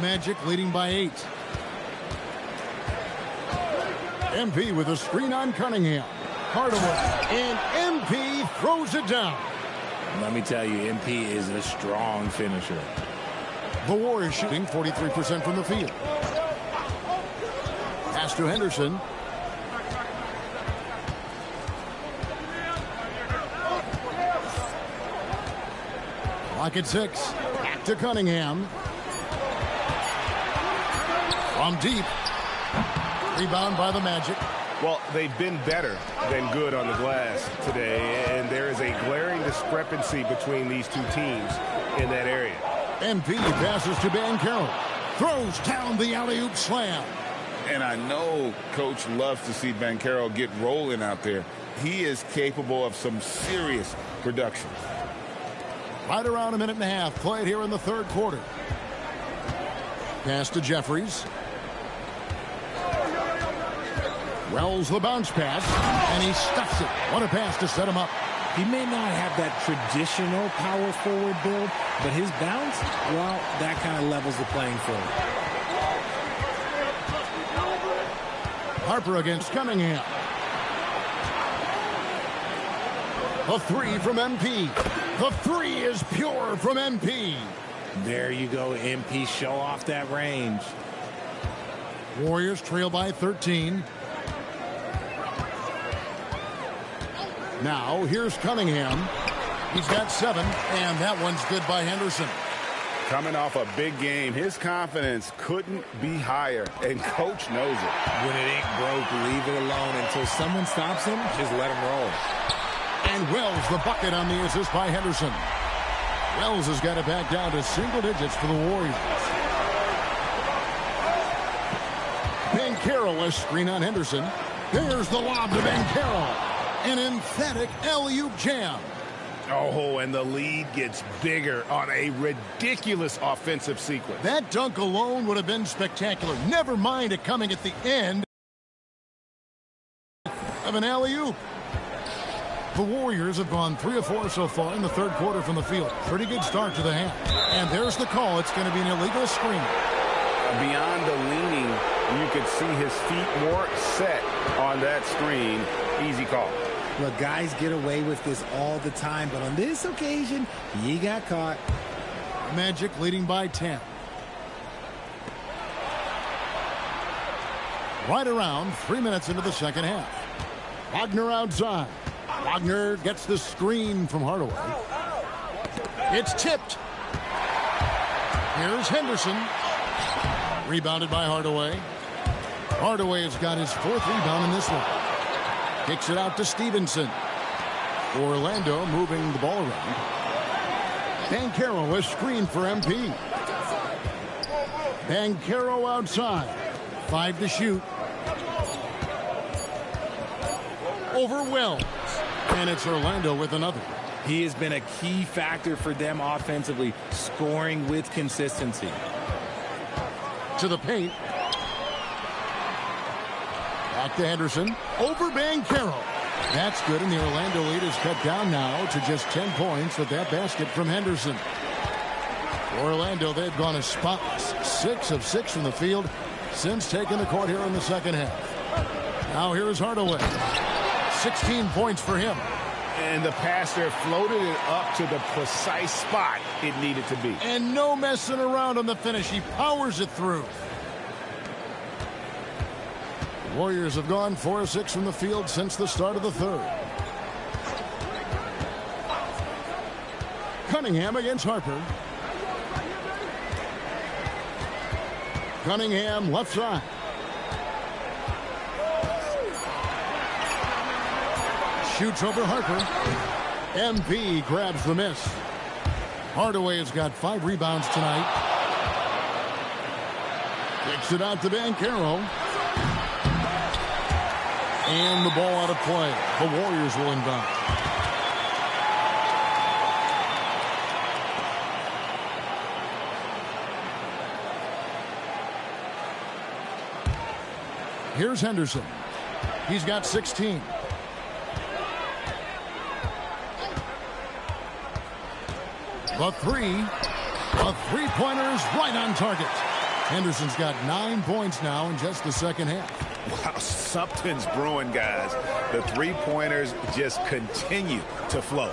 Magic leading by 8. MP with a screen on Cunningham. Hardaway. And MP throws it down. Let me tell you, MP is a strong finisher. The Warriors shooting 43% from the field. Pass to Henderson. Clock at 6. Back to Cunningham. From deep. Rebound by the Magic. Well, they've been better than good on the glass today, and there is a glaring discrepancy between these two teams in that area. MP passes to Banchero. Throws down the alley-oop slam. And I know Coach loves to see Banchero get rolling out there. He is capable of some serious production. Right around a minute and a half played here in the third quarter. Pass to Jeffries. Wells the bounce pass, and he stuffs it. What a pass to set him up. He may not have that traditional power forward build, but his bounce, well, that kind of levels the playing field. Harper against Cunningham. The three from MP. The three is pure from MP. There you go, MP. Show off that range. Warriors trail by 13. Now, here's Cunningham. He's got 7, and that one's good by Henderson. Coming off a big game, his confidence couldn't be higher, and Coach knows it. When it ain't broke, leave it alone until someone stops him. Just let him roll. And Wells the bucket on the assist by Henderson. Wells has got it back down to single digits for the Warriors. Banchero, a screen on Henderson. There's the lob to Banchero. An emphatic alley-oop jam. Oh, and the lead gets bigger on a ridiculous offensive sequence. That dunk alone would have been spectacular. Never mind it coming at the end of an alley-oop. The Warriors have gone 3 of 4 so far in the third quarter from the field. Pretty good start to the half. And there's the call. It's going to be an illegal screen. Beyond the leaning, you could see his feet more set on that screen. Easy call. Look, guys get away with this all the time, but on this occasion, he got caught. Magic leading by 10. Right around 3 minutes into the second half. Wagner outside. Wagner gets the screen from Hardaway. It's tipped. Here's Henderson. Rebounded by Hardaway. Hardaway has got his 4th rebound in this one. Kicks it out to Stevenson. Orlando moving the ball around. Banchero, a screen for MP. Banchero outside. 5 to shoot. Over Wells. And it's Orlando with another. He has been a key factor for them offensively, scoring with consistency. To the paint. Back to Henderson. Over Banchero. That's good, and the Orlando lead is cut down now to just 10 points with that basket from Henderson. Orlando, they've gone a spotless 6 of 6 from the field since taking the court here in the second half. Now here's Hardaway. 16 points for him. And the pass there floated it up to the precise spot it needed to be. And no messing around on the finish. He powers it through. The Warriors have gone 4 of 6 from the field since the start of the third. Cunningham against Harper. Cunningham left side. Shoots over Harper. MP grabs the miss. Hardaway has got 5 rebounds tonight. Kicks it out to Banchero. And the ball out of play. The Warriors will inbound. Here's Henderson. He's got 16. The three-pointer's right on target. Henderson's got 9 points now in just the second half. Wow, something's brewing, guys. The three-pointers just continue to flow.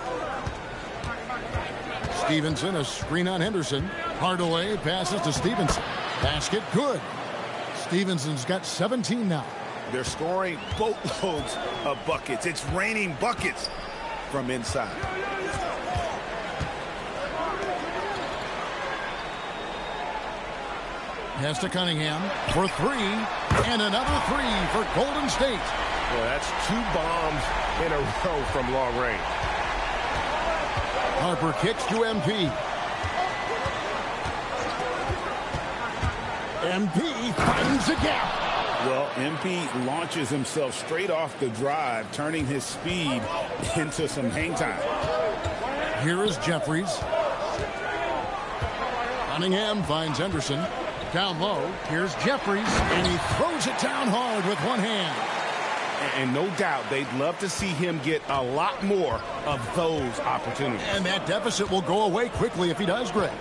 Stevenson, a screen on Henderson. Hardaway passes to Stevenson. Basket good. Stevenson's got 17 now. They're scoring boatloads of buckets. It's raining buckets from inside. Pass to Cunningham for three, and another three for Golden State. Well, that's 2 bombs in a row from long range. Harper kicks to MP. MP finds a gap. Well, MP launches himself straight off the drive, turning his speed into some hang time. Here is Jeffries. Cunningham finds Henderson. Down low, here's Jeffries, and he throws it down hard with one hand. And no doubt they'd love to see him get a lot more of those opportunities. And that deficit will go away quickly if he does, Greg.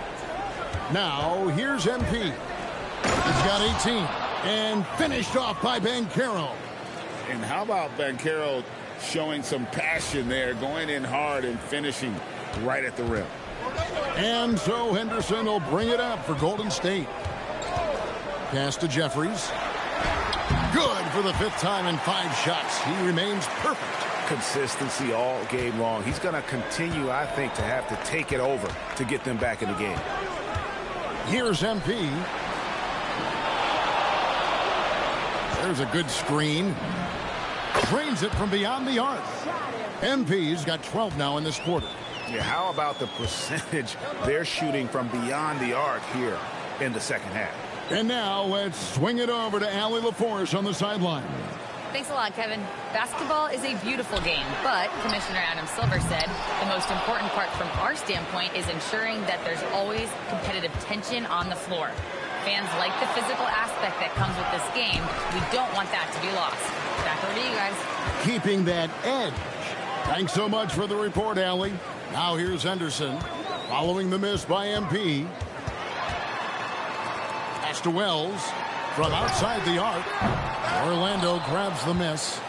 Now, here's MP. He's got 18, and finished off by Banchero. And how about Banchero showing some passion there, going in hard and finishing right at the rim. And so Henderson will bring it up for Golden State. Pass to Jeffries. Good for the 5th time in 5 shots. He remains perfect. Consistency all game long. He's going to continue, I think, to have to take it over to get them back in the game. Here's MP. There's a good screen. Drains it from beyond the arc. MP's got 12 now in this quarter. Yeah, how about the percentage they're shooting from beyond the arc here in the second half? And now let's swing it over to Allie LaForce on the sideline. Thanks a lot, Kevin. Basketball is a beautiful game, but Commissioner Adam Silver said the most important part from our standpoint is ensuring that there's always competitive tension on the floor. Fans like the physical aspect that comes with this game. We don't want that to be lost. Back over to you guys. Keeping that edge. Thanks so much for the report, Allie. Now here's Henderson following the miss by MP. Pass to Wells from outside the arc. Orlando grabs the miss.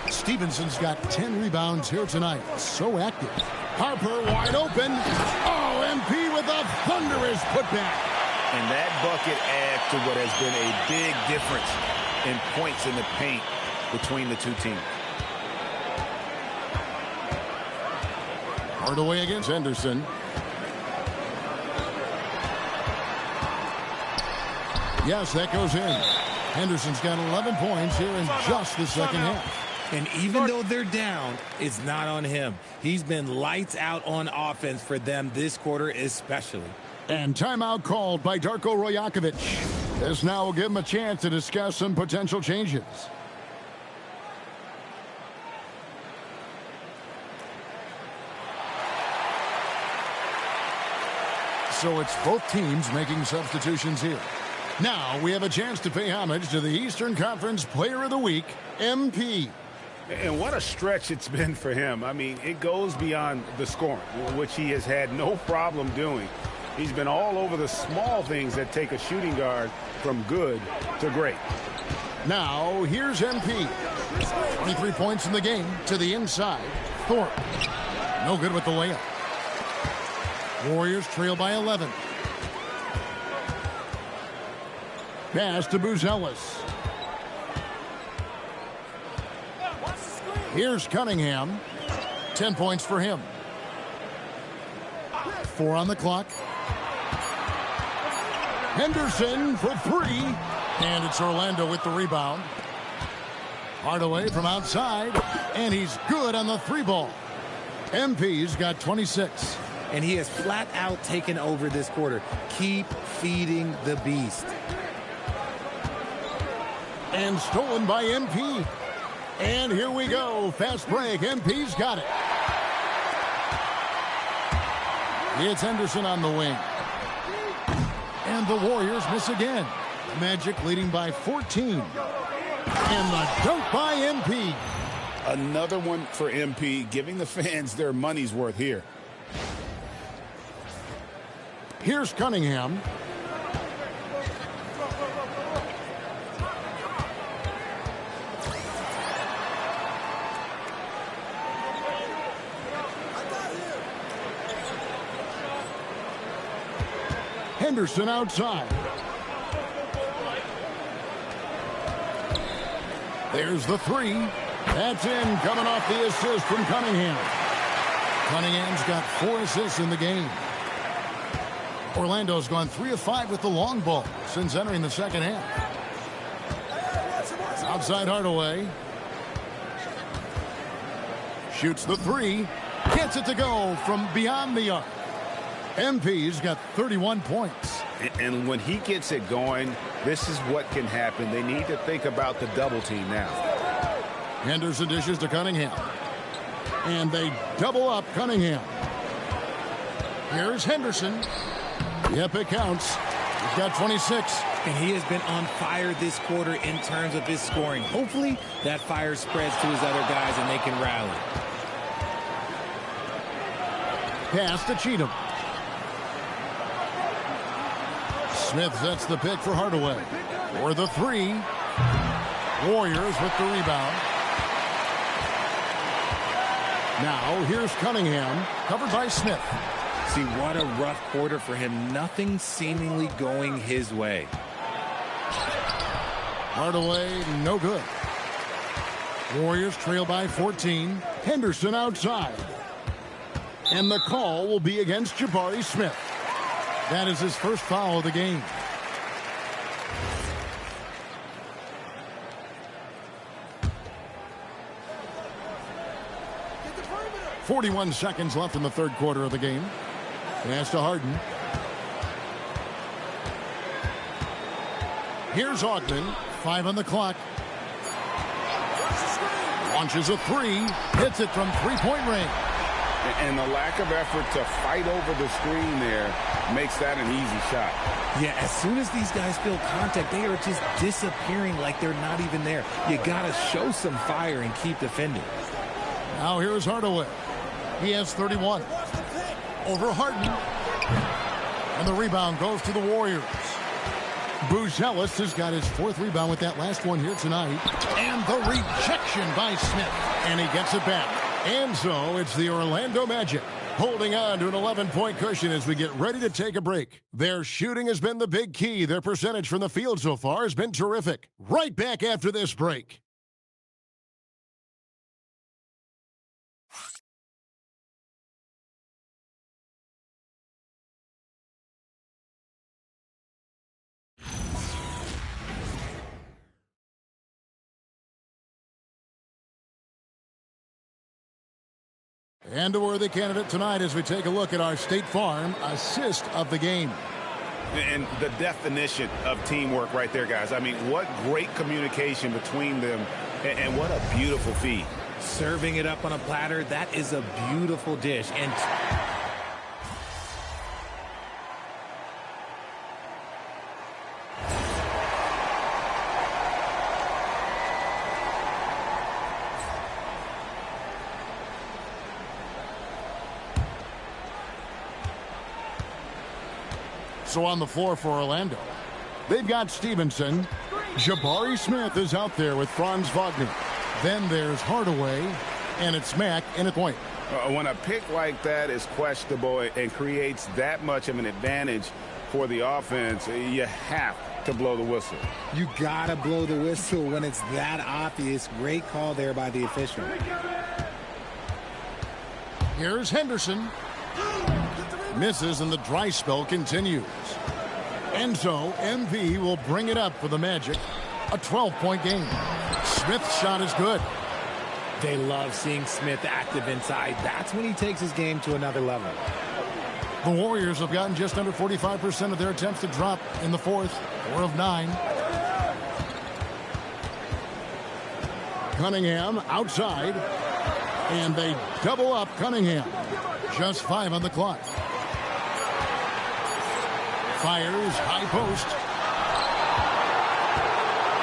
Stevenson's got 10 rebounds here tonight. So active. Harper wide open. Oh, MP with a thunderous putback. And that bucket adds to what has been a big difference in points in the paint between the two teams. Hardaway against Henderson. Yes, that goes in. Henderson's got 11 points here in just the second half. And even though they're down, it's not on him. He's been lights out on offense for them this quarter especially. And timeout called by Darko Rajakovic. This now will give him a chance to discuss some potential changes. So it's both teams making substitutions here. Now we have a chance to pay homage to the Eastern Conference Player of the Week, MP. And what a stretch it's been for him. I mean, it goes beyond the scoring, which he has had no problem doing. He's been all over the small things that take a shooting guard from good to great. Now, here's MP. 23 points in the game to the inside. Thorpe. No good with the layup. Warriors trail by 11. Pass to Buzelis. Here's Cunningham. 10 points for him. 4 on the clock. Henderson for 3. And it's Orlando with the rebound. Hardaway from outside. And he's good on the 3 ball. MP's got 26. And he has flat out taken over this quarter. Keep feeding the beast. And stolen by MP. And here we go. Fast break. MP's got it. It's Henderson on the wing. And the Warriors miss again. Magic leading by 14. And the dunk by MP. Another one for MP, giving the fans their money's worth here. Here's Cunningham. Henderson outside. There's the three. That's in, coming off the assist from Cunningham. Cunningham's got 4 assists in the game. Orlando's gone 3 of 5 with the long ball since entering the second half. Outside Hardaway. Shoots the three. Gets it to go from beyond the arc. MP's got 31 points. And when he gets it going, this is what can happen. They need to think about the double team now. Henderson dishes to Cunningham. And they double up Cunningham. Here's Henderson. Yep, it counts. He's got 26. And he has been on fire this quarter in terms of his scoring. Hopefully that fire spreads to his other guys and they can rally. Pass to Cheatham. Smith sets the pick for Hardaway. For the three. Warriors with the rebound. Now here's Cunningham, covered by Smith. See, what a rough quarter for him. Nothing seemingly going his way. Hardaway, no good. Warriors trail by 14. Henderson outside. And the call will be against Jabari Smith. That is his first foul of the game. .41 seconds left in the third quarter of the game. Pass to Harden. Here's Ogden. 5 on the clock. Launches a three. Hits it from three-point range. And the lack of effort to fight over the screen there makes that an easy shot. Yeah, as soon as these guys feel contact, they are just disappearing like they're not even there. You got to show some fire and keep defending. Now here's Hardaway. He has 31. Over Harden. And the rebound goes to the Warriors. Buzelis has got his 4th rebound with that last one here tonight. And the rejection by Smith. And he gets it back. And so it's the Orlando Magic holding on to an 11-point cushion as we get ready to take a break. Their shooting has been the big key. Their percentage from the field so far has been terrific. Right back after this break. And a worthy candidate tonight as we take a look at our State Farm assist of the game. And the definition of teamwork right there, guys. I mean, what great communication between them, and what a beautiful feed. Serving it up on a platter, that is a beautiful dish. And so on the floor for Orlando, they've got Stevenson. Jabari Smith is out there with Franz Wagner. Then there's Hardaway, and it's Mack in a point. When a pick like that is questionable and creates that much of an advantage for the offense, you have to blow the whistle. You got to blow the whistle when it's that obvious. Great call there by the official. Here's Henderson. Misses, and the dry spell continues. And so MV will bring it up for the Magic. A 12-point game. Smith's shot is good. They love seeing Smith active inside. That's when he takes his game to another level. The Warriors have gotten just under 45% of their attempts to drop in the fourth. 4 of 9. Cunningham outside. And they double up Cunningham. Just 5 on the clock. Fires high post.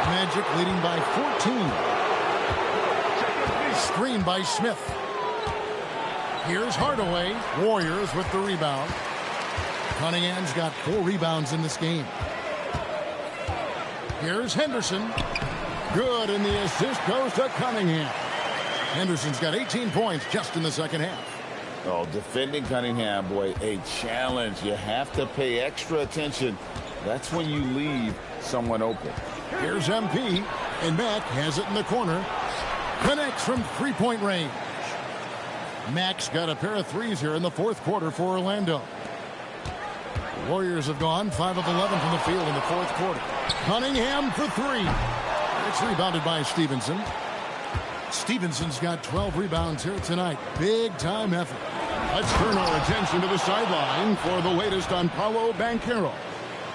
Magic leading by 14. Screen by Smith. Here's Hardaway. Warriors with the rebound. Cunningham's got 4 rebounds in this game. Here's Henderson. Good, and the assist goes to Cunningham. Henderson's got 18 points just in the second half. Oh, defending Cunningham, boy, a challenge. You have to pay extra attention. That's when you leave someone open. Here's MP, and Mack has it in the corner. Connects from three-point range. Mack's got a pair of threes here in the fourth quarter for Orlando. The Warriors have gone 5 of 11 from the field in the fourth quarter. Cunningham for 3. It's rebounded by Stevenson. Stevenson's got 12 rebounds here tonight. Big-time effort. Let's turn our attention to the sideline for the latest on Paolo Banchero.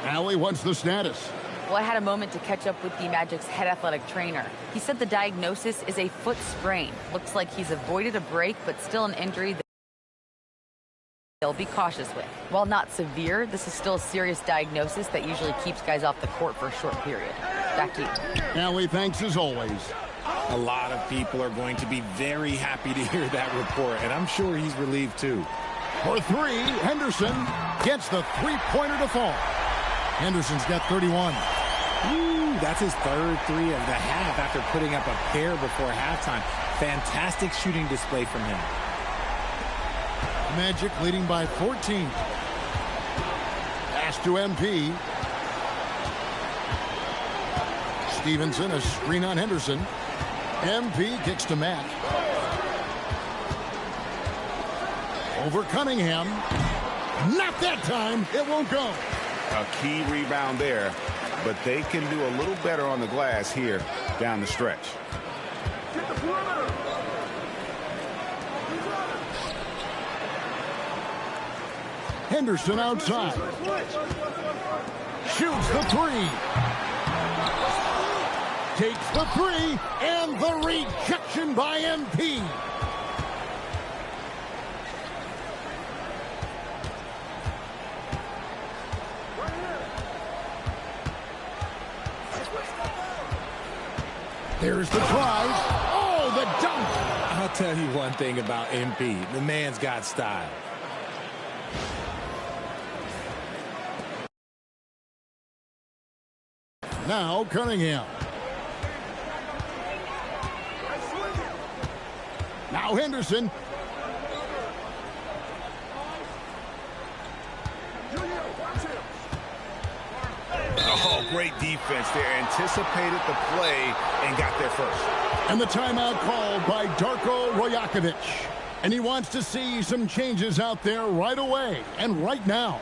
Allie, what's the status? Well, I had a moment to catch up with the Magic's head athletic trainer. He said the diagnosis is a foot sprain. Looks like he's avoided a break, but still an injury that they'll be cautious with. While not severe, this is still a serious diagnosis that usually keeps guys off the court for a short period. Back to you. Allie, thanks as always. A lot of people are going to be very happy to hear that report, and I'm sure he's relieved too. For 3, Henderson gets the three-pointer to fall. Henderson's got 31. Ooh, that's his third 3 of the half after putting up a pair before halftime. Fantastic shooting display from him. Magic leading by 14. Pass to MP. Stevenson, a screen on Henderson. MP kicks to Mack. Over Cunningham. Not that time. It won't go. A key rebound there, but they can do a little better on the glass here down the stretch. Henderson outside. Shoots the 3. Takes the 3, and the rejection by MP. There's the drive. Oh, the dunk. I'll tell you one thing about MP. The man's got style. Now Cunningham. Now Henderson. Oh, great defense there. Anticipated the play and got there first. And the timeout called by Darko Rajakovic. And he wants to see some changes out there right away and right now.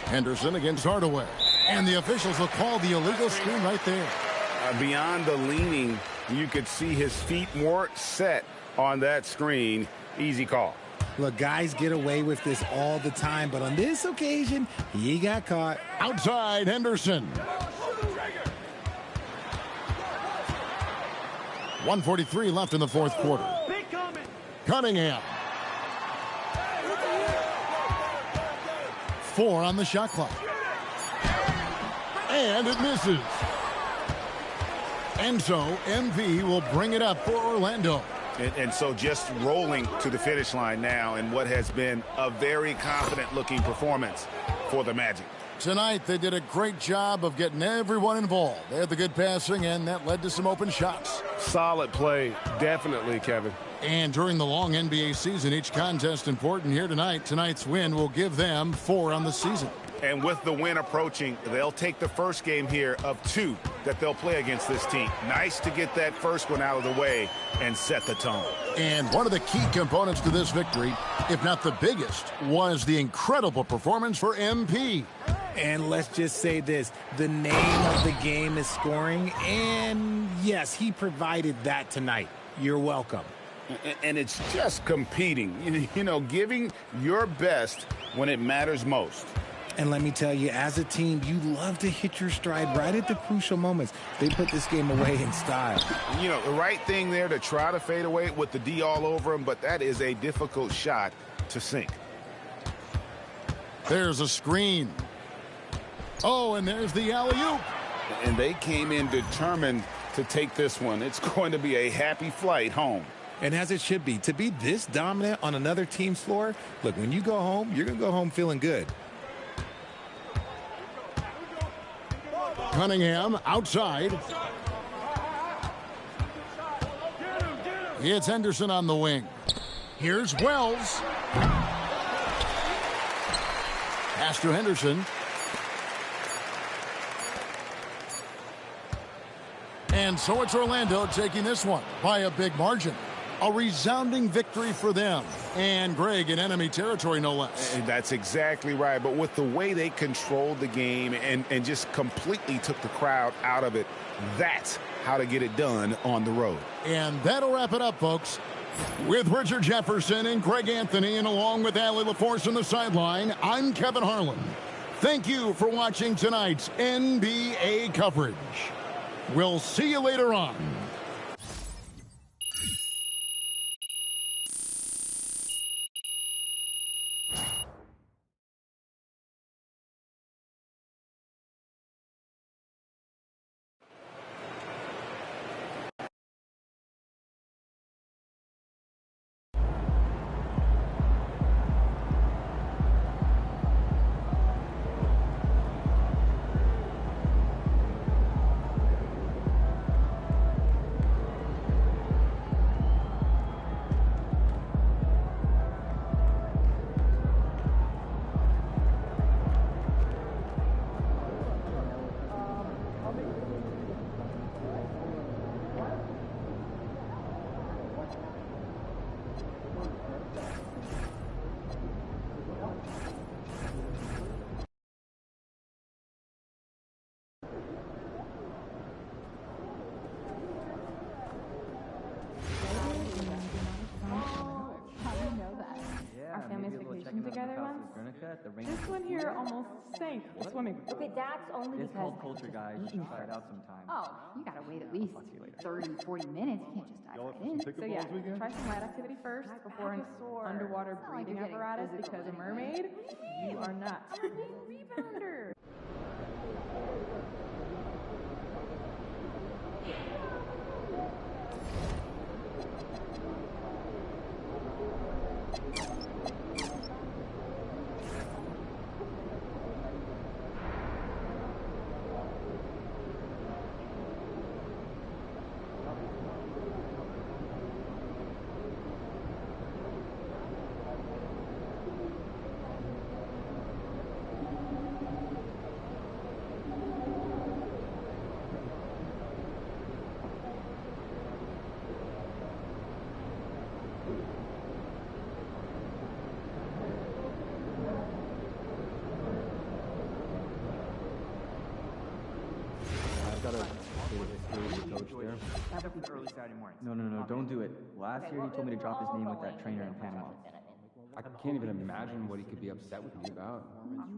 Henderson against Hardaway. And the officials will call the illegal screen right there. Beyond the leaning, you could see his feet more set on that screen. Easy call. Look, guys get away with this all the time, but on this occasion, he got caught. Outside Henderson. 1:43 left in the fourth quarter. Cunningham. 4 on the shot clock. And it misses. And so MP will bring it up for Orlando. And so just rolling to the finish line now in what has been a very confident-looking performance for the Magic. Tonight, they did a great job of getting everyone involved. They had the good passing, and that led to some open shots. Solid play, definitely, Kevin. And during the long NBA season, each contest important here tonight. Tonight's win will give them 4 on the season. And with the win approaching, they'll take the first game here of 2 that they'll play against this team. Nice to get that first one out of the way and set the tone. And one of the key components to this victory, if not the biggest, was the incredible performance for MP. And let's just say this, the name of the game is scoring, and yes, he provided that tonight. You're welcome. And it's just competing, you know, giving your best when it matters most. And let me tell you, as a team, you love to hit your stride right at the crucial moments. They put this game away in style. You know, the right thing there to try to fade away with the D all over him, but that is a difficult shot to sink. There's a screen. Oh, and there's the alley-oop. And they came in determined to take this one. It's going to be a happy flight home. And as it should be, to be this dominant on another team's floor, look, when you go home, you're going to go home feeling good. Cunningham outside. It's Henderson on the wing. Here's Wells. Pass to Henderson. And so it's Orlando taking this one by a big margin. A resounding victory for them. And Greg in enemy territory, no less. And that's exactly right. But with the way they controlled the game and just completely took the crowd out of it, that's how to get it done on the road. And that'll wrap it up, folks. With Richard Jefferson and Greg Anthony, and along with Allie LaForce on the sideline, I'm Kevin Harlan. Thank you for watching tonight's NBA coverage. We'll see you later on. Together once. This one here almost sank swimming. Okay, that's only because... It's called culture, guys. You should try it out sometime. Oh, you gotta wait at least 30, 40 minutes. You can't just dive right in. So yeah, try some light activity first before an underwater breathing apparatus, because a mermaid, you are not. Rebounder. Early Saturday morning. No, don't do it. Last year he told me to drop his name with that trainer in Panama. I can't even imagine what he could be upset with me about.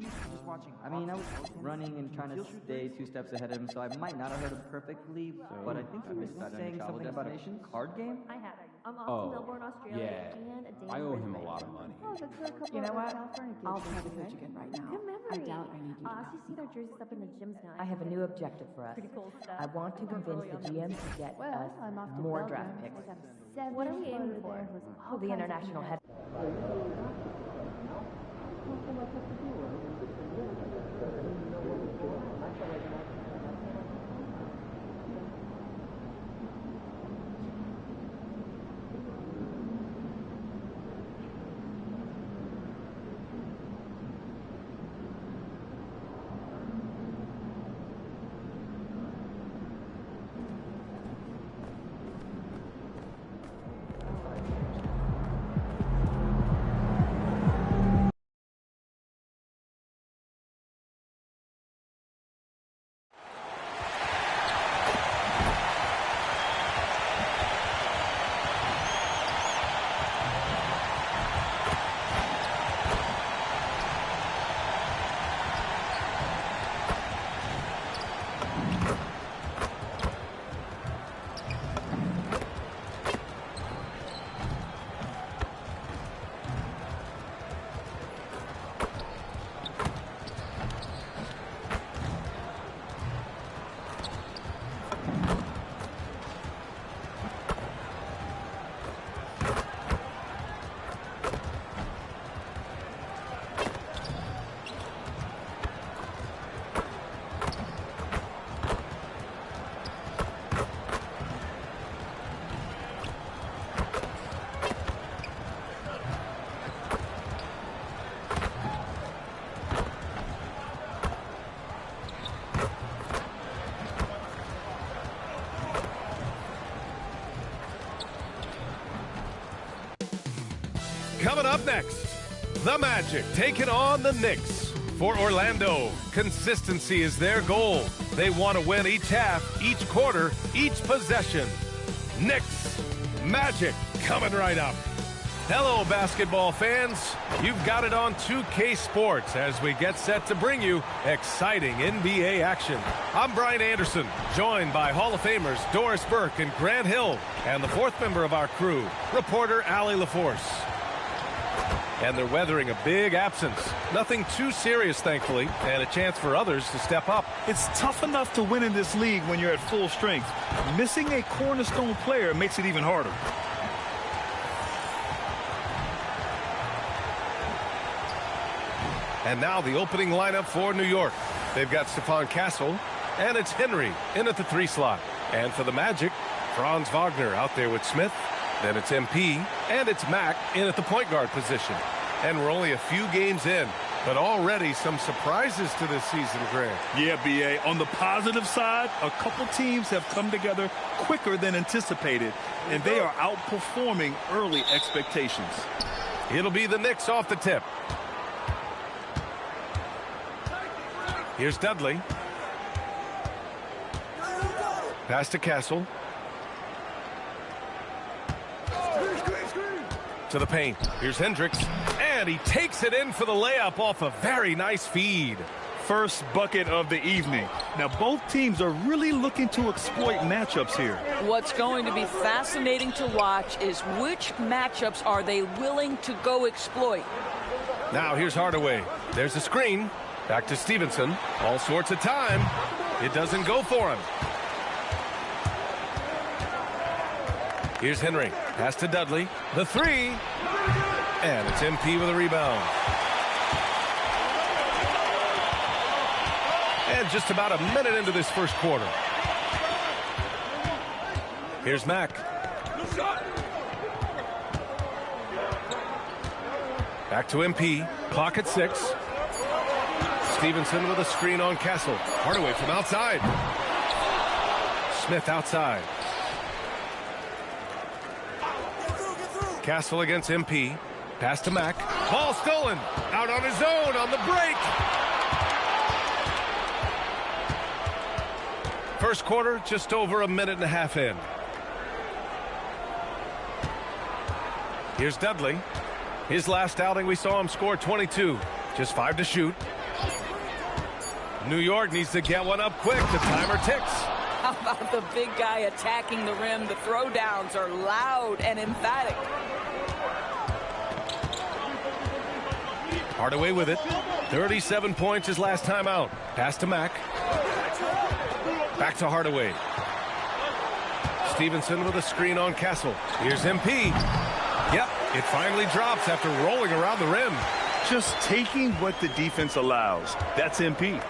Just watching. I mean, I was running and trying to stay 2 steps ahead of him, so I might not have heard him perfectly, but I think he was saying something about a card game. I had it. I'm off Oh, to Melbourne, Australia, yeah. and a day I owe with him a my lot of money. You know what? I'll try to coach again right now. Good memory. I doubt I need you. So you see their jerseys up in the gyms now. I have a new objective for us. Pretty cool stuff. I want to convince the GM to get us I'm off to more Belgium. draft picks. What are we aiming for? Oh, the international head. Coming up next, the Magic taking on the Knicks. For Orlando, consistency is their goal. They want to win each half, each quarter, each possession. Knicks, Magic, coming right up. Hello, basketball fans. You've got it on 2K Sports as we get set to bring you exciting NBA action. I'm Brian Anderson, joined by Hall of Famers Doris Burke and Grant Hill, and the fourth member of our crew, reporter Allie LaForce. And they're weathering a big absence. Nothing too serious, thankfully, and a chance for others to step up. It's tough enough to win in this league when you're at full strength. Missing a cornerstone player makes it even harder. And now the opening lineup for New York. They've got Stephon Castle, and it's Henry in at the 3 slot. And for the Magic, Franz Wagner out there with Smith. Then it's MP, and it's Mack in at the point guard position. And we're only a few games in, but already some surprises to this season, Grant. Yeah, B.A. On the positive side, a couple teams have come together quicker than anticipated, and they are outperforming early expectations. It'll be the Knicks off the tip. Here's Dudley. Pass to Castle. To the paint. Here's Hendricks. And he takes it in for the layup off a very nice feed. First bucket of the evening. Now, both teams are really looking to exploit matchups here. What's going to be fascinating to watch is which matchups are they willing to go exploit. Now, here's Hardaway. There's a screen. Back to Stevenson. All sorts of time. It doesn't go for him. Here's Henry. Pass to Dudley. The 3. And it's MP with a rebound. And just about a minute into this first quarter. Here's Mack. Back to MP. Clock at 6. Stevenson with a screen on Castle. Hardaway from outside. Smith outside. Castle against MP. Pass to Mack. Ball stolen. Out on his own on the break. First quarter, just over a minute and a half in. Here's Dudley. His last outing, we saw him score 22. Just 5 to shoot. New York needs to get one up quick. The timer ticks. How about the big guy attacking the rim? The throwdowns are loud and emphatic. Hardaway with it. 37 points his last time out. Pass to Mack. Back to Hardaway. Stevenson with a screen on Castle. Here's MP. Yep, it finally drops after rolling around the rim. Just taking what the defense allows. That's MP.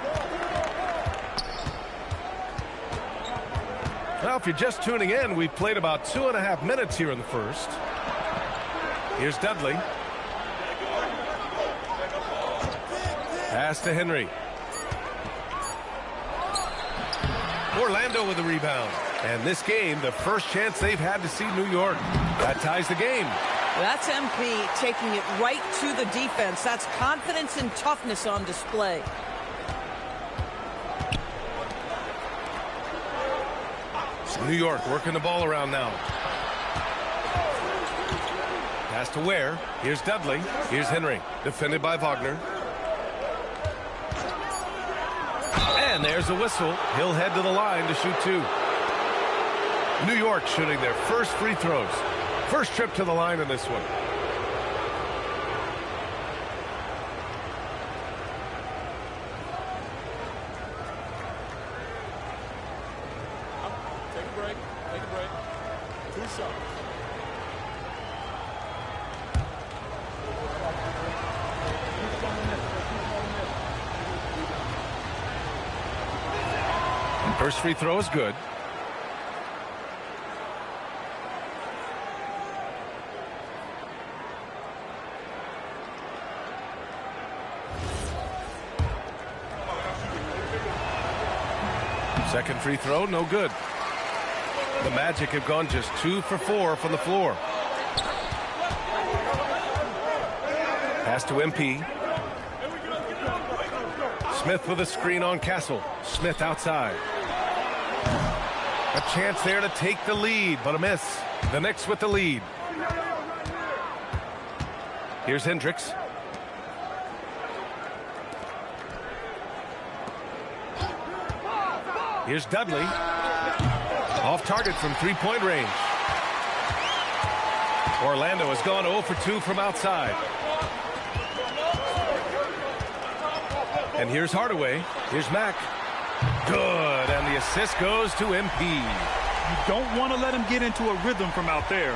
Well, if you're just tuning in, we've played about 2.5 minutes here in the first. Here's Dudley. Pass to Henry. Orlando with the rebound. And this game, the first chance they've had to see New York. That ties the game. That's MP taking it right to the defense. That's confidence and toughness on display. New York working the ball around now. Pass to Ware. Here's Dudley. Here's Henry. Defended by Wagner. And there's a whistle. He'll head to the line to shoot 2. New York shooting their first free throws. First trip to the line in this one. Take a break. Take a break. 2 shots. First free throw is good. Second free throw, no good. The Magic have gone just 2 for 4 from the floor. Pass to MP. Smith with a screen on Castle. Smith outside. A chance there to take the lead, but a miss. The Knicks with the lead. Here's Hendricks. Here's Dudley. Off target from three-point range. Orlando has gone 0 for 2 from outside. And here's Hardaway. Here's Mack. Good, and the assist goes to MP. You don't want to let him get into a rhythm from out there.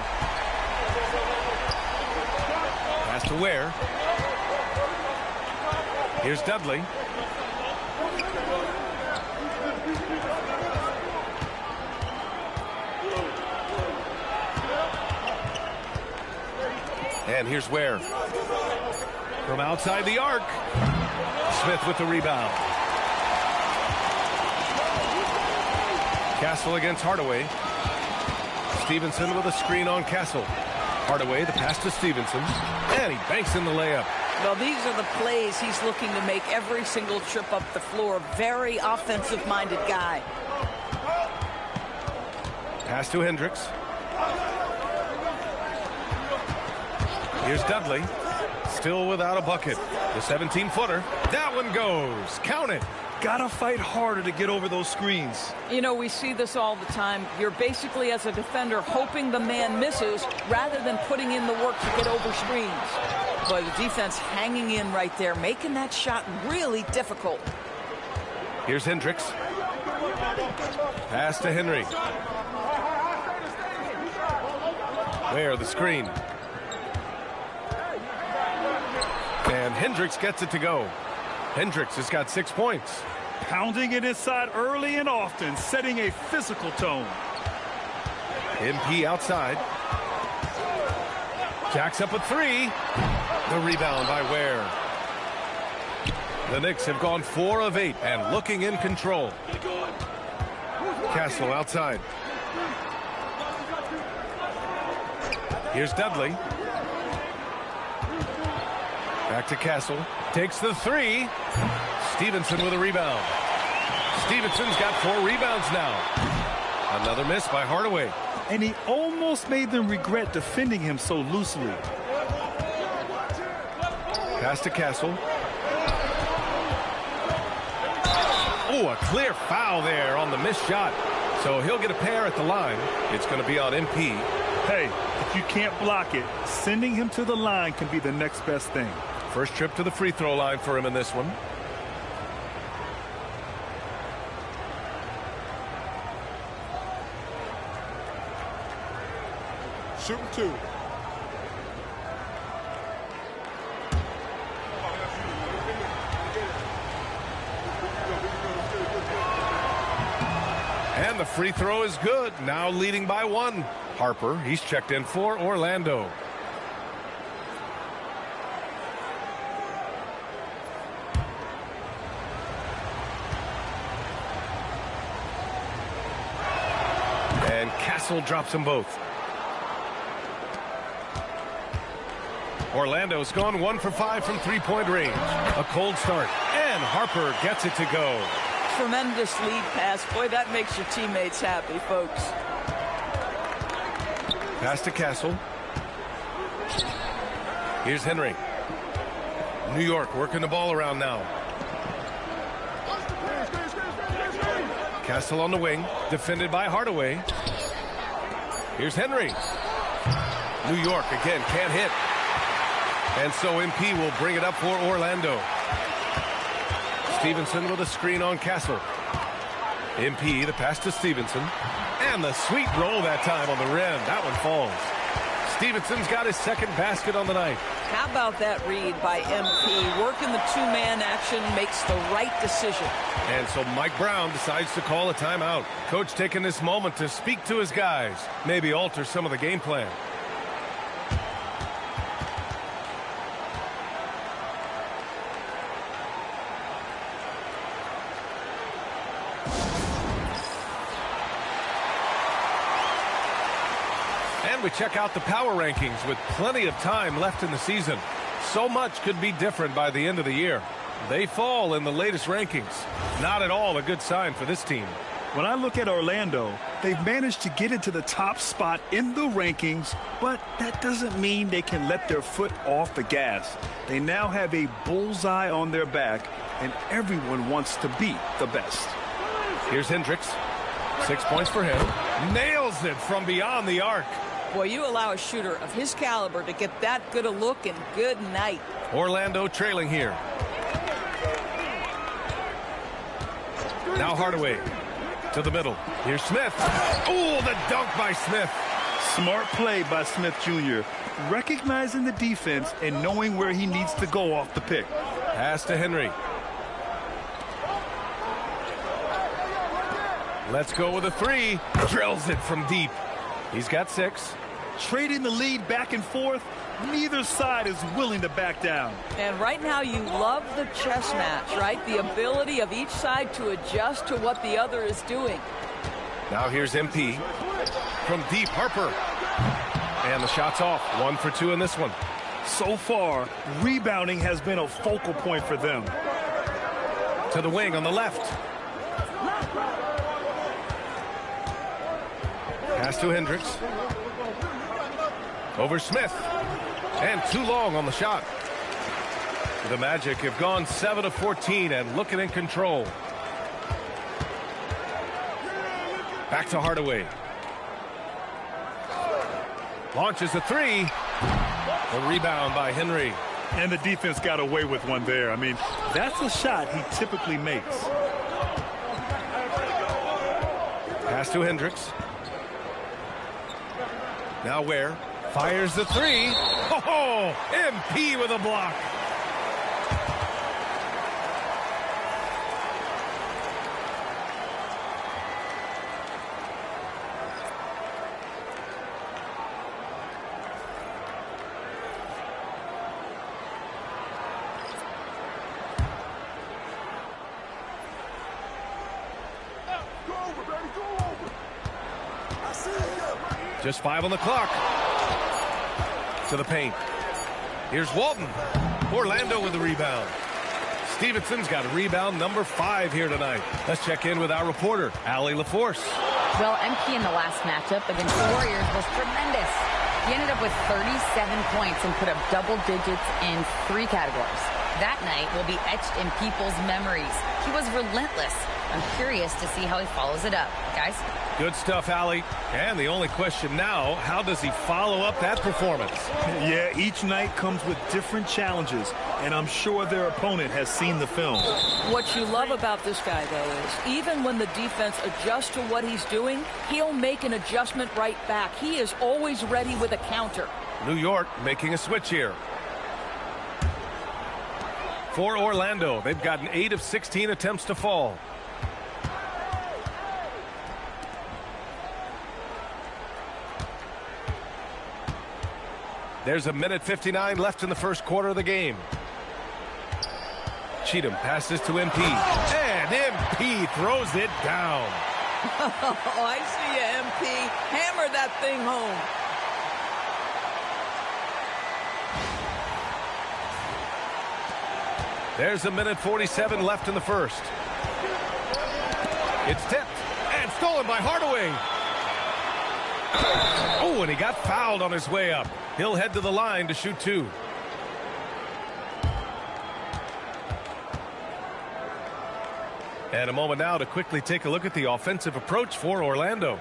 Pass to Ware. Here's Dudley. And here's Ware. From outside the arc. Smith with the rebound. Castle against Hardaway. Stevenson with a screen on Castle. Hardaway, the pass to Stevenson. And he banks in the layup. Well, these are the plays he's looking to make every single trip up the floor. Very offensive-minded guy. Pass to Hendricks. Here's Dudley. Still without a bucket. The 17-footer. That one goes. Count it. Gotta fight harder to get over those screens. You know, we see this all the time. You're basically, as a defender, hoping the man misses rather than putting in the work to get over screens. But the defense hanging in right there, making that shot really difficult. Here's Hendricks. Pass to Henry. Where the screen. And Hendricks gets it to go. Hendricks has got 6 points. Pounding it inside early and often, setting a physical tone. MP outside. Jacks up a three. The rebound by Ware. The Knicks have gone 4 of 8 and looking in control. Castle outside. Here's Dudley. Back to Castle. Takes the three. Stevenson with a rebound. Stevenson's got 4 rebounds now. Another miss by Hardaway. And he almost made them regret defending him so loosely. Pass to Castle. Oh, a clear foul there on the missed shot. So he'll get a pair at the line. It's going to be on MP. Hey, if you can't block it, sending him to the line can be the next best thing. First trip to the free throw line for him in this one. Shooting 2. And the free throw is good. Now leading by 1. Harper, he's checked in for Orlando. And Castle drops them both. Orlando's gone 1 for 5 from three-point range. A cold start. And Harper gets it to go. Tremendous lead pass. Boy, that makes your teammates happy, folks. Pass to Castle. Here's Henry. New York working the ball around now. Castle on the wing, defended by Hardaway. Here's Henry. New York again can't hit. And so MP will bring it up for Orlando. Stevenson with a screen on Castle. MP, the pass to Stevenson. And the sweet roll that time on the rim. That one falls. Stevenson's got his second basket on the night. How about that read by MP? Working the two-man action, makes the right decision. And so Mike Brown decides to call a timeout. Coach taking this moment to speak to his guys. Maybe alter some of the game plan. We check out the power rankings with plenty of time left in the season. So much could be different by the end of the year. They fall in the latest rankings. Not at all a good sign for this team. When I look at Orlando, they've managed to get into the top spot in the rankings, but that doesn't mean they can let their foot off the gas. They now have a bullseye on their back, and everyone wants to be the best. Here's Hendricks. 6 points for him. Nails it from beyond the arc. Boy, you allow a shooter of his caliber to get that good a look, and good night. Orlando trailing here. Now Hardaway to the middle. Here's Smith. Oh, the dunk by Smith. Smart play by Smith Jr., recognizing the defense and knowing where he needs to go off the pick. Pass to Henry. Let's go with a three. Drills it from deep. He's got 6. Trading the lead back and forth, neither side is willing to back down. And right now you love the chess match, right? The ability of each side to adjust to what the other is doing. Now here's MP. From deep, Harper. And the shot's off. 1 for 2 in this one. So far, rebounding has been a focal point for them. To the wing on the left. Pass to Hendricks. Over Smith. And too long on the shot. The Magic have gone 7 of 14 and looking in control. Back to Hardaway. Launches a three. The rebound by Henry. And the defense got away with one there. I mean, that's a shot he typically makes. Pass to Hendricks. Now Ware fires the three. Oh, MP with a block. Just 5 on the clock. To the paint. Here's Walton. Orlando with the rebound. Stevenson's got a rebound number 5 here tonight. Let's check in with our reporter, Allie LaForce. Well, MP in the last matchup against the Warriors was tremendous. He ended up with 37 points and put up double digits in 3 categories. That night will be etched in people's memories. He was relentless. I'm curious to see how he follows it up. Guys? Good stuff, Allie. And the only question now, how does he follow up that performance? Yeah, each night comes with different challenges, and I'm sure their opponent has seen the film. What you love about this guy, though, is even when the defense adjusts to what he's doing, he'll make an adjustment right back. He is always ready with a counter. New York making a switch here. For Orlando, they've gotten 8 of 16 attempts to fall. There's a minute 59 left in the first quarter of the game. Cheatham passes to MP. And MP throws it down. Oh, I see you, MP. Hammer that thing home. There's a minute 47 left in the first. It's tipped and stolen by Hardaway. Oh, and he got fouled on his way up. He'll head to the line to shoot 2. And a moment now to quickly take a look at the offensive approach for Orlando.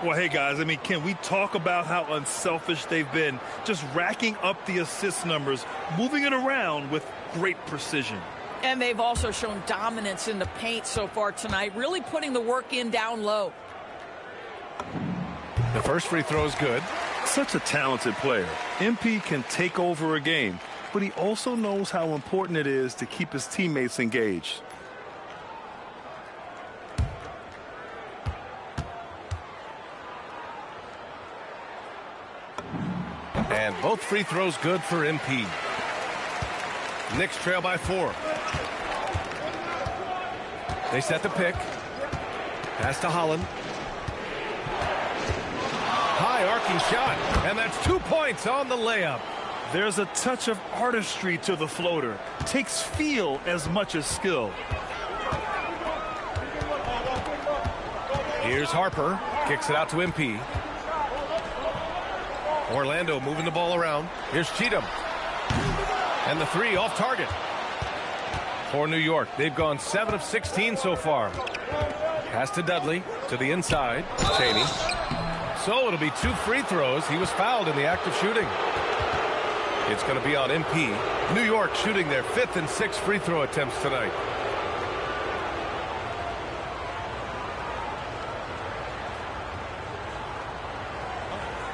Well, hey, guys, I mean, can we talk about how unselfish they've been? Just racking up the assist numbers, moving it around with great precision. And they've also shown dominance in the paint so far tonight, really putting the work in down low. The first free throw is good. Such a talented player. MP can take over a game, but he also knows how important it is to keep his teammates engaged. And both free throws good for MP. Knicks trail by 4. They set the pick. Pass to Holland. High arcing shot, and that's 2 points on the layup. There's a touch of artistry to the floater. Takes feel as much as skill. Here's Harper. Kicks it out to MP. Orlando moving the ball around. Here's Cheatham. And the three off target. For New York, they've gone 7 of 16 so far. Pass to Dudley. To the inside. Cheney. So it'll be 2 free throws. He was fouled in the act of shooting. It's going to be on MP. New York shooting their 5th and 6th free throw attempts tonight.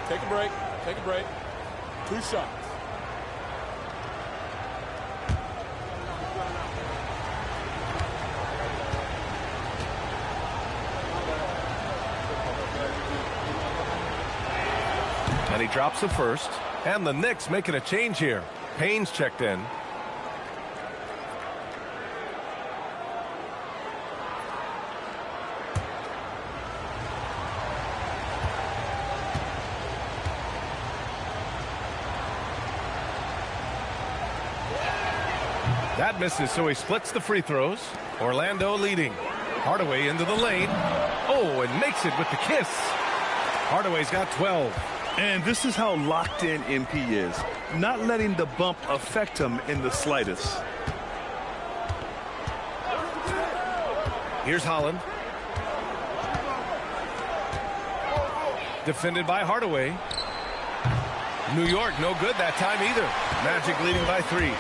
Take a break. Take a break. 2 shots. And he drops the first. And the Knicks making a change here. Payne's checked in. That misses, so he splits the free throws. Orlando leading. Hardaway into the lane. Oh, and makes it with the kiss. Hardaway's got 12. And this is how locked in MP is. Not letting the bump affect him in the slightest. Here's Holland. Defended by Hardaway. New York no good that time either. Magic leading by 3.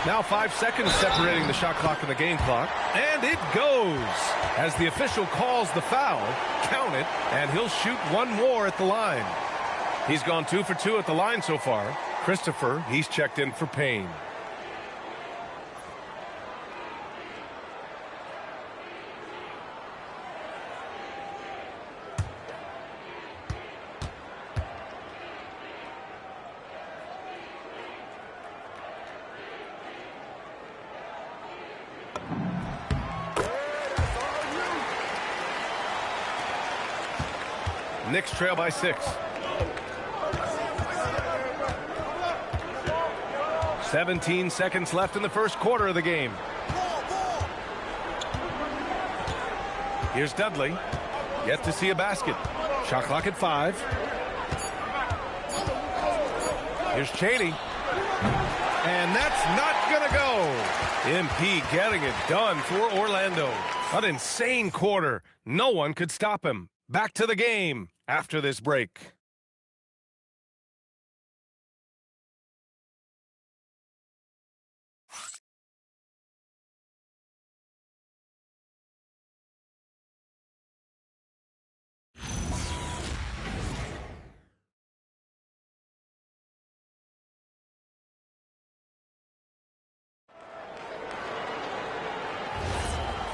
Now 5 seconds separating the shot clock and the game clock. And it goes. As the official calls the foul, count it, and he'll shoot one more at the line. He's gone 2 for 2 at the line so far. Christopher, he's checked in for Payne. Knicks trail by 6. 17 seconds left in the first quarter of the game. Here's Dudley. Yet to see a basket. Shot clock at 5. Here's Cheney. And that's not going to go. MP getting it done for Orlando. An insane quarter. No one could stop him. Back to the game after this break.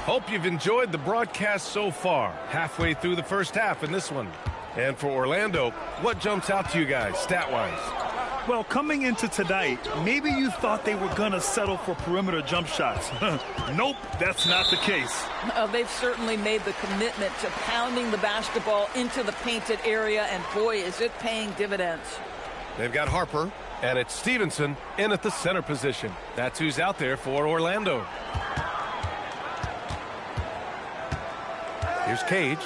Hope you've enjoyed the broadcast so far. Halfway through the first half in this one. And for Orlando, what jumps out to you guys, stat-wise? Well, coming into tonight, maybe you thought they were going to settle for perimeter jump shots. Nope, that's not the case. They've certainly made the commitment to pounding the basketball into the painted area, and boy, is it paying dividends. They've got Harper, and it's Stevenson in at the center position. That's who's out there for Orlando. Here's Cage.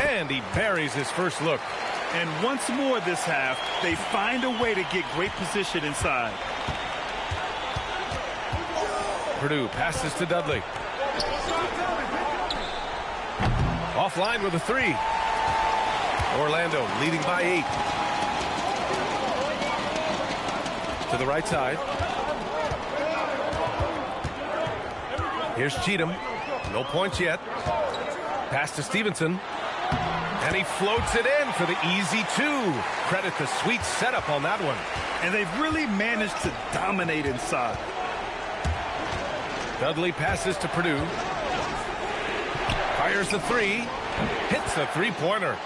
And he buries his first look. And once more this half, they find a way to get great position inside. Purdue passes to Dudley. Offline with a 3. Orlando leading by 8. To the right side. Here's Cheatham. No points yet. Pass to Stevenson. And he floats it in for the easy 2. Credit the sweet setup on that one. And they've really managed to dominate inside. Dudley passes to Purdue. Fires the 3. Hits a 3-pointer.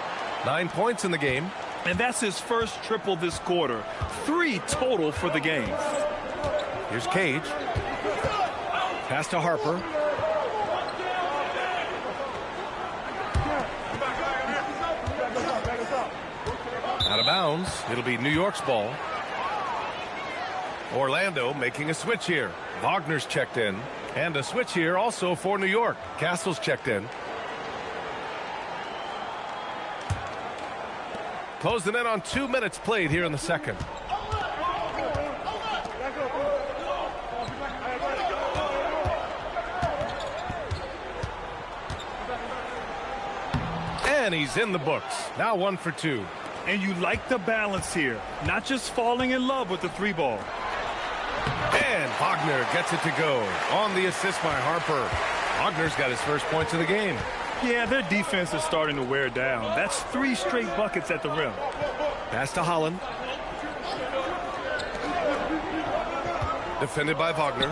9 points in the game. And that's his first triple this quarter. 3 total for the game. Here's Cage. Pass to Harper. Out of bounds. It'll be New York's ball. Orlando making a switch here. Wagner's checked in. And a switch here also for New York. Castle's checked in. Closing in on 2 minutes played here in the second. And he's in the books. Now 1 for 2. And you like the balance here. Not just falling in love with the 3-ball. And Wagner gets it to go. On the assist by Harper. Wagner's got his first points of the game. Yeah, their defense is starting to wear down. That's 3 straight buckets at the rim. Pass to Holland. Defended by Wagner.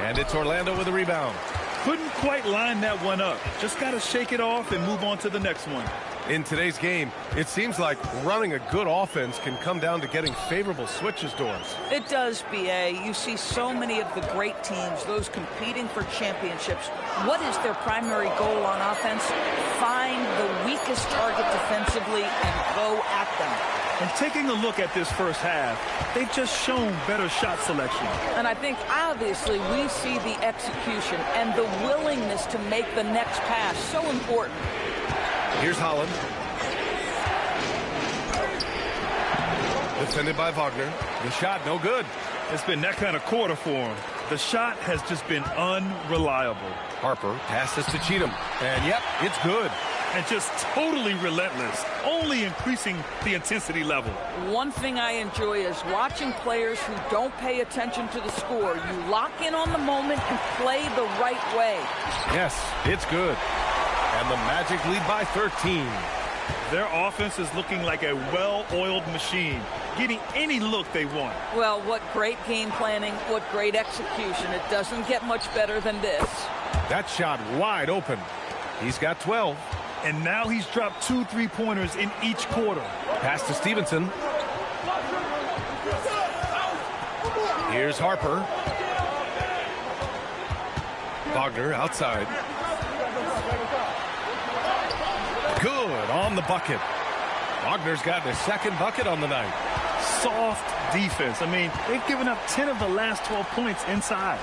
And it's Orlando with a rebound. Couldn't quite line that one up. Just got to shake it off and move on to the next one. In today's game, it seems like running a good offense can come down to getting favorable switches doors. It does, B.A. You see so many of the great teams, those competing for championships. What is their primary goal on offense? Find the weakest target defensively and go at them. And taking a look at this first half, they've just shown better shot selection. And I think, obviously, we see the execution and the willingness to make the next pass so important. Here's Holland. Defended by Wagner. The shot, no good. It's been that kind of quarter for him. The shot has just been unreliable. Harper passes to Cheatham. And, yep, it's good. And just totally relentless, only increasing the intensity level. One thing I enjoy is watching players who don't pay attention to the score. You lock in on the moment and play the right way. Yes, it's good. And the Magic lead by 13. Their offense is looking like a well-oiled machine, getting any look they want. Well, what great game planning, what great execution. It doesn't get much better than this. That shot wide open. He's got 12. And now he's dropped 2 3-pointers in each quarter. Pass to Stevenson. Here's Harper. Wagner outside. Good on the bucket. Wagner's got his second bucket on the night. Soft defense. I mean, they've given up 10 of the last 12 points inside.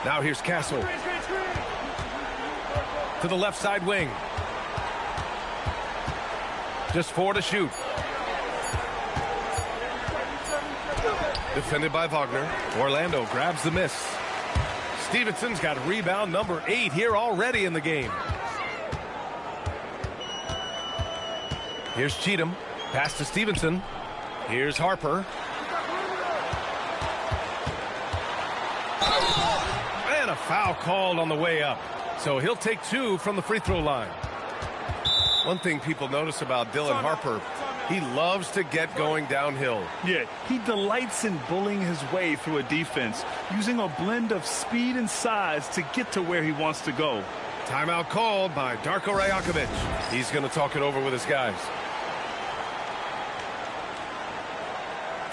Now here's Castle. To the left side wing. Just 4 to shoot. Defended by Wagner. Orlando grabs the miss. Stevenson's got rebound number 8 here already in the game. Here's Cheatham. Pass to Stevenson. Here's Harper. And a foul called on the way up. So he'll take 2 from the free throw line. One thing people notice about Dylan Harper, he loves to get going downhill. Yeah, he delights in bullying his way through a defense, using a blend of speed and size to get to where he wants to go. Timeout called by Darko Rajakovic. He's going to talk it over with his guys.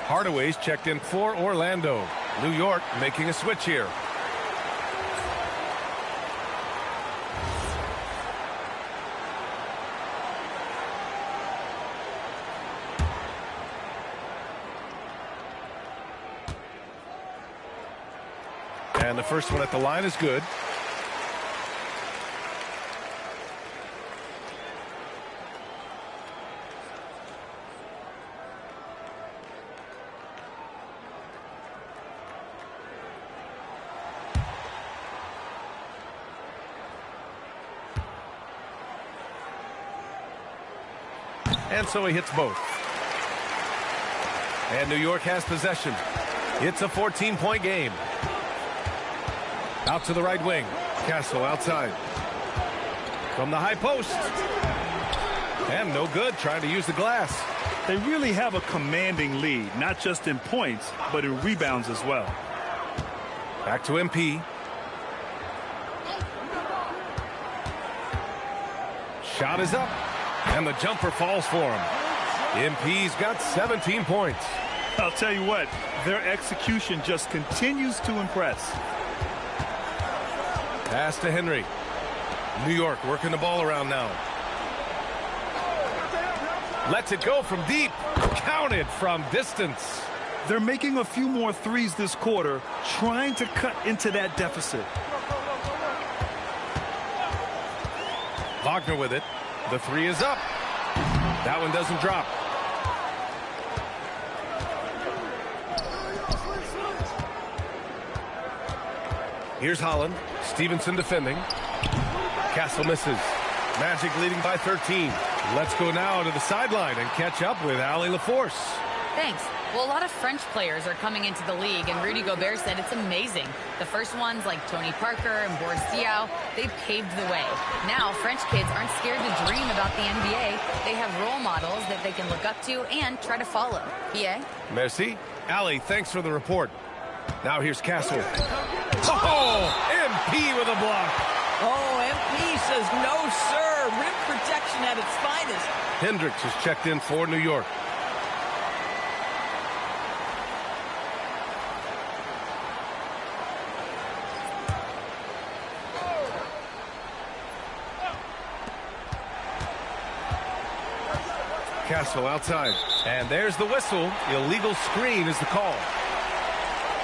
Hardaway's checked in for Orlando. New York making a switch here. And the first one at the line is good. And so he hits both. And New York has possession. It's a 14-point game. Out to the right wing. Castle outside. From the high post. And no good, trying to use the glass. They really have a commanding lead, not just in points, but in rebounds as well. Back to MP. Shot is up. And the jumper falls for him. MP's got 17 points. I'll tell you what, their execution just continues to impress. Pass to Henry. New York working the ball around now. Lets it go from deep. Counted from distance. They're making a few more threes this quarter, trying to cut into that deficit. Wagner with it. The three is up. That one doesn't drop. Here's Holland. Stevenson defending. Castle misses. Magic leading by 13. Let's go now to the sideline and catch up with Allie LaForce. Thanks. Well, a lot of French players are coming into the league, and Rudy Gobert said it's amazing. The first ones, like Tony Parker and Boris Diaw, they paved the way. Now, French kids aren't scared to dream about the NBA. They have role models that they can look up to and try to follow. Pierre? Merci. Allie, thanks for the report. Now here's Castle. Oh, MP with a block. Oh, MP says no, sir. Rim protection at its finest. Hendricks is checked in for New York. Castle outside. And there's the whistle. Illegal screen is the call.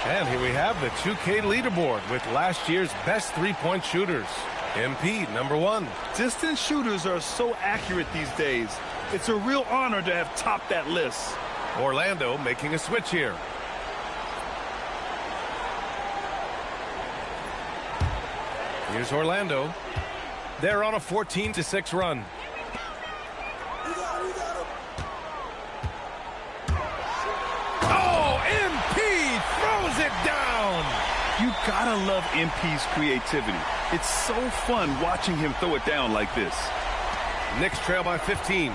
And here we have the 2K leaderboard with last year's best three-point shooters. MP, number 1. Distance shooters are so accurate these days. It's a real honor to have topped that list. Orlando making a switch here. Here's Orlando. They're on a 14-6 run. It down. You gotta love MP's creativity. It's so fun watching him throw it down like this. Knicks trail by 15.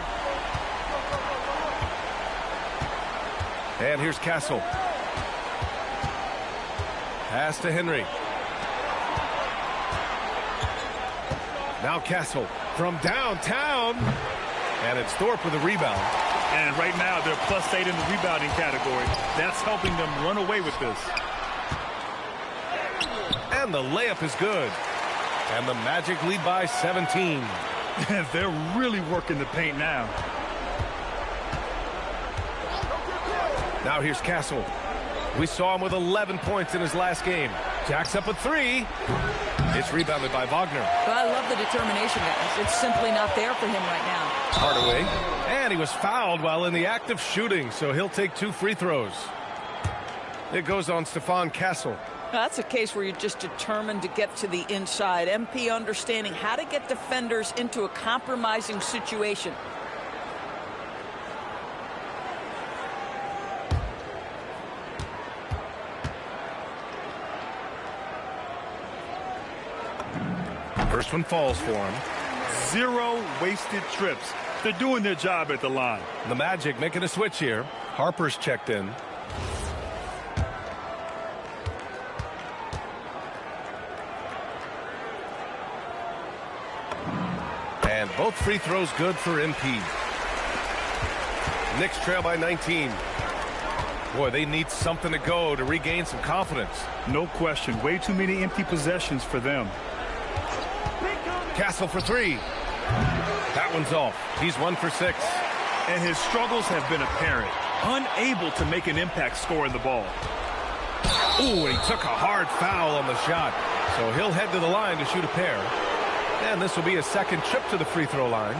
And here's Castle. Pass to Henry. Now Castle from downtown. And it's Thorpe with a rebound. And right now, they're +8 in the rebounding category. That's helping them run away with this. And the layup is good. And the Magic lead by 17. They're really working the paint now. Now here's Castle. We saw him with 11 points in his last game. Jacks up a 3. It's rebounded by Wagner. But I love the determination, guys. It's simply not there for him right now. Hardaway. And he was fouled while in the act of shooting, so he'll take 2 free throws. It goes on Stephon Castle. That's a case where you're just determined to get to the inside. MP understanding how to get defenders into a compromising situation. First one falls for him. 0 wasted trips. They're doing their job at the line. The Magic making a switch here. Harper's checked in. And both free throws good for MP. Knicks trail by 19. Boy, they need something to go to regain some confidence. No question. Way too many empty possessions for them. Castle for 3. That one's off. He's 1 for 6. And his struggles have been apparent. Unable to make an impact scoring the ball. Ooh, and he took a hard foul on the shot. So he'll head to the line to shoot a pair. And this will be a second trip to the free throw line.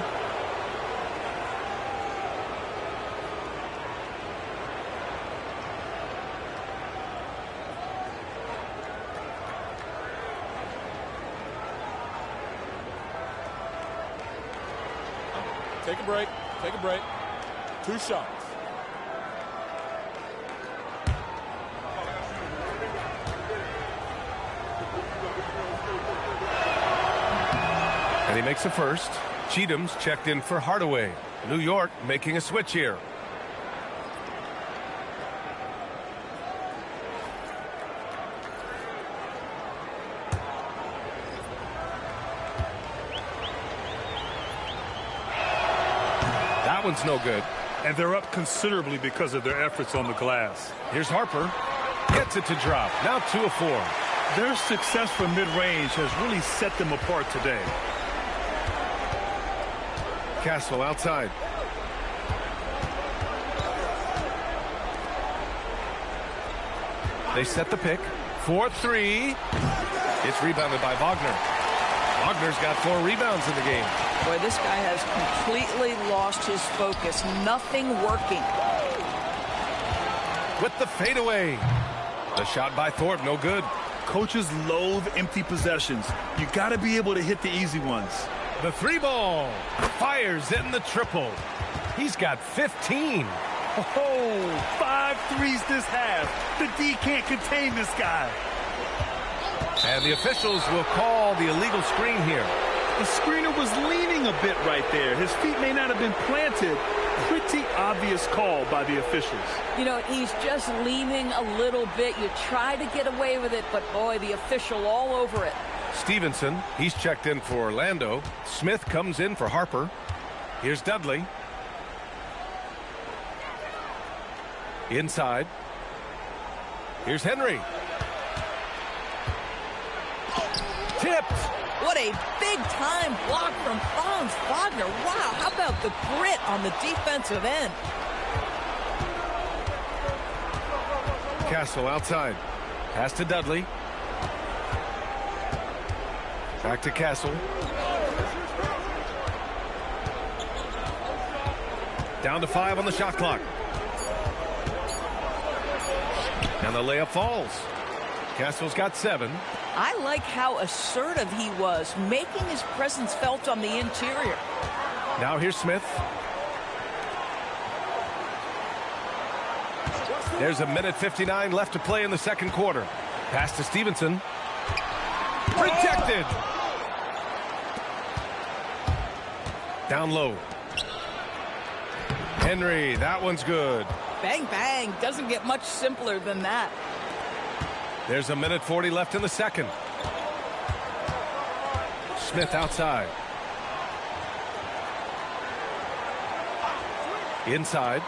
Take a break. Take a break. 2 shots. And he makes a first. Cheatham's checked in for Hardaway. New York making a switch here. That one's no good. And they're up considerably because of their efforts on the glass. Here's Harper. Gets it to drop. Now 2 of 4. Their success from mid-range has really set them apart today. Castle outside. They set the pick. 4-3. It's rebounded by Wagner. Wagner's got 4 rebounds in the game. Boy, this guy has completely lost his focus. Nothing working. With the fadeaway. The shot by Thorpe, no good. Coaches loathe empty possessions. You got to be able to hit the easy ones. The 3-ball. Fires in the triple. He's got 15. Oh, 5 threes this half. The D can't contain this guy. And the officials will call the illegal screen here. The screener was leaning a bit right there. His feet may not have been planted. Pretty obvious call by the officials. You know, he's just leaning a little bit. You try to get away with it, but boy, the official all over it. Stevenson, he's checked in for Orlando. Smith comes in for Harper. Here's Dudley. Inside. Here's Henry. Tipped. What a big-time block from Franz Wagner. Wow, how about the grit on the defensive end? Castle outside. Pass to Dudley. Back to Castle. Down to 5 on the shot clock. And the layup falls. Castle's got 7. I like how assertive he was, making his presence felt on the interior. Now here's Smith. There's 1:59 left to play in the second quarter. Pass to Stevenson. Rejected. Down low. Henry, that one's good. Bang, bang. Doesn't get much simpler than that. There's 1:40 left in the second. Smith outside. Inside.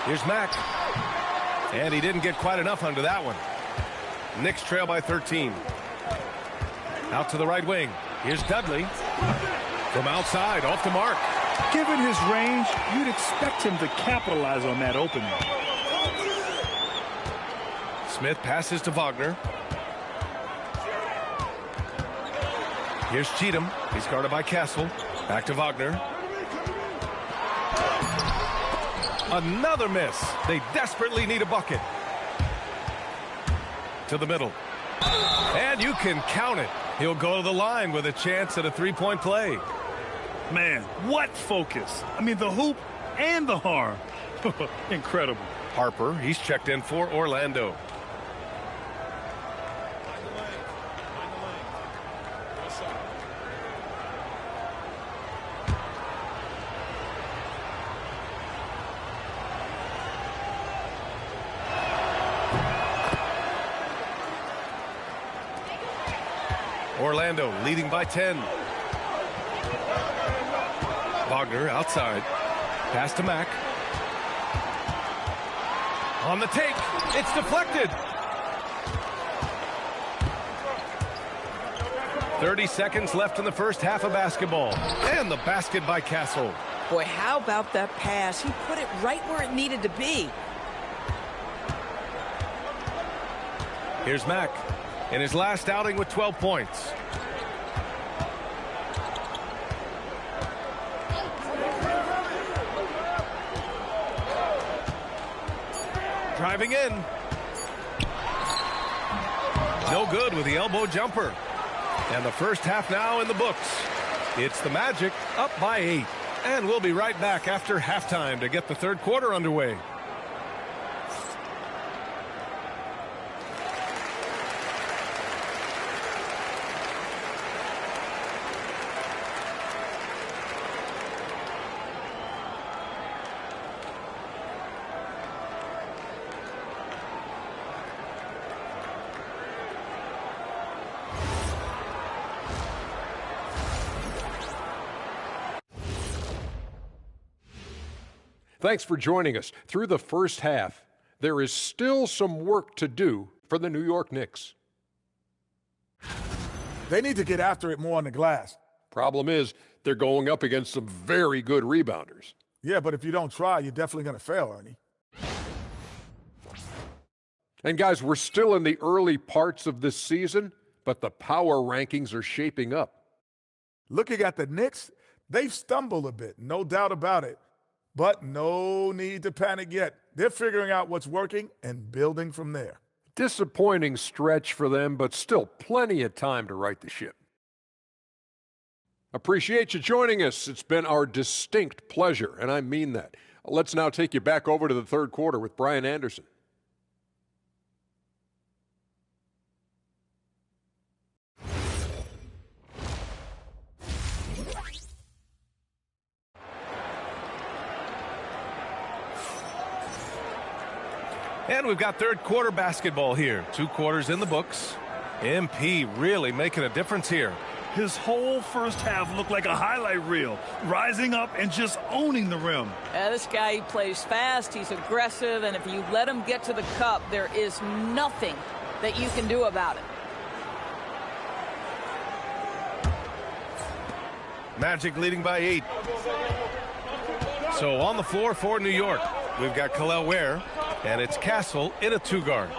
Here's Mack. And he didn't get quite enough under that one. Knicks trail by 13. Out to the right wing. Here's Dudley. From outside, off the mark. Given his range, you'd expect him to capitalize on that opening. Smith passes to Wagner. Here's Cheatham. He's guarded by Castle. Back to Wagner. Another miss. They desperately need a bucket. To the middle. And you can count it. He'll go to the line with a chance at a 3-point play. Man, what focus. I mean, the hoop and the harm. Incredible. Harper, he's checked in for Orlando. Orlando leading by 10. Wagner outside. Pass to Mack. On the take. It's deflected. 30 seconds left in the first half of basketball. And the basket by Castle. Boy, how about that pass? He put it right where it needed to be. Here's Mack in his last outing with 12 points. Driving in. No good with the elbow jumper. And the first half now in the books. It's the Magic up by 8. And we'll be right back after halftime to get the third quarter underway. Thanks for joining us. Through the first half, there is still some work to do for the New York Knicks. They need to get after it more on the glass. Problem is, they're going up against some very good rebounders. Yeah, but if you don't try, you're definitely going to fail, Ernie. And guys, we're still in the early parts of this season, but the power rankings are shaping up. Looking at the Knicks, they've stumbled a bit, no doubt about it. But no need to panic yet. They're figuring out what's working and building from there. Disappointing stretch for them, but still plenty of time to right the ship. Appreciate you joining us. It's been our distinct pleasure, and I mean that. Let's now take you back over to the third quarter with Brian Anderson. And we've got third quarter basketball here. 2 quarters in the books. MP really making a difference here. His whole first half looked like a highlight reel, rising up and just owning the rim. This guy, he plays fast, he's aggressive, and if you let him get to the cup, there is nothing that you can do about it. Magic leading by 8. So on the floor for New York, we've got Khalil Ware, and it's Castle in a 2-guard.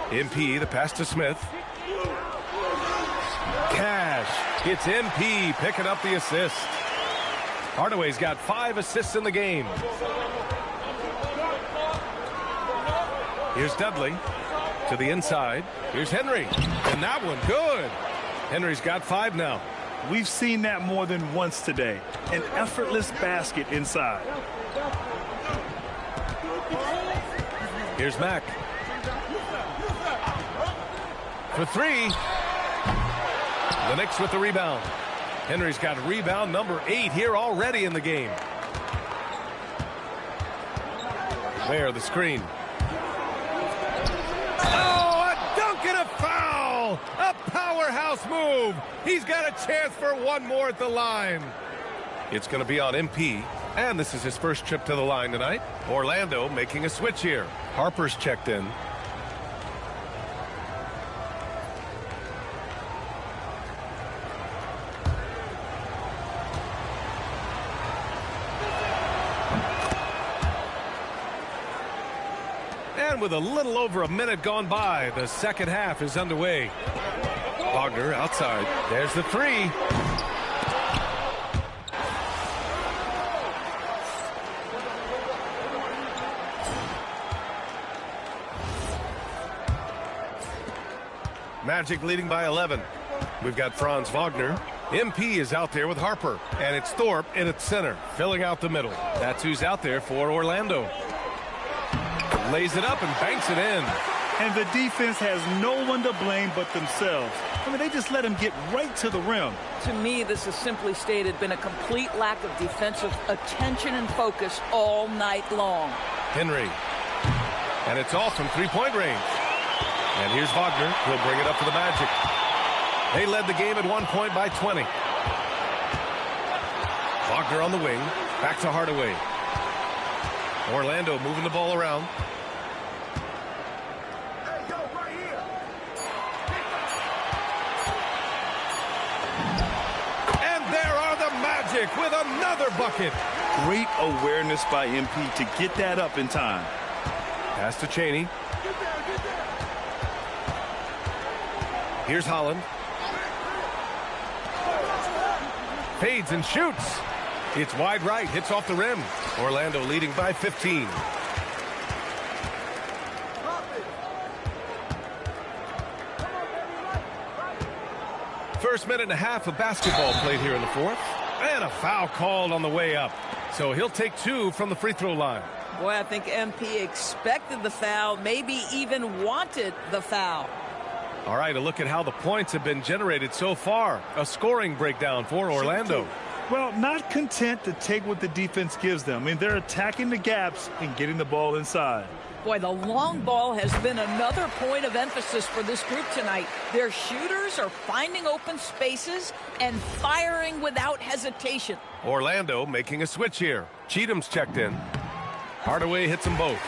MP, the pass to Smith. Cash. It's MP picking up the assist. Hardaway's got 5 assists in the game. Here's Dudley to the inside. Here's Henry. And that one, good. Henry's got 5 now. We've seen that more than once today. An effortless basket inside. Here's Mack. For 3. The Knicks with the rebound. Henry's got rebound number 8 here already in the game. There, the screen. Oh, a dunk and a foul! A powerhouse move. He's got a chance for one more at the line. It's going to be on MP, and this is his first trip to the line tonight. Orlando making a switch here. Harper's checked in. And with a little over a minute gone by, the second half is underway. Wagner outside. There's the 3. Magic leading by 11. We've got Franz Wagner. MP is out there with Harper. And it's Thorpe in at center, filling out the middle. That's who's out there for Orlando. Lays it up and banks it in. And the defense has no one to blame but themselves. I mean, they just let him get right to the rim. To me, this is simply stated been a complete lack of defensive attention and focus all night long. Henry. And it's all from 3-point range. And here's Wagner. He'll bring it up for the Magic. They led the game at 1 point by 20. Wagner on the wing. Back to Hardaway. Orlando moving the ball around. And there are the Magic with another bucket. Great awareness by MP to get that up in time. Pass to Chaney. Here's Holland. Fades and shoots. It's wide right, hits off the rim. Orlando leading by 15. First minute and a half of basketball played here in the fourth. And a foul called on the way up. So he'll take 2 from the free throw line. Boy, I think MP expected the foul, maybe even wanted the foul. All right, a look at how the points have been generated so far. A scoring breakdown for Orlando. Well, not content to take what the defense gives them. I mean, they're attacking the gaps and getting the ball inside. Boy, the long ball has been another point of emphasis for this group tonight. Their shooters are finding open spaces and firing without hesitation. Orlando making a switch here. Cheatham's checked in. Hardaway hits them both.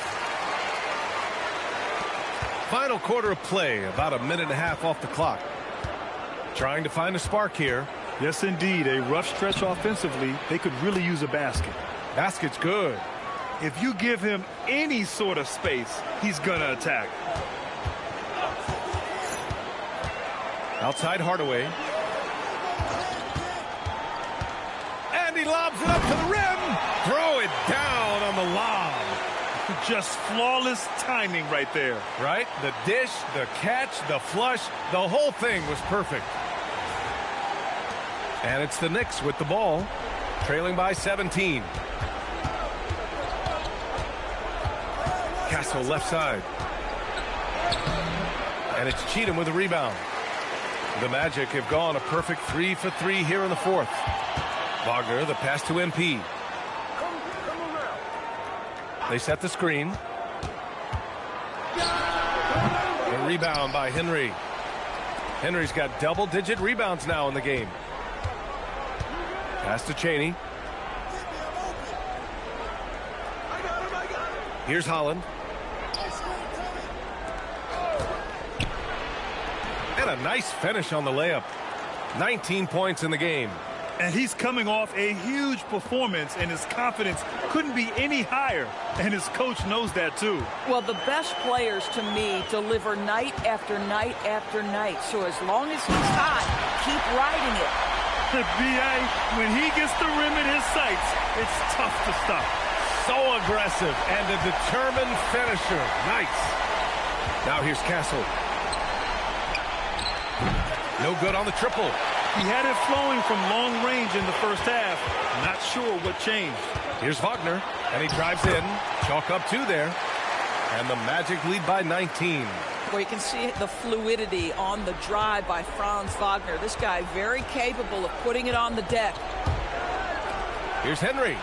Final quarter of play, about a minute and a half off the clock. Trying to find a spark here. Yes, indeed. A rough stretch offensively. They could really use a basket. Basket's good. If you give him any sort of space, he's going to attack. Outside Hardaway. And he lobs it up to the rim. Throw it down on the lob. Just flawless timing right there. Right? The dish, the catch, the flush, the whole thing was perfect. And it's the Knicks with the ball, trailing by 17. Castle left side. And it's Cheatham with the rebound. The Magic have gone a perfect 3 for 3 here in the fourth. Wagner, the pass to MP. They set the screen. A rebound by Henry. Henry's got double-digit rebounds now in the game. Pass to Chaney. Here's Holland. And a nice finish on the layup. 19 points in the game. And he's coming off a huge performance, and his confidence couldn't be any higher. And his coach knows that, too. Well, the best players, to me, deliver night after night after night. So as long as he's hot, keep riding it. B.A., when he gets the rim in his sights, it's tough to stop. So aggressive and a determined finisher. Nice. Now here's Castle. No good on the triple. He had it flowing from long range in the first half. Not sure what changed. Here's Wagner, and he drives in. Chalk up 2 there. And the Magic lead by 19. Well, you can see the fluidity on the drive by Franz Wagner. This guy very capable of putting it on the deck. Here's Henry.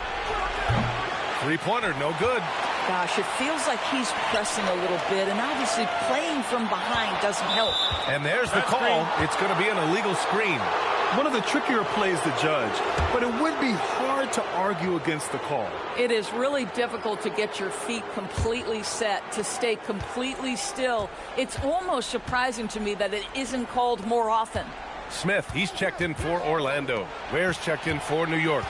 Three-pointer, no good. Gosh, it feels like he's pressing a little bit, and obviously playing from behind doesn't help. And there's the call. It's going to be an illegal screen. One of the trickier plays to judge, but it would be hard to argue against the call. It is really difficult to get your feet completely set, to stay completely still. It's almost surprising to me that it isn't called more often. Smith, he's checked in for Orlando. Ware's checked in for New York.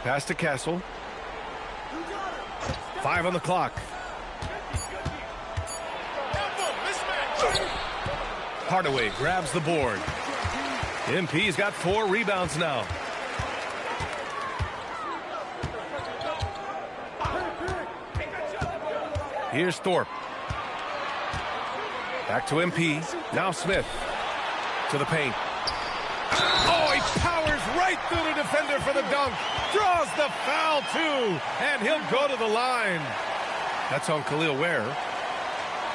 Pass to Castle. 5 on the clock. Hardaway grabs the board. MP's got 4 rebounds now. Here's Thorpe. Back to MP. Now Smith. To the paint. Oh, he powers right through the defender for the dunk. Draws the foul, too. And he'll go to the line. That's on Khalil Ware.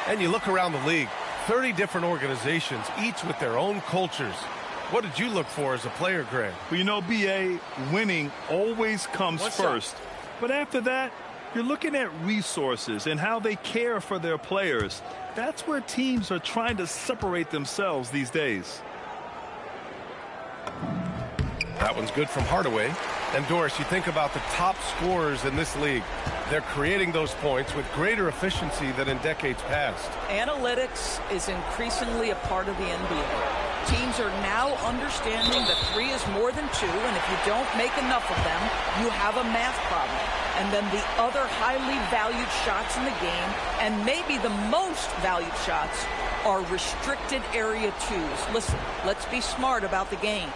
And you look around the league. 30 different organizations, each with their own cultures. What did you look for as a player, Greg? Well, you know, B.A., winning always comes first. But after that, you're looking at resources and how they care for their players. That's where teams are trying to separate themselves these days. That one's good from Hardaway. And Doris, you think about the top scorers in this league. They're creating those points with greater efficiency than in decades past. Analytics is increasingly a part of the NBA. Teams are now understanding that 3 is more than 2, and if you don't make enough of them, you have a math problem. And then the other highly valued shots in the game, and maybe the most valued shots, are restricted area 2s. Listen, let's be smart about the game.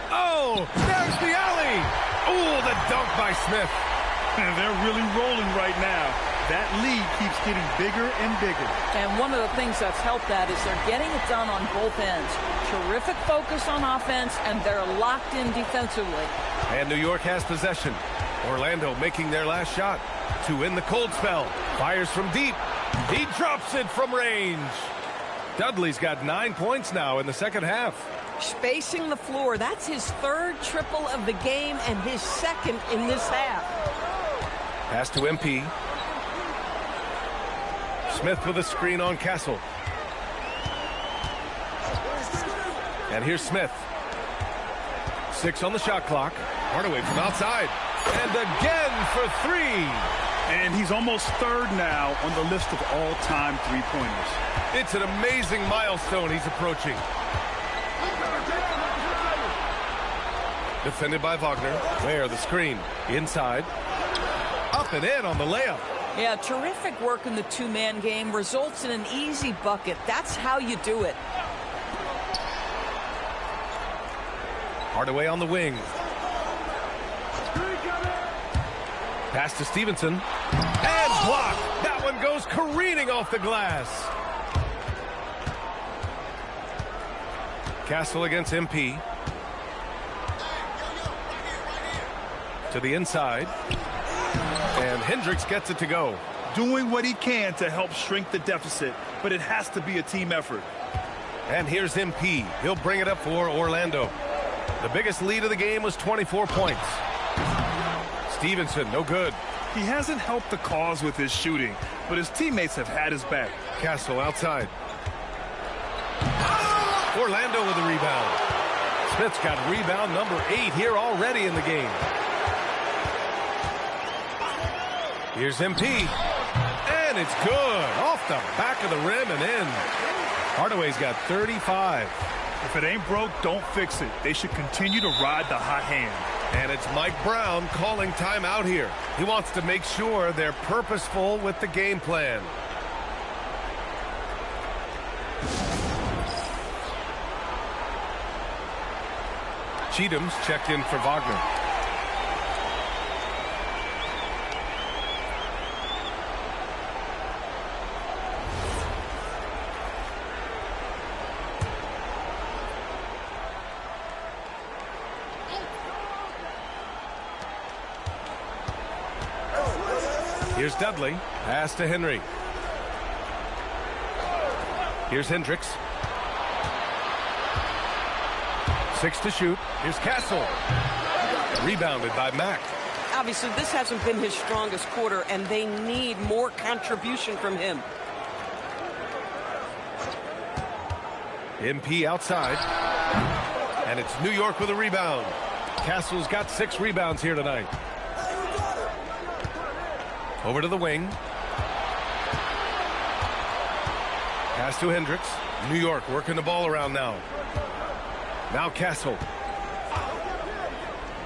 Oh, there's the alley. Oh, the dunk by Smith. And they're really rolling right now. That lead keeps getting bigger and bigger. And one of the things that's helped that is they're getting it done on both ends. Terrific focus on offense, and they're locked in defensively. And New York has possession. Orlando making their last shot to win the cold spell. Fires from deep. He drops it from range. Dudley's got 9 points now in the second half. Spacing the floor. That's his 3rd triple of the game and his 2nd in this half. Pass to MP. Smith with a screen on Castle. And here's Smith. 6 on the shot clock. Hardaway from outside. And again for three. And he's almost third now on the list of all-time three-pointers. It's an amazing milestone he's approaching. Defended by Wagner. Where the screen. Inside. Up and in on the layup. Yeah, terrific work in the two-man game. Results in an easy bucket. That's how you do it. Hardaway on the wing. Pass to Stevenson. And blocked. That one goes careening off the glass. Castle against MP. To the inside. And Hendricks gets it to go. Doing what he can to help shrink the deficit, but it has to be a team effort. And here's MP. He'll bring it up for Orlando. The biggest lead of the game was 24 points. Stevenson, no good. He hasn't helped the cause with his shooting, but his teammates have had his back. Castle outside. Orlando with a rebound. Smith's got rebound number 8 here already in the game. Here's MP. And it's good. Off the back of the rim and in. Hardaway's got 35. If it ain't broke, don't fix it. They should continue to ride the hot hand. And it's Mike Brown calling timeout here. He wants to make sure they're purposeful with the game plan. Cheatham's checked in for Wagner. Here's Dudley. Pass to Henry. Here's Hendricks. 6 to shoot. Here's Castle. Rebounded by Mack. Obviously, this hasn't been his strongest quarter, and they need more contribution from him. MP outside. And it's New York with a rebound. Castle's got 6 rebounds here tonight. Over to the wing. Pass to Hendricks. New York working the ball around now. Now Castle.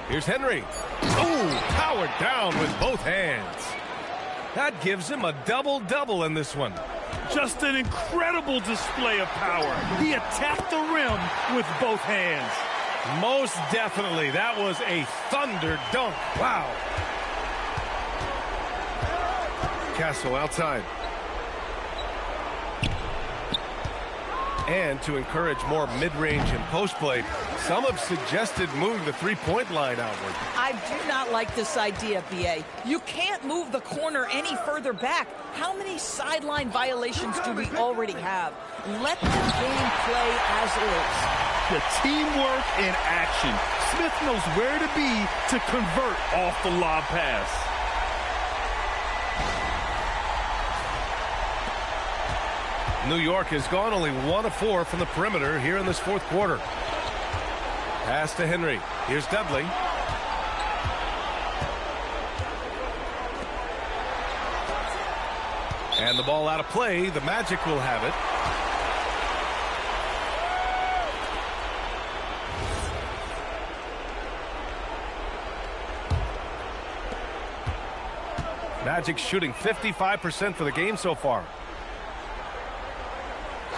Here's Henry. Oh, powered down with both hands. That gives him a double-double in this one. Just an incredible display of power. He attacked the rim with both hands. Most definitely. That was a thunder dunk. Wow. Castle outside. And to encourage more mid-range and post play, some have suggested moving the three-point line outward. I do not like this idea, B.A. You can't move the corner any further back. How many sideline violations do we already have? Let the game play as is. The teamwork in action. Smith knows where to be to convert off the lob pass. New York has gone only 1 of 4 from the perimeter here in this fourth quarter. Pass to Henry. Here's Dudley. And the ball out of play. The Magic will have it. Magic shooting 55% for the game so far.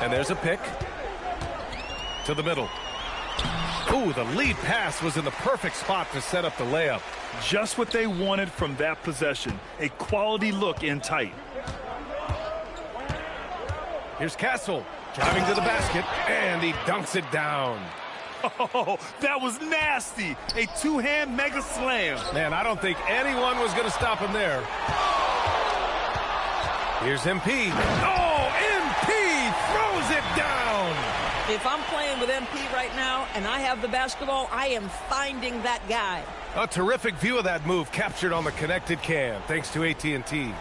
And there's a pick to the middle. Ooh, the lead pass was in the perfect spot to set up the layup. Just what they wanted from that possession. A quality look in tight. Here's Castle driving to the basket, and he dunks it down. Oh, that was nasty. A two-hand mega slam. Man, I don't think anyone was going to stop him there. Here's MP. Oh, MP throws it down. If I'm playing with MP right now and I have the basketball, I am finding that guy. A terrific view of that move captured on the connected cam, thanks to AT&T.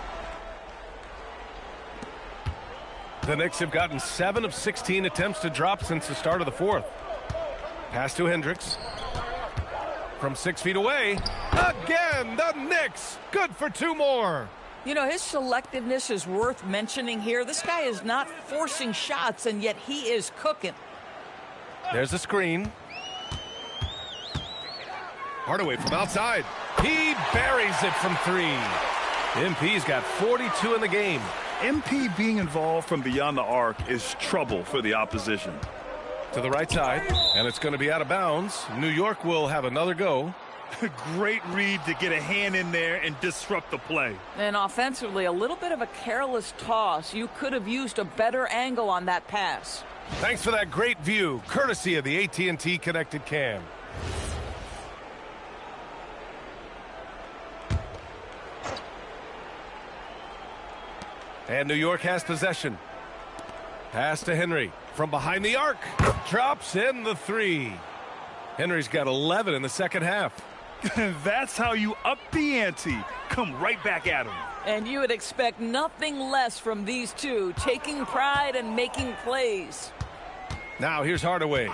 The Knicks have gotten 7 of 16 attempts to drop since the start of the fourth. Pass to Hendricks. from 6 feet away. Again, the Knicks. Good for 2 more. You know, his selectiveness is worth mentioning here. This guy is not forcing shots, and yet he is cooking. There's a screen. Hardaway from outside. He buries it from 3. MP's got 42 in the game. MP being involved from beyond the arc is trouble for the opposition. To the right side, and it's going to be out of bounds. New York will have another go. Great read to get a hand in there and disrupt the play. And offensively, a little bit of a careless toss. You could have used a better angle on that pass. Thanks for that great view, courtesy of the AT&T Connected Cam. And New York has possession. Pass to Henry from behind the arc. Drops in the 3. Henry's got 11 in the second half. That's how you up the ante. Come right back at him. And you would expect nothing less from these two, taking pride and making plays. Now here's Hardaway.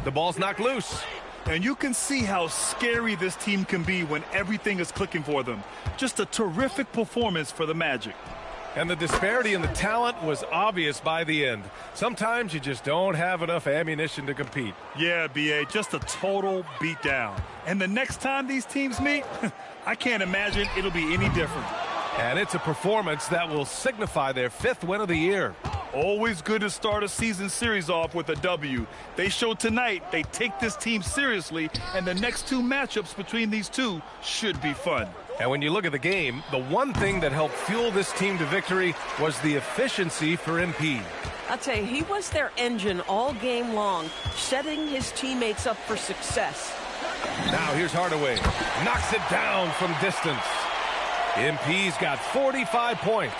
The ball's knocked loose. And you can see how scary this team can be when everything is clicking for them. Just a terrific performance for the Magic. And the disparity in the talent was obvious by the end. Sometimes you just don't have enough ammunition to compete. Yeah, B.A., just a total beatdown. And the next time these teams meet, I can't imagine it'll be any different. And it's a performance that will signify their 5th win of the year. Always good to start a season series off with a W. They showed tonight they take this team seriously, and the next 2 matchups between these two should be fun. And when you look at the game, the one thing that helped fuel this team to victory was the efficiency for MP. I'll tell you, he was their engine all game long, setting his teammates up for success. Now here's Hardaway. Knocks it down from distance. MP's got 45 points.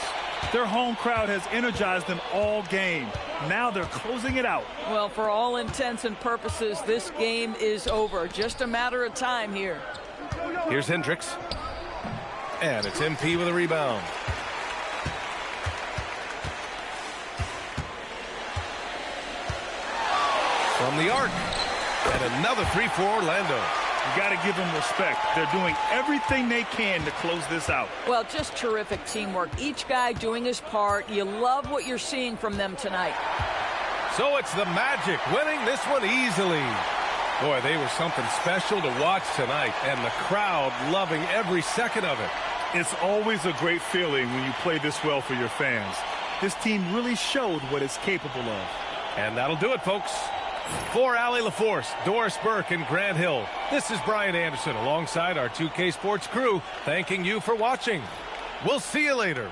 Their home crowd has energized them all game. Now they're closing it out. Well, for all intents and purposes, this game is over. Just a matter of time here. Here's Hendricks. And it's MP with a rebound. From the arc. And another 3 for Orlando. You got to give them respect. They're doing everything they can to close this out. Well, just terrific teamwork. Each guy doing his part. You love what you're seeing from them tonight. So it's the Magic winning this one easily. Boy, they were something special to watch tonight, and the crowd loving every second of it. It's always a great feeling when you play this well for your fans. This team really showed what it's capable of. And that'll do it, folks. For Allie LaForce, Doris Burke, and Grant Hill, this is Brian Anderson alongside our 2K Sports crew, thanking you for watching. We'll see you later.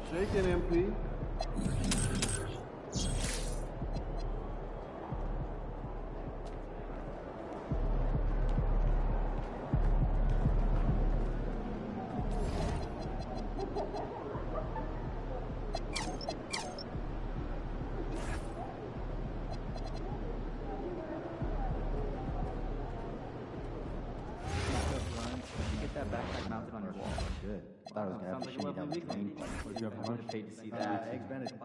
Shake it, MP. Good. I thought I was going to have to shoot down the drain. I would have paid to see that. Eggs Benedict.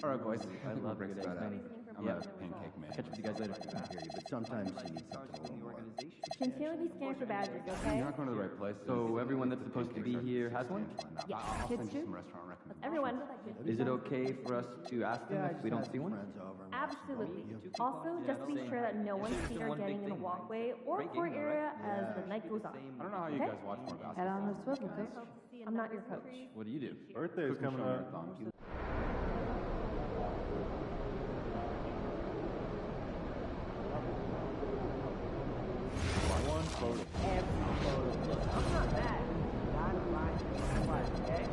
All right, boys. I love good eggs Benedict. I'm a pancake man. I'll catch up with you guys later. I hear you, but sometimes you need something a little more. Continually scan for badges, okay? You're not going to the right place. So everyone that's supposed to be here has one? Yeah, I'll kids send you too? some restaurant recommendations. Everyone. Is it okay for us to ask them if we don't see one? Absolutely. Also, just be sure that no one's feet are getting in the walkway or court area as the night goes on. I don't know how you guys watch more basketball. Head on the swivel, coach. I'm not your coach. What do you do? Birthday is coming up. One photo. Every photo. I'm not bad. I'm right, okay?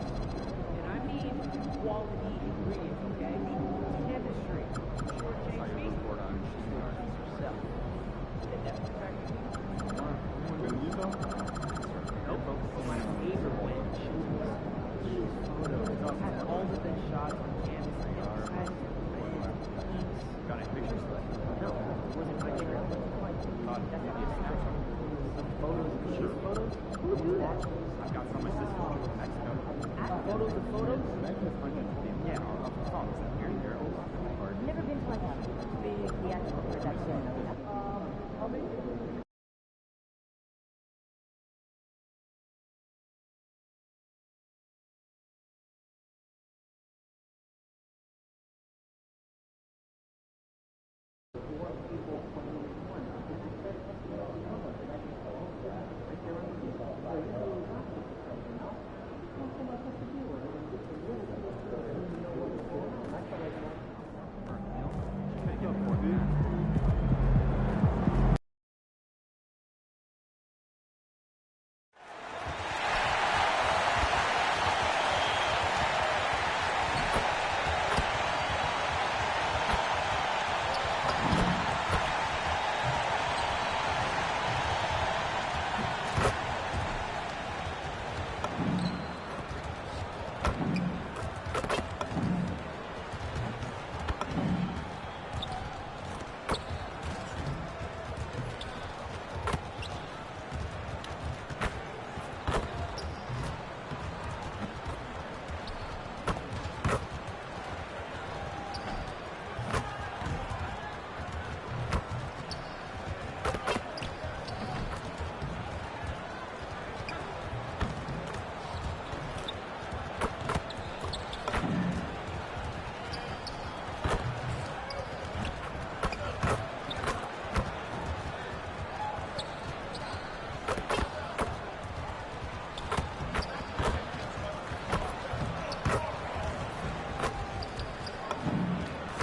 And I mean quality ingredients, okay? Chemistry. Short change me. Yourself. Get that perfection. Nope. My favorite wench. These photos had all the best shots on canvas. Got any pictures? No. It wasn't my trip. That could be a snapshot. Some photos of these photos? I've got some of my sister in Mexico. Photos of photos? Yeah, of the songs that here and there. Never been to like a big theatrical production.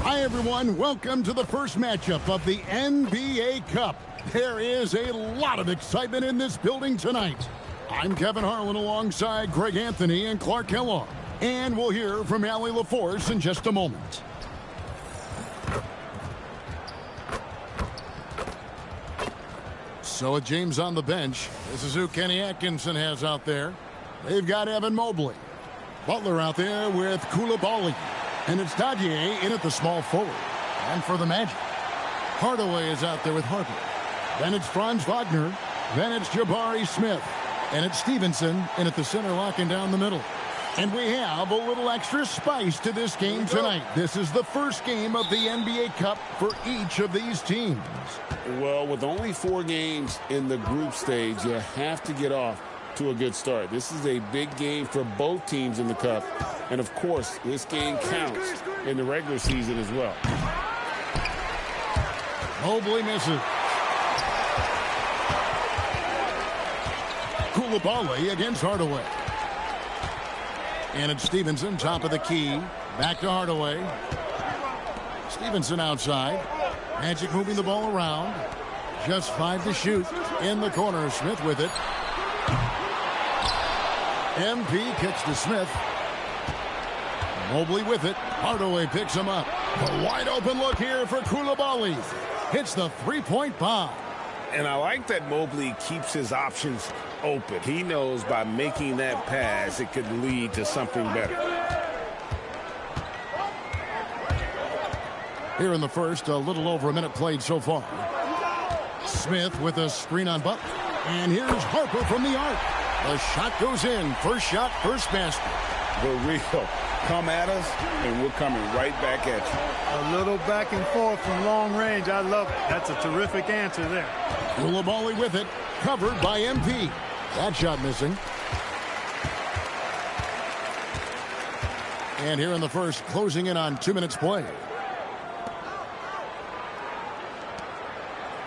Hi, everyone. Welcome to the first matchup of the NBA Cup. There is a lot of excitement in this building tonight. I'm Kevin Harlan alongside Greg Anthony and Clark Kellogg. And we'll hear from Allie LaForce in just a moment. So with James on the bench, this is who Kenny Atkinson has out there. They've got Evan Mobley. Butler out there with Koulibaly. And it's Dadier in at the small forward. And for the Magic, Hardaway is out there with Harper. Then it's Franz Wagner. Then it's Jabari Smith. And it's Stevenson in at the center, locking down the middle. And we have a little extra spice to this game tonight. This is the first game of the NBA Cup for each of these teams. Well, with only 4 games in the group stage, you have to get off to a good start. This is a big game for both teams in the Cup. And, of course, this game counts in the regular season as well. Mobley misses. Koulibaly against Hardaway. And it's Stevenson, top of the key. Back to Hardaway. Stevenson outside. Magic moving the ball around. Just 5 to shoot. In the corner, Smith with it. MP kicks to Smith. Mobley with it. Hardaway picks him up. A wide open look here for Koulibaly. Hits the three-point bomb. And I like that Mobley keeps his options open. He knows by making that pass, it could lead to something better. Here in the first, a little over a minute played so far. Smith with a screen on Butler. And here's Harper from the arc. The shot goes in. First shot, first basket. The real. Come at us, and we're coming right back at you. A little back and forth from long range. I love it. That's a terrific answer there. Koulibaly with it. Covered by MP. That shot missing. And here in the first, closing in on 2 minutes play.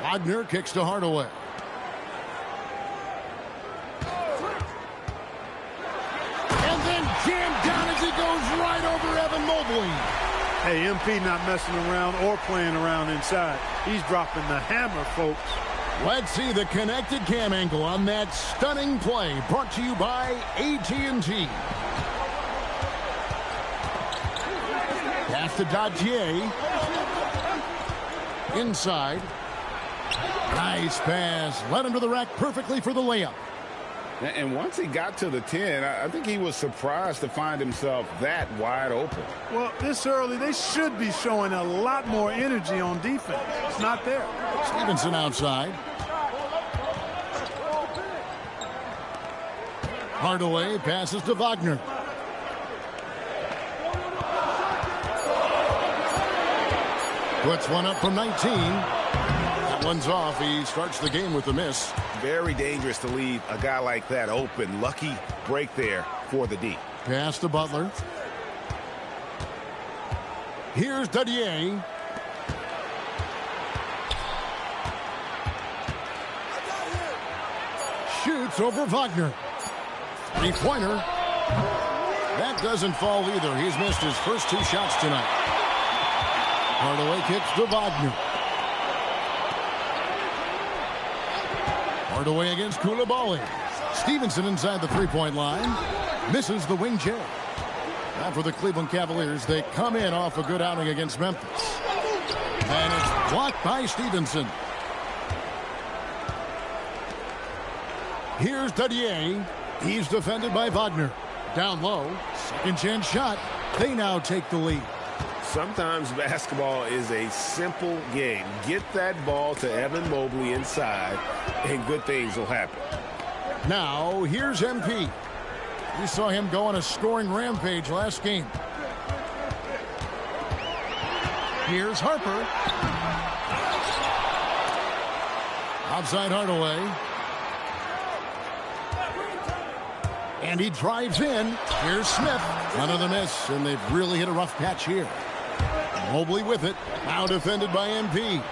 Wagner kicks to Hardaway. And then jammed down as he goes right over Evan Mobley. Hey, MP not messing around or playing around inside. He's dropping the hammer, folks. Let's see the connected cam angle on that stunning play, brought to you by AT&T. Pass to Dadier. Inside. Nice pass. Led him to the rack perfectly for the layup. And once he got to the 10, I think he was surprised to find himself that wide open. Well, this early, they should be showing a lot more energy on defense. It's not there. Stevenson outside. Hardaway passes to Wagner. Puts one up from 19. That one's off. He starts the game with the miss. Very dangerous to leave a guy like that open. Lucky break there for the D. Pass to Butler. Here's Dadier. Shoots over Wagner. Three-pointer. That doesn't fall either. He's missed his first 2 shots tonight. Hardaway kicks to Wagner. Hardaway against Koulibaly. Stevenson inside the three-point line. Misses the wing J. Now for the Cleveland Cavaliers, they come in off a good outing against Memphis. And it's blocked by Stevenson. Here's Dadier. He's defended by Wagner. Down low. Second chance shot. They now take the lead. Sometimes basketball is a simple game. Get that ball to Evan Mobley inside, and good things will happen. Now, here's MP. We saw him go on a scoring rampage last game. Here's Harper. Outside Hardaway. And he drives in. Here's Smith. Another miss, and they've really hit a rough patch here. Mobley with it. Now defended by MP.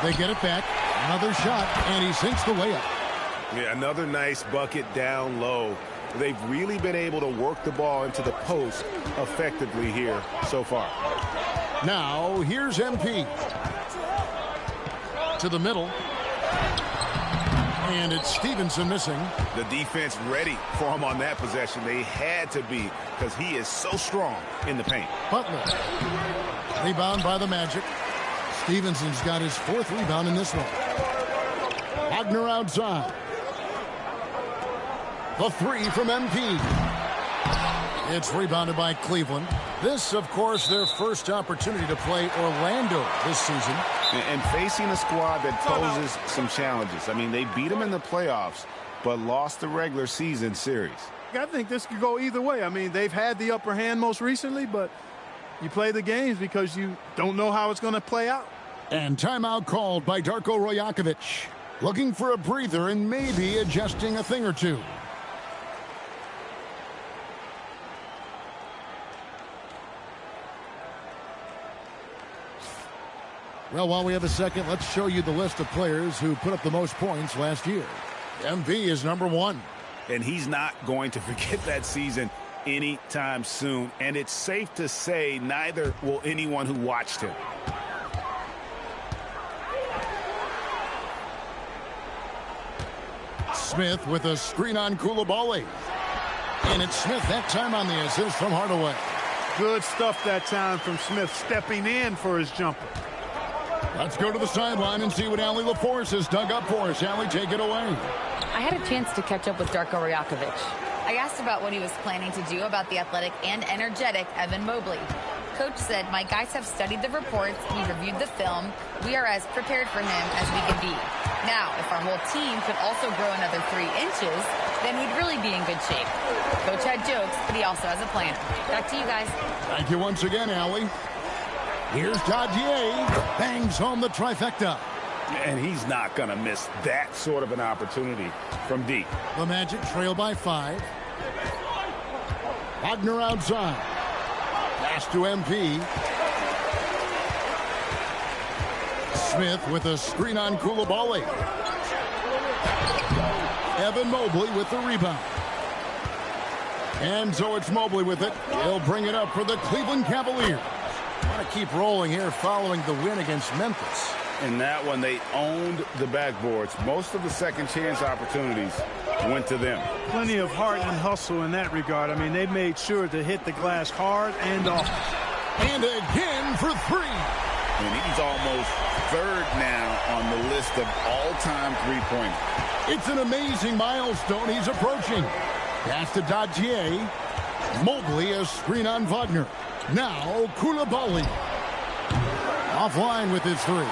They get it back. Another shot, and he sinks the layup. Yeah, another nice bucket down low. They've really been able to work the ball into the post effectively here so far. Now, here's MP. To the middle. And it's Stevenson missing. The defense ready for him on that possession. They had to be, because he is so strong in the paint. Butler. Rebound by the Magic. Stevenson's got his 4th rebound in this one. Wagner outside. The 3 from MP. It's rebounded by Cleveland. This, of course, their first opportunity to play Orlando this season. And facing a squad that poses some challenges. I mean, they beat them in the playoffs, but lost the regular season series. I think this could go either way. I mean, they've had the upper hand most recently, but you play the games because you don't know how it's going to play out. And timeout called by Darko Rajakovic. Looking for a breather and maybe adjusting a thing or two. Well, while we have a second, let's show you the list of players who put up the most points last year. MV is number 1. And he's not going to forget that season anytime soon. And it's safe to say neither will anyone who watched him. Smith with a screen on Koulibaly. And it's Smith that time on the assist from Hardaway. Good stuff that time from Smith, stepping in for his jumper. Let's go to the sideline and see what Allie LaForce has dug up for us. Allie, take it away. I had a chance to catch up with Darko Rajakovic. I asked about what he was planning to do about the athletic and energetic Evan Mobley. Coach said, "My guys have studied the reports. We've reviewed the film. We are as prepared for him as we can be. Now, if our whole team could also grow another 3 inches, then we'd really be in good shape. Coach had jokes, but he also has a plan. Back to you guys. Thank you once again, Allie. Here's Dadier. Bangs home the trifecta. And he's not going to miss that sort of an opportunity from deep. The Magic trail by 5. Wagner outside. Pass to MP. Smith with a screen on Coulibaly. Evan Mobley with the rebound. And so it's Mobley with it. He'll bring it up for the Cleveland Cavaliers. Want to keep rolling here following the win against Memphis. In that one, they owned the backboards. Most of the second chance opportunities went to them. Plenty of heart and hustle in that regard. I mean, they made sure to hit the glass hard and often. And again for 3. And he's almost third now on the list of all-time three-pointers. It's an amazing milestone he's approaching. Pass to Dadier. Mobley a screen on Wagner. Now Coulibaly. Offline with his 3.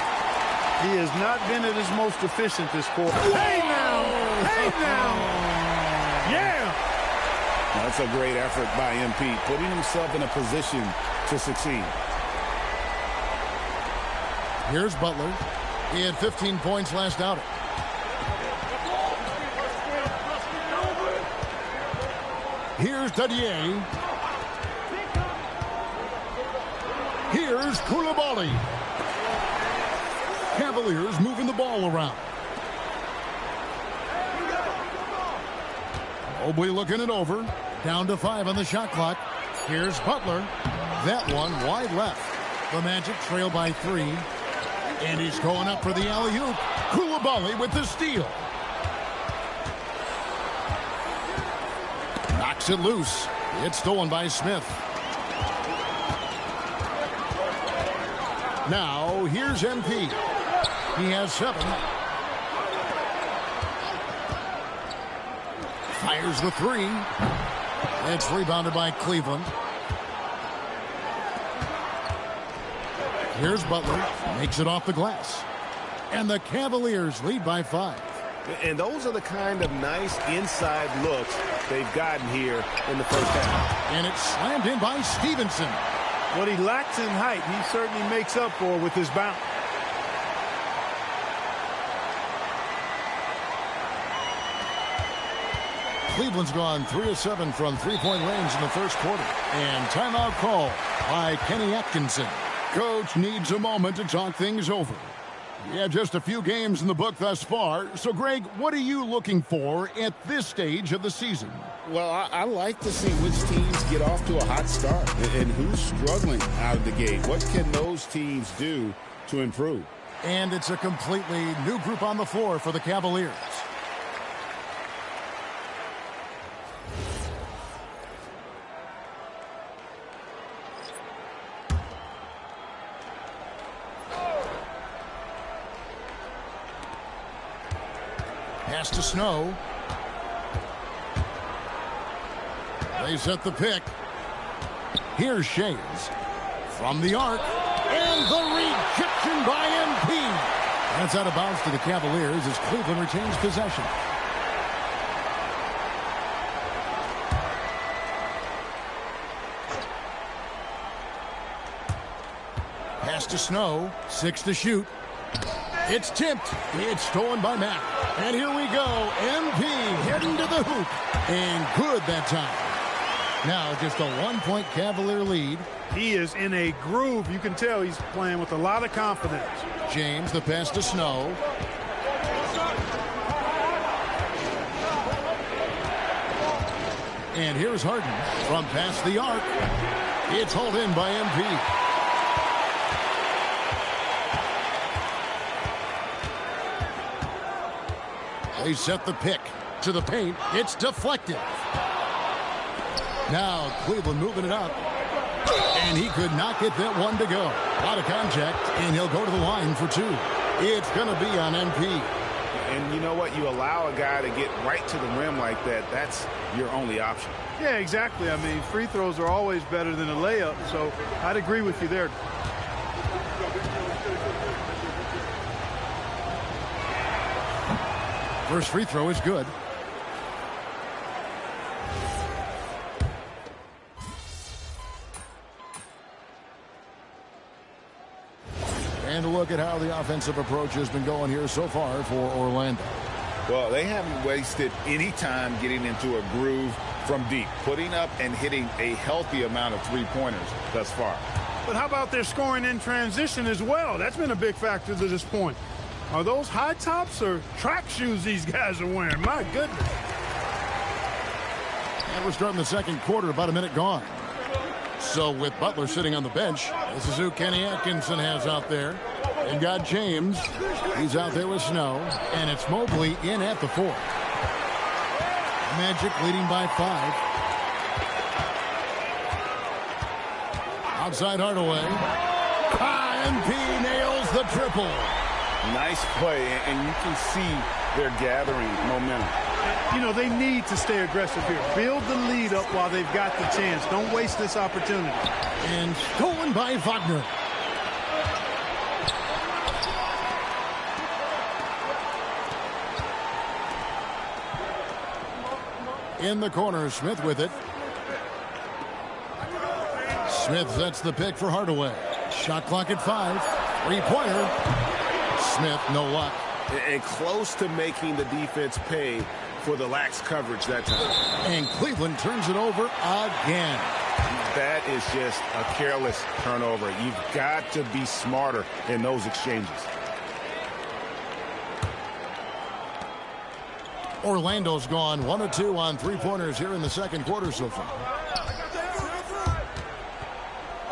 He has not been at his most efficient this quarter. Hey now! Hey now! Yeah! That's a great effort by MP, putting himself in a position to succeed. Here's Butler. He had 15 points last outing. Here's Dadier. Here's Coulibaly. Cavaliers moving the ball around. Mobley looking it over. Down to 5 on the shot clock. Here's Butler. That one wide left. The Magic trail by 3. And he's going up for the alley-oop. Coulibaly with the steal. Knocks it loose. It's stolen by Smith. Now, here's MP. He has 7. Fires the 3. It's rebounded by Cleveland. Here's Butler. Makes it off the glass. And the Cavaliers lead by 5. And those are the kind of nice inside looks they've gotten here in the first half. And it's slammed in by Stevenson. What he lacks in height, he certainly makes up for with his bounce. Cleveland's gone 3 of 7 from three-point range in the first quarter. And timeout call by Kenny Atkinson. Coach needs a moment to talk things over. We have just a few games in the book thus far. So, Greg, what are you looking for at this stage of the season? Well, I like to see which teams get off to a hot start and who's struggling out of the gate. What can those teams do to improve? And it's a completely new group on the floor for the Cavaliers. Pass to Snow. They set the pick. Here's Shays from the arc. And the rejection by MP. That's out of bounds to the Cavaliers as Cleveland retains possession. Pass to Snow. 6 to shoot. It's tipped. It's stolen by Matt. And here we go. MP heading to the hoop. And good that time. Now just a 1-point Cavalier lead. He is in a groove. You can tell he's playing with a lot of confidence. James, the pass to Snow. And here's Harden from past the arc. It's hauled in by MP. They set the pick to the paint. It's deflected. Now Cleveland moving it up. And he could not get that one to go. A lot of contact, and he'll go to the line for 2. It's going to be on MP. And you know what? You allow a guy to get right to the rim like that. That's your only option. Yeah, exactly. I mean, free throws are always better than a layup, so I'd agree with you there. First free throw is good. look at how the offensive approach has been going here so far for Orlando. Well, they haven't wasted any time getting into a groove from deep, putting up and hitting a healthy amount of three-pointers thus far. But how about their scoring in transition as well? That's been a big factor to this point. Are those high tops or track shoes these guys are wearing? My goodness. And we're starting the second quarter, about a minute gone. So with Butler sitting on the bench, this is who Kenny Atkinson has out there. They've got James. He's out there with Snow. And it's Mobley in at the 4. Magic leading by 5. Outside Hardaway. MP nails the triple. Nice play, and you can see they're gathering momentum. You know, they need to stay aggressive here. Build the lead up while they've got the chance. Don't waste this opportunity. And stolen by Wagner. In the corner, Smith with it. Smith sets the pick for Hardaway. Shot clock at 5. Three-pointer. Smith, no luck. And close to making the defense pay for the lax coverage that time. And Cleveland turns it over again. That is just a careless turnover. You've got to be smarter in those exchanges. Orlando's gone 1 of 2 on three-pointers here in the second quarter so far.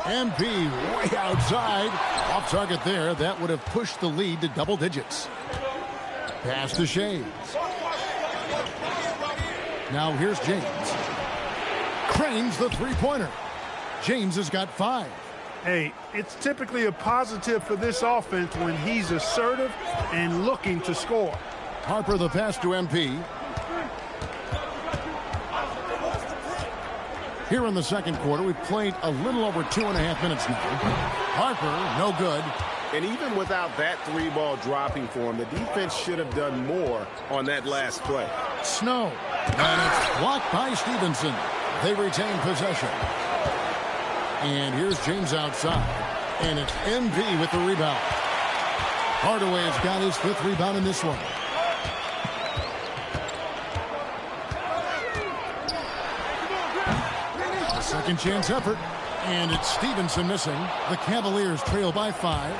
MP way outside. Off target there. That would have pushed the lead to double digits. Pass to Shades. Now here's James. Cranes the three-pointer. James has got 5. Hey, it's typically a positive for this offense when he's assertive and looking to score. Harper the pass to MP. Here in the second quarter, we've played a little over 2.5 minutes now. Harper, no good. And even without that 3-ball dropping for him, the defense should have done more on that last play. Snow. And it's blocked by Stevenson. They retain possession. And here's James outside. And it's MP with the rebound. Hardaway has got his 5th rebound in this one. Second chance effort, and it's Stevenson missing. The Cavaliers trail by 5.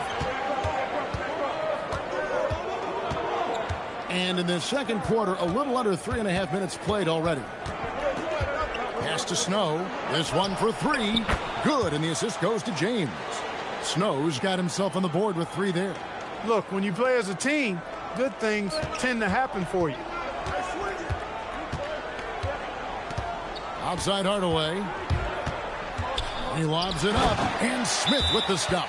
And in the second quarter, a little under 3.5 minutes played already. Pass to Snow. This one for 3. Good, and the assist goes to James. Snow's got himself on the board with 3 there. Look, when you play as a team, good things tend to happen for you. Outside Hardaway. He lobs it up, and Smith with the stuff.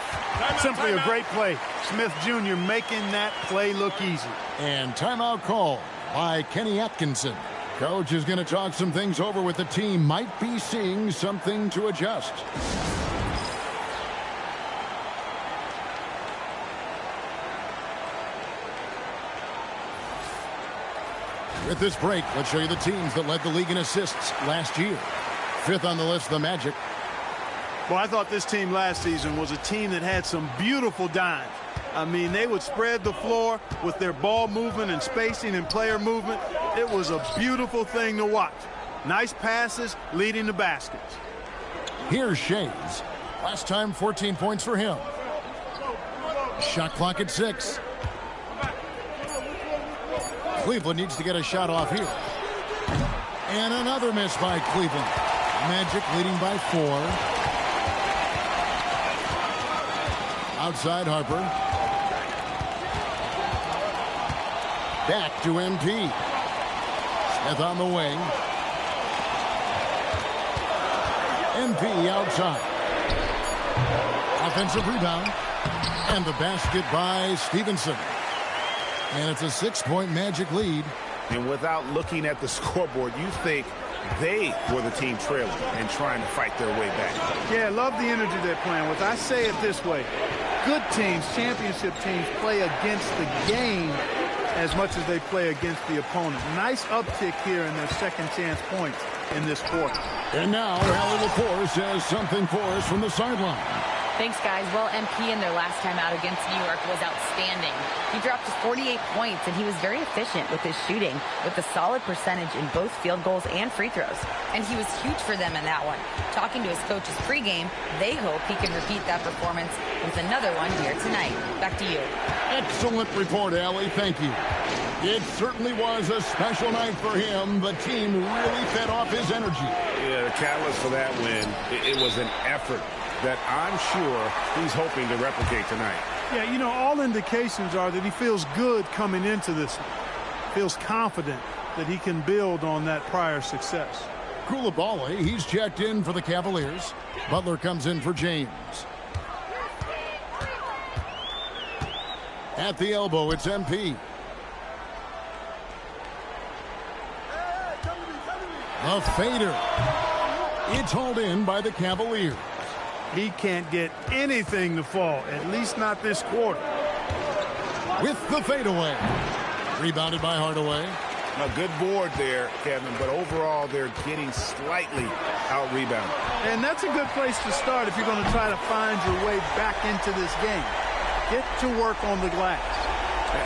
Simply a great play. Smith Jr. making that play look easy. And timeout call by Kenny Atkinson. Coach is going to talk some things over with the team. Might be seeing something to adjust. With this break, let's show you the teams that led the league in assists last year. 5th on the list, the Magic. Well, I thought this team last season was a team that had some beautiful dimes. I mean, they would spread the floor with their ball movement and spacing and player movement. It was a beautiful thing to watch. Nice passes leading to baskets. Here's Shades. Last time, 14 points for him. Shot clock at 6. Cleveland needs to get a shot off here. And another miss by Cleveland. Magic leading by 4. Outside Harper. Back to MP. Smith on the wing. MP outside. Offensive rebound. And the basket by Stevenson. And it's a 6-point Magic lead. And without looking at the scoreboard, you think they were the team trailing and trying to fight their way back. Yeah, I love the energy they're playing with. I say it this way. Good teams, championship teams, play against the game as much as they play against the opponent. Nice uptick here in their second chance points in this quarter. And now, Allie LaForce has something for us from the sideline. Thanks, guys. Well, MP in their last time out against New York was outstanding. He dropped just 48 points, and he was very efficient with his shooting, with a solid percentage in both field goals and free throws. And he was huge for them in that one. Talking to his coaches pregame, they hope he can repeat that performance with another one here tonight. Back to you. Excellent report, Allie. Thank you. It certainly was a special night for him. The team really fed off his energy. Yeah, the catalyst for that win, it was an effort that I'm sure he's hoping to replicate tonight. Yeah, you know, all indications are that he feels good coming into this one. Feels confident that he can build on that prior success. Koulibaly, he's checked in for the Cavaliers. Butler comes in for James. At the elbow, it's MP. A fader. It's hauled in by the Cavaliers. He can't get anything to fall, at least not this quarter. With the fadeaway. Rebounded by Hardaway. A good board there, Kevin, but overall they're getting slightly out-rebounded. And that's a good place to start if you're going to try to find your way back into this game. Get to work on the glass.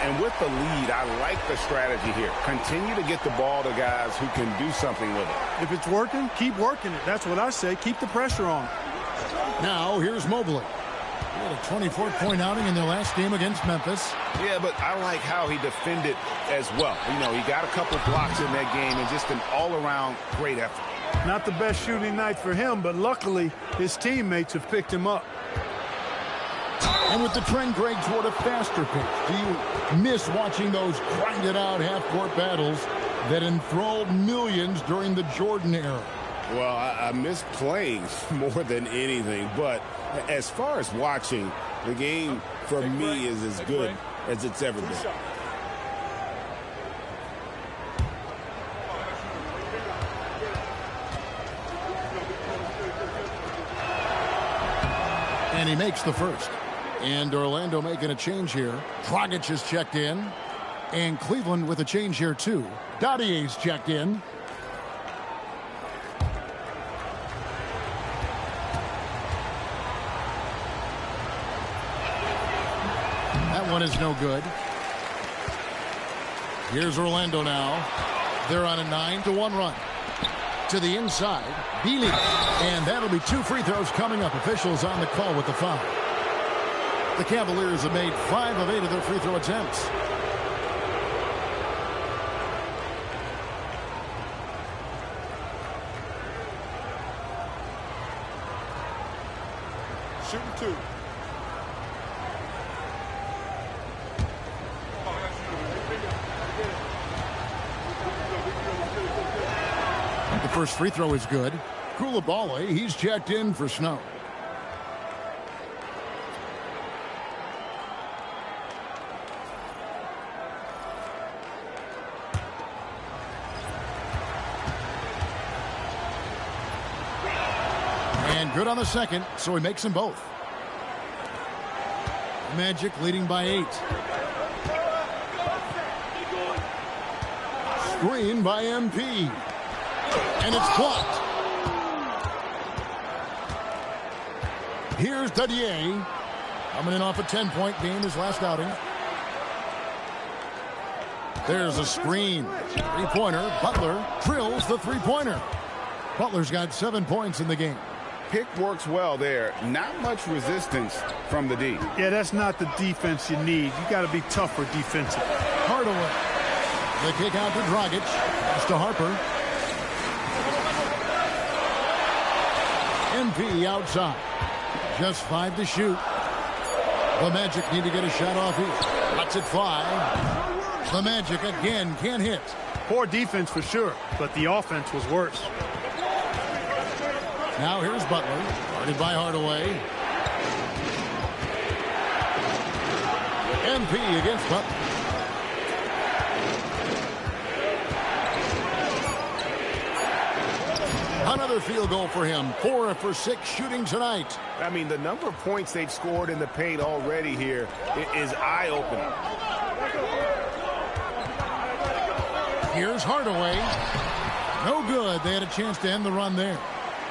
And with the lead, I like the strategy here. Continue to get the ball to guys who can do something with it. If it's working, keep working it. That's what I say. Keep the pressure on. Now, here's Mobley. He had a 24-point outing in their last game against Memphis. Yeah, but I like how he defended as well. You know, he got a couple blocks in that game and just an all-around great effort. Not the best shooting night for him, but luckily his teammates have picked him up. And with the trend, Greg, toward a faster pace, do you miss watching those grinded-out half-court battles that enthralled millions during the Jordan era? Well, I miss playing more than anything, but as far as watching, the game for me is as good as it's ever been. And he makes the first. And Orlando making a change here. Dragic is checked in. And Cleveland with a change here, too. Dottier's checked in. That one is no good. Here's Orlando now. They're on a 9-1 run. To the inside, Bealey. And that'll be 2 free throws coming up. Officials on the call with the foul. The Cavaliers have made 5 of 8 of their free throw attempts. Shooting 2. The first free throw is good. Koulibaly, he's checked in for Snow. And good on the second, so he makes them both. Magic leading by 8. Screen by MP. And it's blocked. Here's Dadier. Coming in off a 10-point game his last outing. There's a screen. Three-pointer. Butler drills the three-pointer. Butler's got 7 points in the game. Pick works well there. Not much resistance from the D. Yeah, that's not the defense you need. You got to be tougher defensively. Hardaway. The kick out to Dragic. Pass to Harper. MP outside. Just 5 to shoot. The Magic need to get a shot off here. Lets it fly. The Magic again can't hit. Poor defense for sure, but the offense was worse. Now here's Butler. Guarded by Hardaway. MP against Butler. Another field goal for him. 4 for 6 shooting tonight. I mean, the number of points they've scored in the paint already here is eye-opening. Here's Hardaway. No good. They had a chance to end the run there.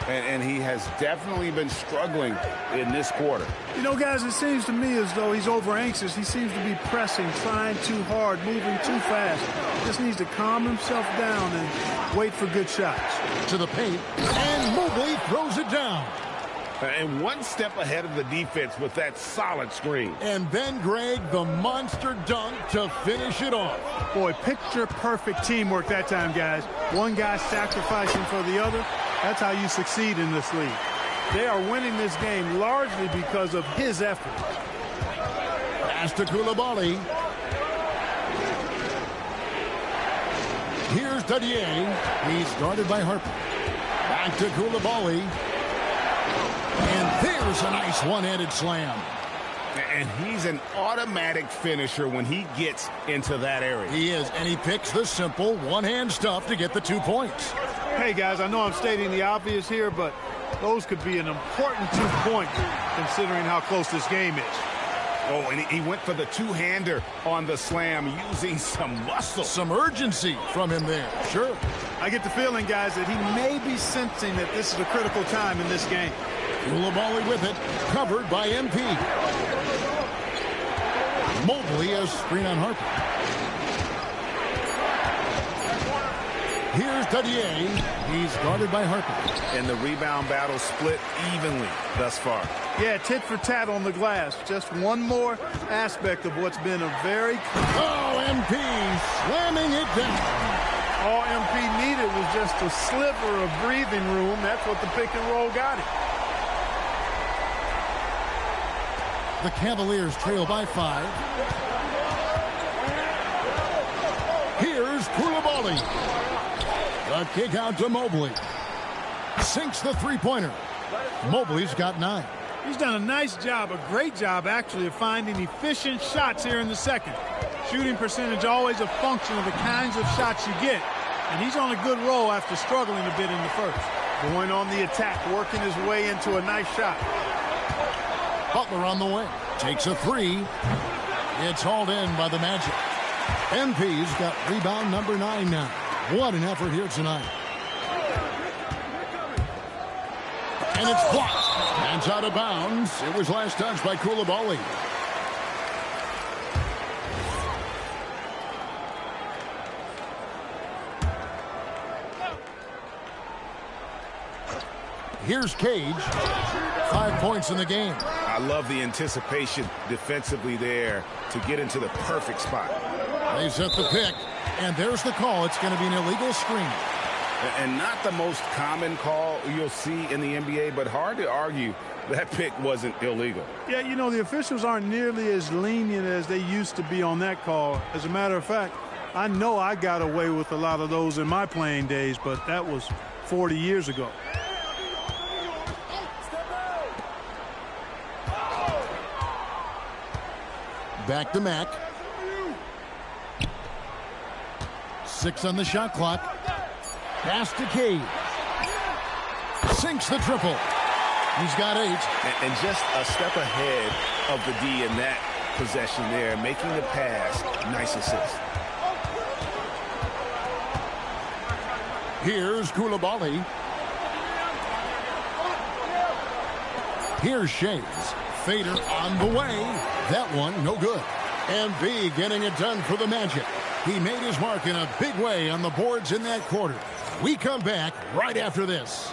And he has definitely been struggling in this quarter. You know, guys, it seems to me as though he's over anxious. He seems to be pressing, trying too hard, moving too fast. Just needs to calm himself down and wait for good shots. To the paint, and Mobley throws it down. And one step ahead of the defense with that solid screen. And then, Greg, the monster dunk to finish it off. Boy, picture-perfect teamwork that time, guys. One guy sacrificing for the other. That's how you succeed in this league. They are winning this game largely because of his effort. Pass to Koulibaly. Here's Dadier. He's guarded by Harper. Back to Koulibaly. And there's a nice one-handed slam. And he's an automatic finisher when he gets into that area. He is, and he picks the simple one-hand stuff to get the 2 points. Hey, guys, I know I'm stating the obvious here, but those could be an important 2 points considering how close this game is. Oh, and he went for the two-hander on the slam using some muscle. Some urgency from him there, sure. I get the feeling, guys, that he may be sensing that this is a critical time in this game. Koulibaly with it, covered by MP. Mobley a screen on Harper. Here's Dadier. He's guarded by Harper. And the rebound battle split evenly thus far. Yeah, tit for tat on the glass. Just one more aspect of what's been a very... Oh, MP slamming it down. All MP needed was just a sliver of breathing room. That's what the pick and roll got it. The Cavaliers trail by 5. Here's Koulibaly. The kick out to Mobley. Sinks the three-pointer. Mobley's got 9. He's done a nice job, a great job, actually, of finding efficient shots here in the second. Shooting percentage always a function of the kinds of shots you get. And he's on a good roll after struggling a bit in the first. Going on the attack, working his way into a nice shot. Butler on the wing. Takes a 3. It's hauled in by the Magic. MP's got rebound number 9 now. What an effort here tonight. And it's blocked. That's out of bounds. It was last touched by Koulibaly. Here's Cage. 5 points in the game. I love the anticipation defensively there to get into the perfect spot. They set the pick, and there's the call. It's going to be an illegal screen. And not the most common call you'll see in the NBA, but hard to argue that pick wasn't illegal. Yeah, you know, the officials aren't nearly as lenient as they used to be on that call. As a matter of fact, I know I got away with a lot of those in my playing days, but that was 40 years ago. Back to Mack. 6 on the shot clock. Pass to Cade. Sinks the triple. He's got 8. And just a step ahead of the D in that possession there, making the pass. Nice assist. Here's Koulibaly. Here's Shays. Fader on the way. That one, no good. And B getting it done for the Magic. He made his mark in a big way on the boards in that quarter. We come back right after this.